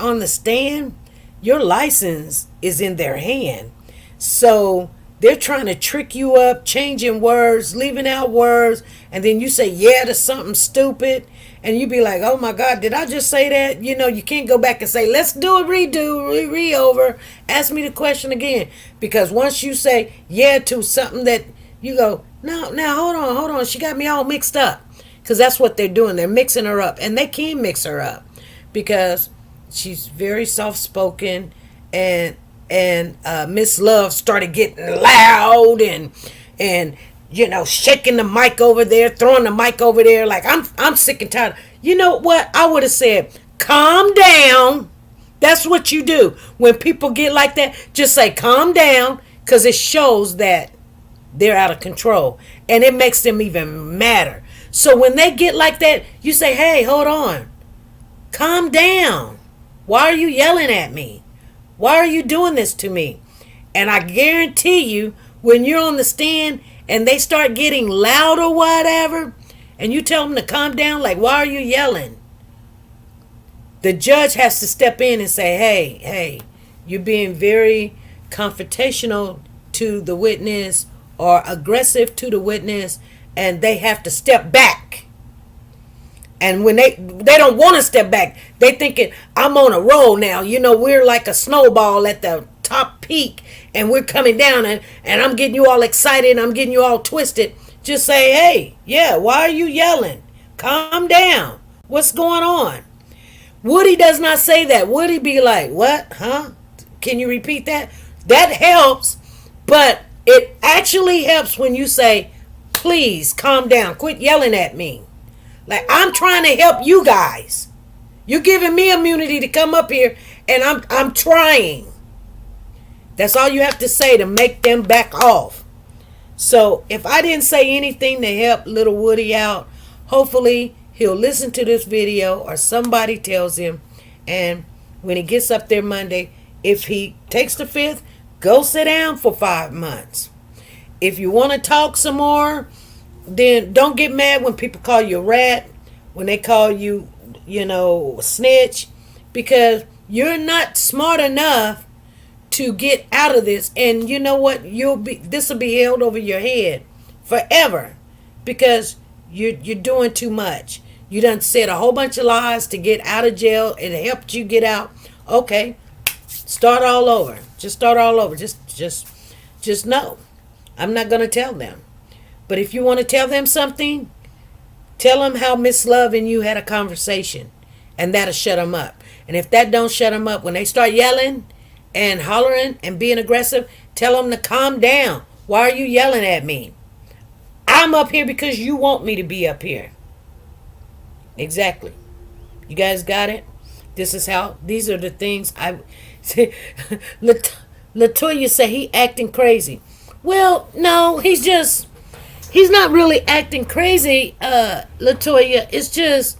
on the stand, your license is in their hand. So they're trying to trick you up, changing words, leaving out words, and then you say yeah to something stupid, and you be like, oh my God, did I just say that? You know, you can't go back and say, let's do it, re-over, ask me the question again. Because once you say yeah to something that you go, no, now hold on, she got me all mixed up. Because that's what they're doing. They're mixing her up. And they can mix her up. Because she's very soft-spoken. And Miss Love started getting loud and you know, shaking the mic over there, throwing the mic over there. Like, I'm sick and tired. You know what? I would have said, calm down. That's what you do. When people get like that, just say, calm down. Because it shows that they're out of control. And it makes them even madder. So when they get like that, you say, hey, hold on. Calm down. Why are you yelling at me? Why are you doing this to me? And I guarantee you, when you're on the stand and they start getting loud or whatever, and you tell them to calm down, like, why are you yelling? The judge has to step in and say, hey, you're being very confrontational to the witness or aggressive to the witness, and they have to step back. And when they don't want to step back, they thinking, I'm on a roll now. We're like a snowball at the top peak, and we're coming down, and I'm getting you all excited, I'm getting you all twisted. Just say, hey, yeah, why are you yelling? Calm down. What's going on? Woody does not say that. Woody be like, what? Huh? Can you repeat that? That helps, but it actually helps when you say, please calm down. Quit yelling at me. Like, I'm trying to help you guys. You're giving me immunity to come up here, and I'm trying. That's all you have to say to make them back off. So if I didn't say anything to help little Woody out, hopefully he'll listen to this video or somebody tells him. And when he gets up there Monday, if he takes the fifth, go sit down for 5 months. If you want to talk some more, then don't get mad when people call you a rat, when they call you, a snitch, because you're not smart enough to get out of this. And you know what? This will be held over your head forever because you're doing too much. You done said a whole bunch of lies to get out of jail. It helped you get out. Okay, start all over. Just start all over. Just know. I'm not gonna tell them. But if you want to tell them something, tell them how Miss Love and you had a conversation, and that'll shut them up. And if that don't shut them up, when they start yelling and hollering and being aggressive, tell them to calm down. Why are you yelling at me? I'm up here because you want me to be up here. Exactly. You guys got it? These are the things I... Latoya said he acting crazy. Well, no, he's not really acting crazy, Latoya. It's just,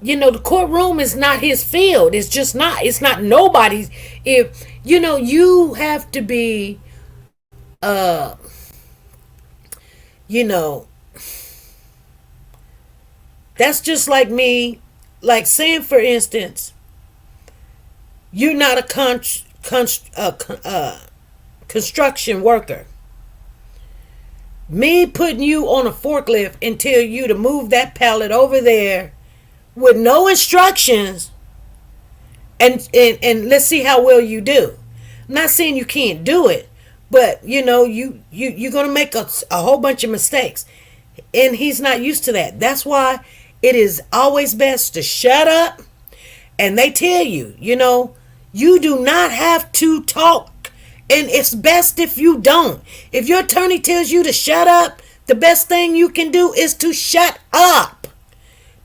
the courtroom is not his field. It's just not. It's not nobody's. If, you have to be, that's just like me. Like saying, for instance, you're not a construction worker. Me putting you on a forklift and tell you to move that pallet over there with no instructions, and let's see how well you do. I'm not saying you can't do it, but you're gonna make a whole bunch of mistakes, and he's not used to that. That's why it is always best to shut up. And they tell you, you do not have to talk. And it's best if you don't. If your attorney tells you to shut up, the best thing you can do is to shut up.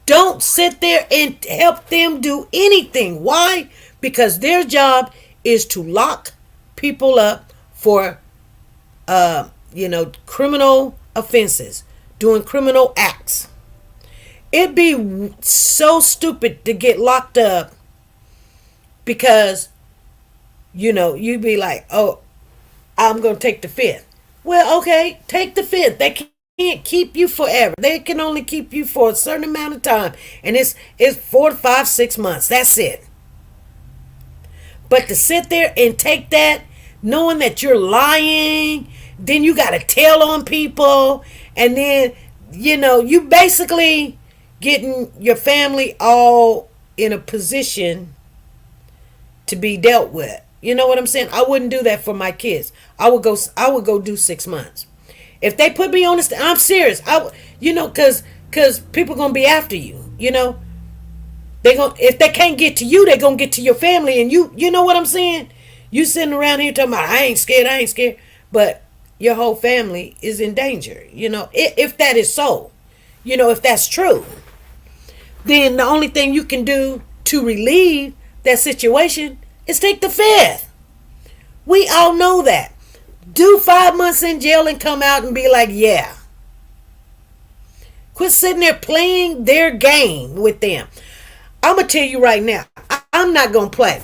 Don't sit there and help them do anything. Why? Because their job is to lock people up for, criminal offenses, doing criminal acts. It'd be so stupid to get locked up because you'd be like, oh, I'm going to take the fifth. Well, okay, take the fifth. They can't keep you forever. They can only keep you for a certain amount of time. And it's 4 to 5, 6 months. That's it. But to sit there and take that, knowing that you're lying, then you got to tell on people. And then, you basically getting your family all in a position to be dealt with. You know what I'm saying? I wouldn't do that for my kids. I would go do 6 months. If they put me on the stand, I'm serious. Cause people gonna be after you. If they can't get to you, they gonna get to your family, and you know what I'm saying? You sitting around here talking about I ain't scared, but your whole family is in danger. If that is so, if that's true, then the only thing you can do to relieve that situation is take the fifth. We all know that. Do 5 months in jail and come out and be like, yeah. Quit sitting there playing their game with them. I'm going to tell you right now, I'm not going to play.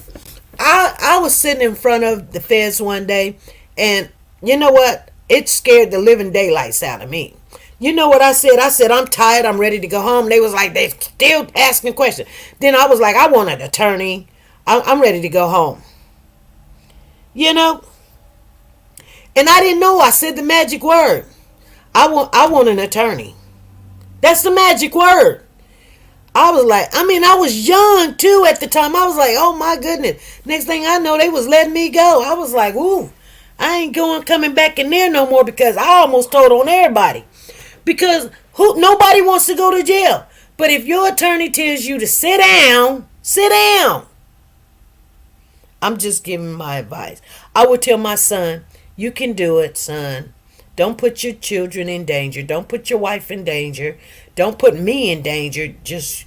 I was sitting in front of the feds one day, and You know what? It scared the living daylights out of me. You know what I said? I said, I'm tired. I'm ready to go home. They was like, they still asking questions. Then I was like, I want an attorney. I'm ready to go home. You know? And I didn't know I said the magic word. I want an attorney. That's the magic word. I was like, I was young too at the time. I was like, oh my goodness. Next thing I know, they was letting me go. I was like, ooh, I ain't coming back in there no more because I almost told on everybody. Because nobody wants to go to jail. But if your attorney tells you to sit down, sit down. I'm just giving my advice. I would tell my son, you can do it, son. Don't put your children in danger. Don't put your wife in danger. Don't put me in danger. Just,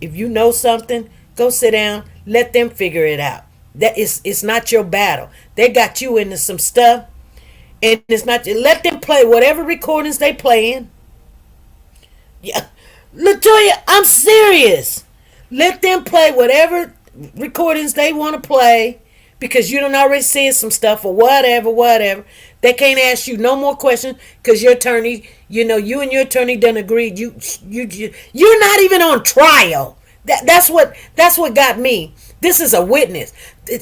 if you know something, go sit down. Let them figure it out. It's not your battle. They got you into some stuff. And it's not, let them play whatever recordings they playing. Yeah. Latoya, I'm serious. Let them play whatever recordings they want to play because you done already said some stuff or whatever. They can't ask you no more questions because your attorney, you and your attorney done agreed. You're not even on trial. That's what got me. This is a witness.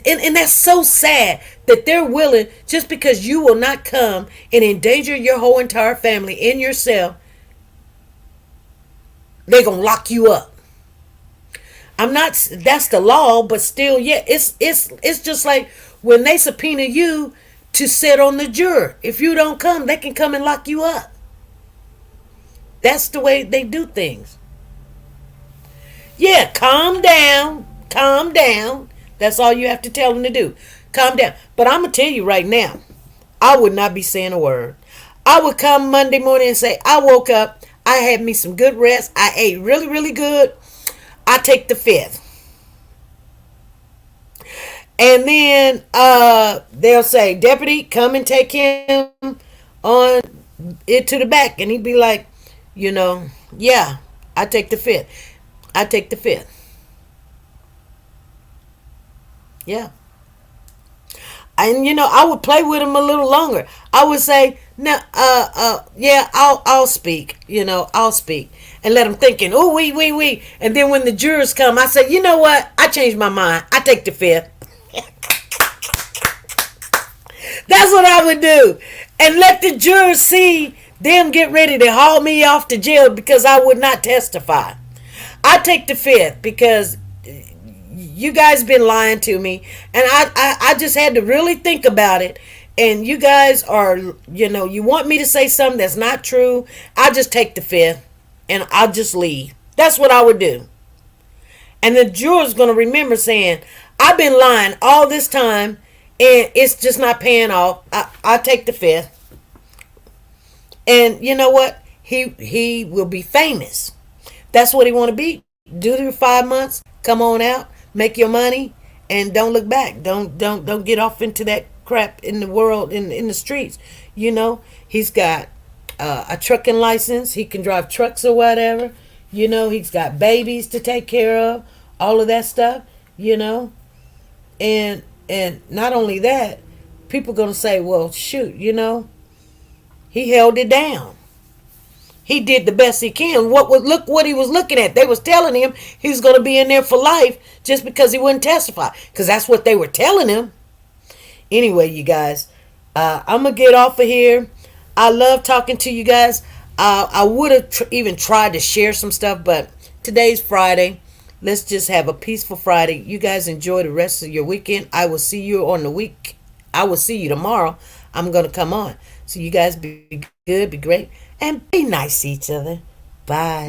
And that's so sad that they're willing, just because you will not come and endanger your whole entire family and yourself, they're going to lock you up. That's the law, but still, yeah, it's just like when they subpoena you to sit on the juror. If you don't come, they can come and lock you up. That's the way they do things. Yeah, calm down. Calm down. That's all you have to tell them to do. Calm down. But I'm going to tell you right now, I would not be saying a word. I would come Monday morning and say, I woke up, I had me some good rest, I ate really, really good, I take the fifth. And then they'll say, Deputy, come and take him on it to the back. And he'd be like, yeah, I take the fifth. I take the fifth. Yeah. And I would play with him a little longer. I would say, no, yeah, I'll speak. I'll speak, and let him thinking, oh, wait. And then when the jurors come, I say, you know what? I changed my mind. I take the fifth. That's what I would do, and let the jurors see them get ready to haul me off to jail because I would not testify. I take the fifth because you guys been lying to me, and I just had to really think about it. And you guys are, you want me to say something that's not true. I just take the fifth and I'll just leave. That's what I would do. And the juror's going to remember saying, I've been lying all this time and it's just not paying off. I take the fifth. And you know what? He will be famous. That's what he want to be. Do the 5 months, come on out, make your money, and don't look back. Don't get off into that crap in the world, in the streets. He's got a trucking license. He can drive trucks or whatever. He's got babies to take care of, all of that stuff. And not only that, people gonna say, well, shoot, he held it down. He did the best he can. Look what he was looking at. They was telling him he was going to be in there for life just because he wouldn't testify. Because that's what they were telling him. Anyway, you guys, I'm going to get off of here. I love talking to you guys. I would have even tried to share some stuff, but today's Friday. Let's just have a peaceful Friday. You guys enjoy the rest of your weekend. I will see you on the week. I will see you tomorrow. I'm going to come on. So you guys be good, be great. And be nice to each other. Bye.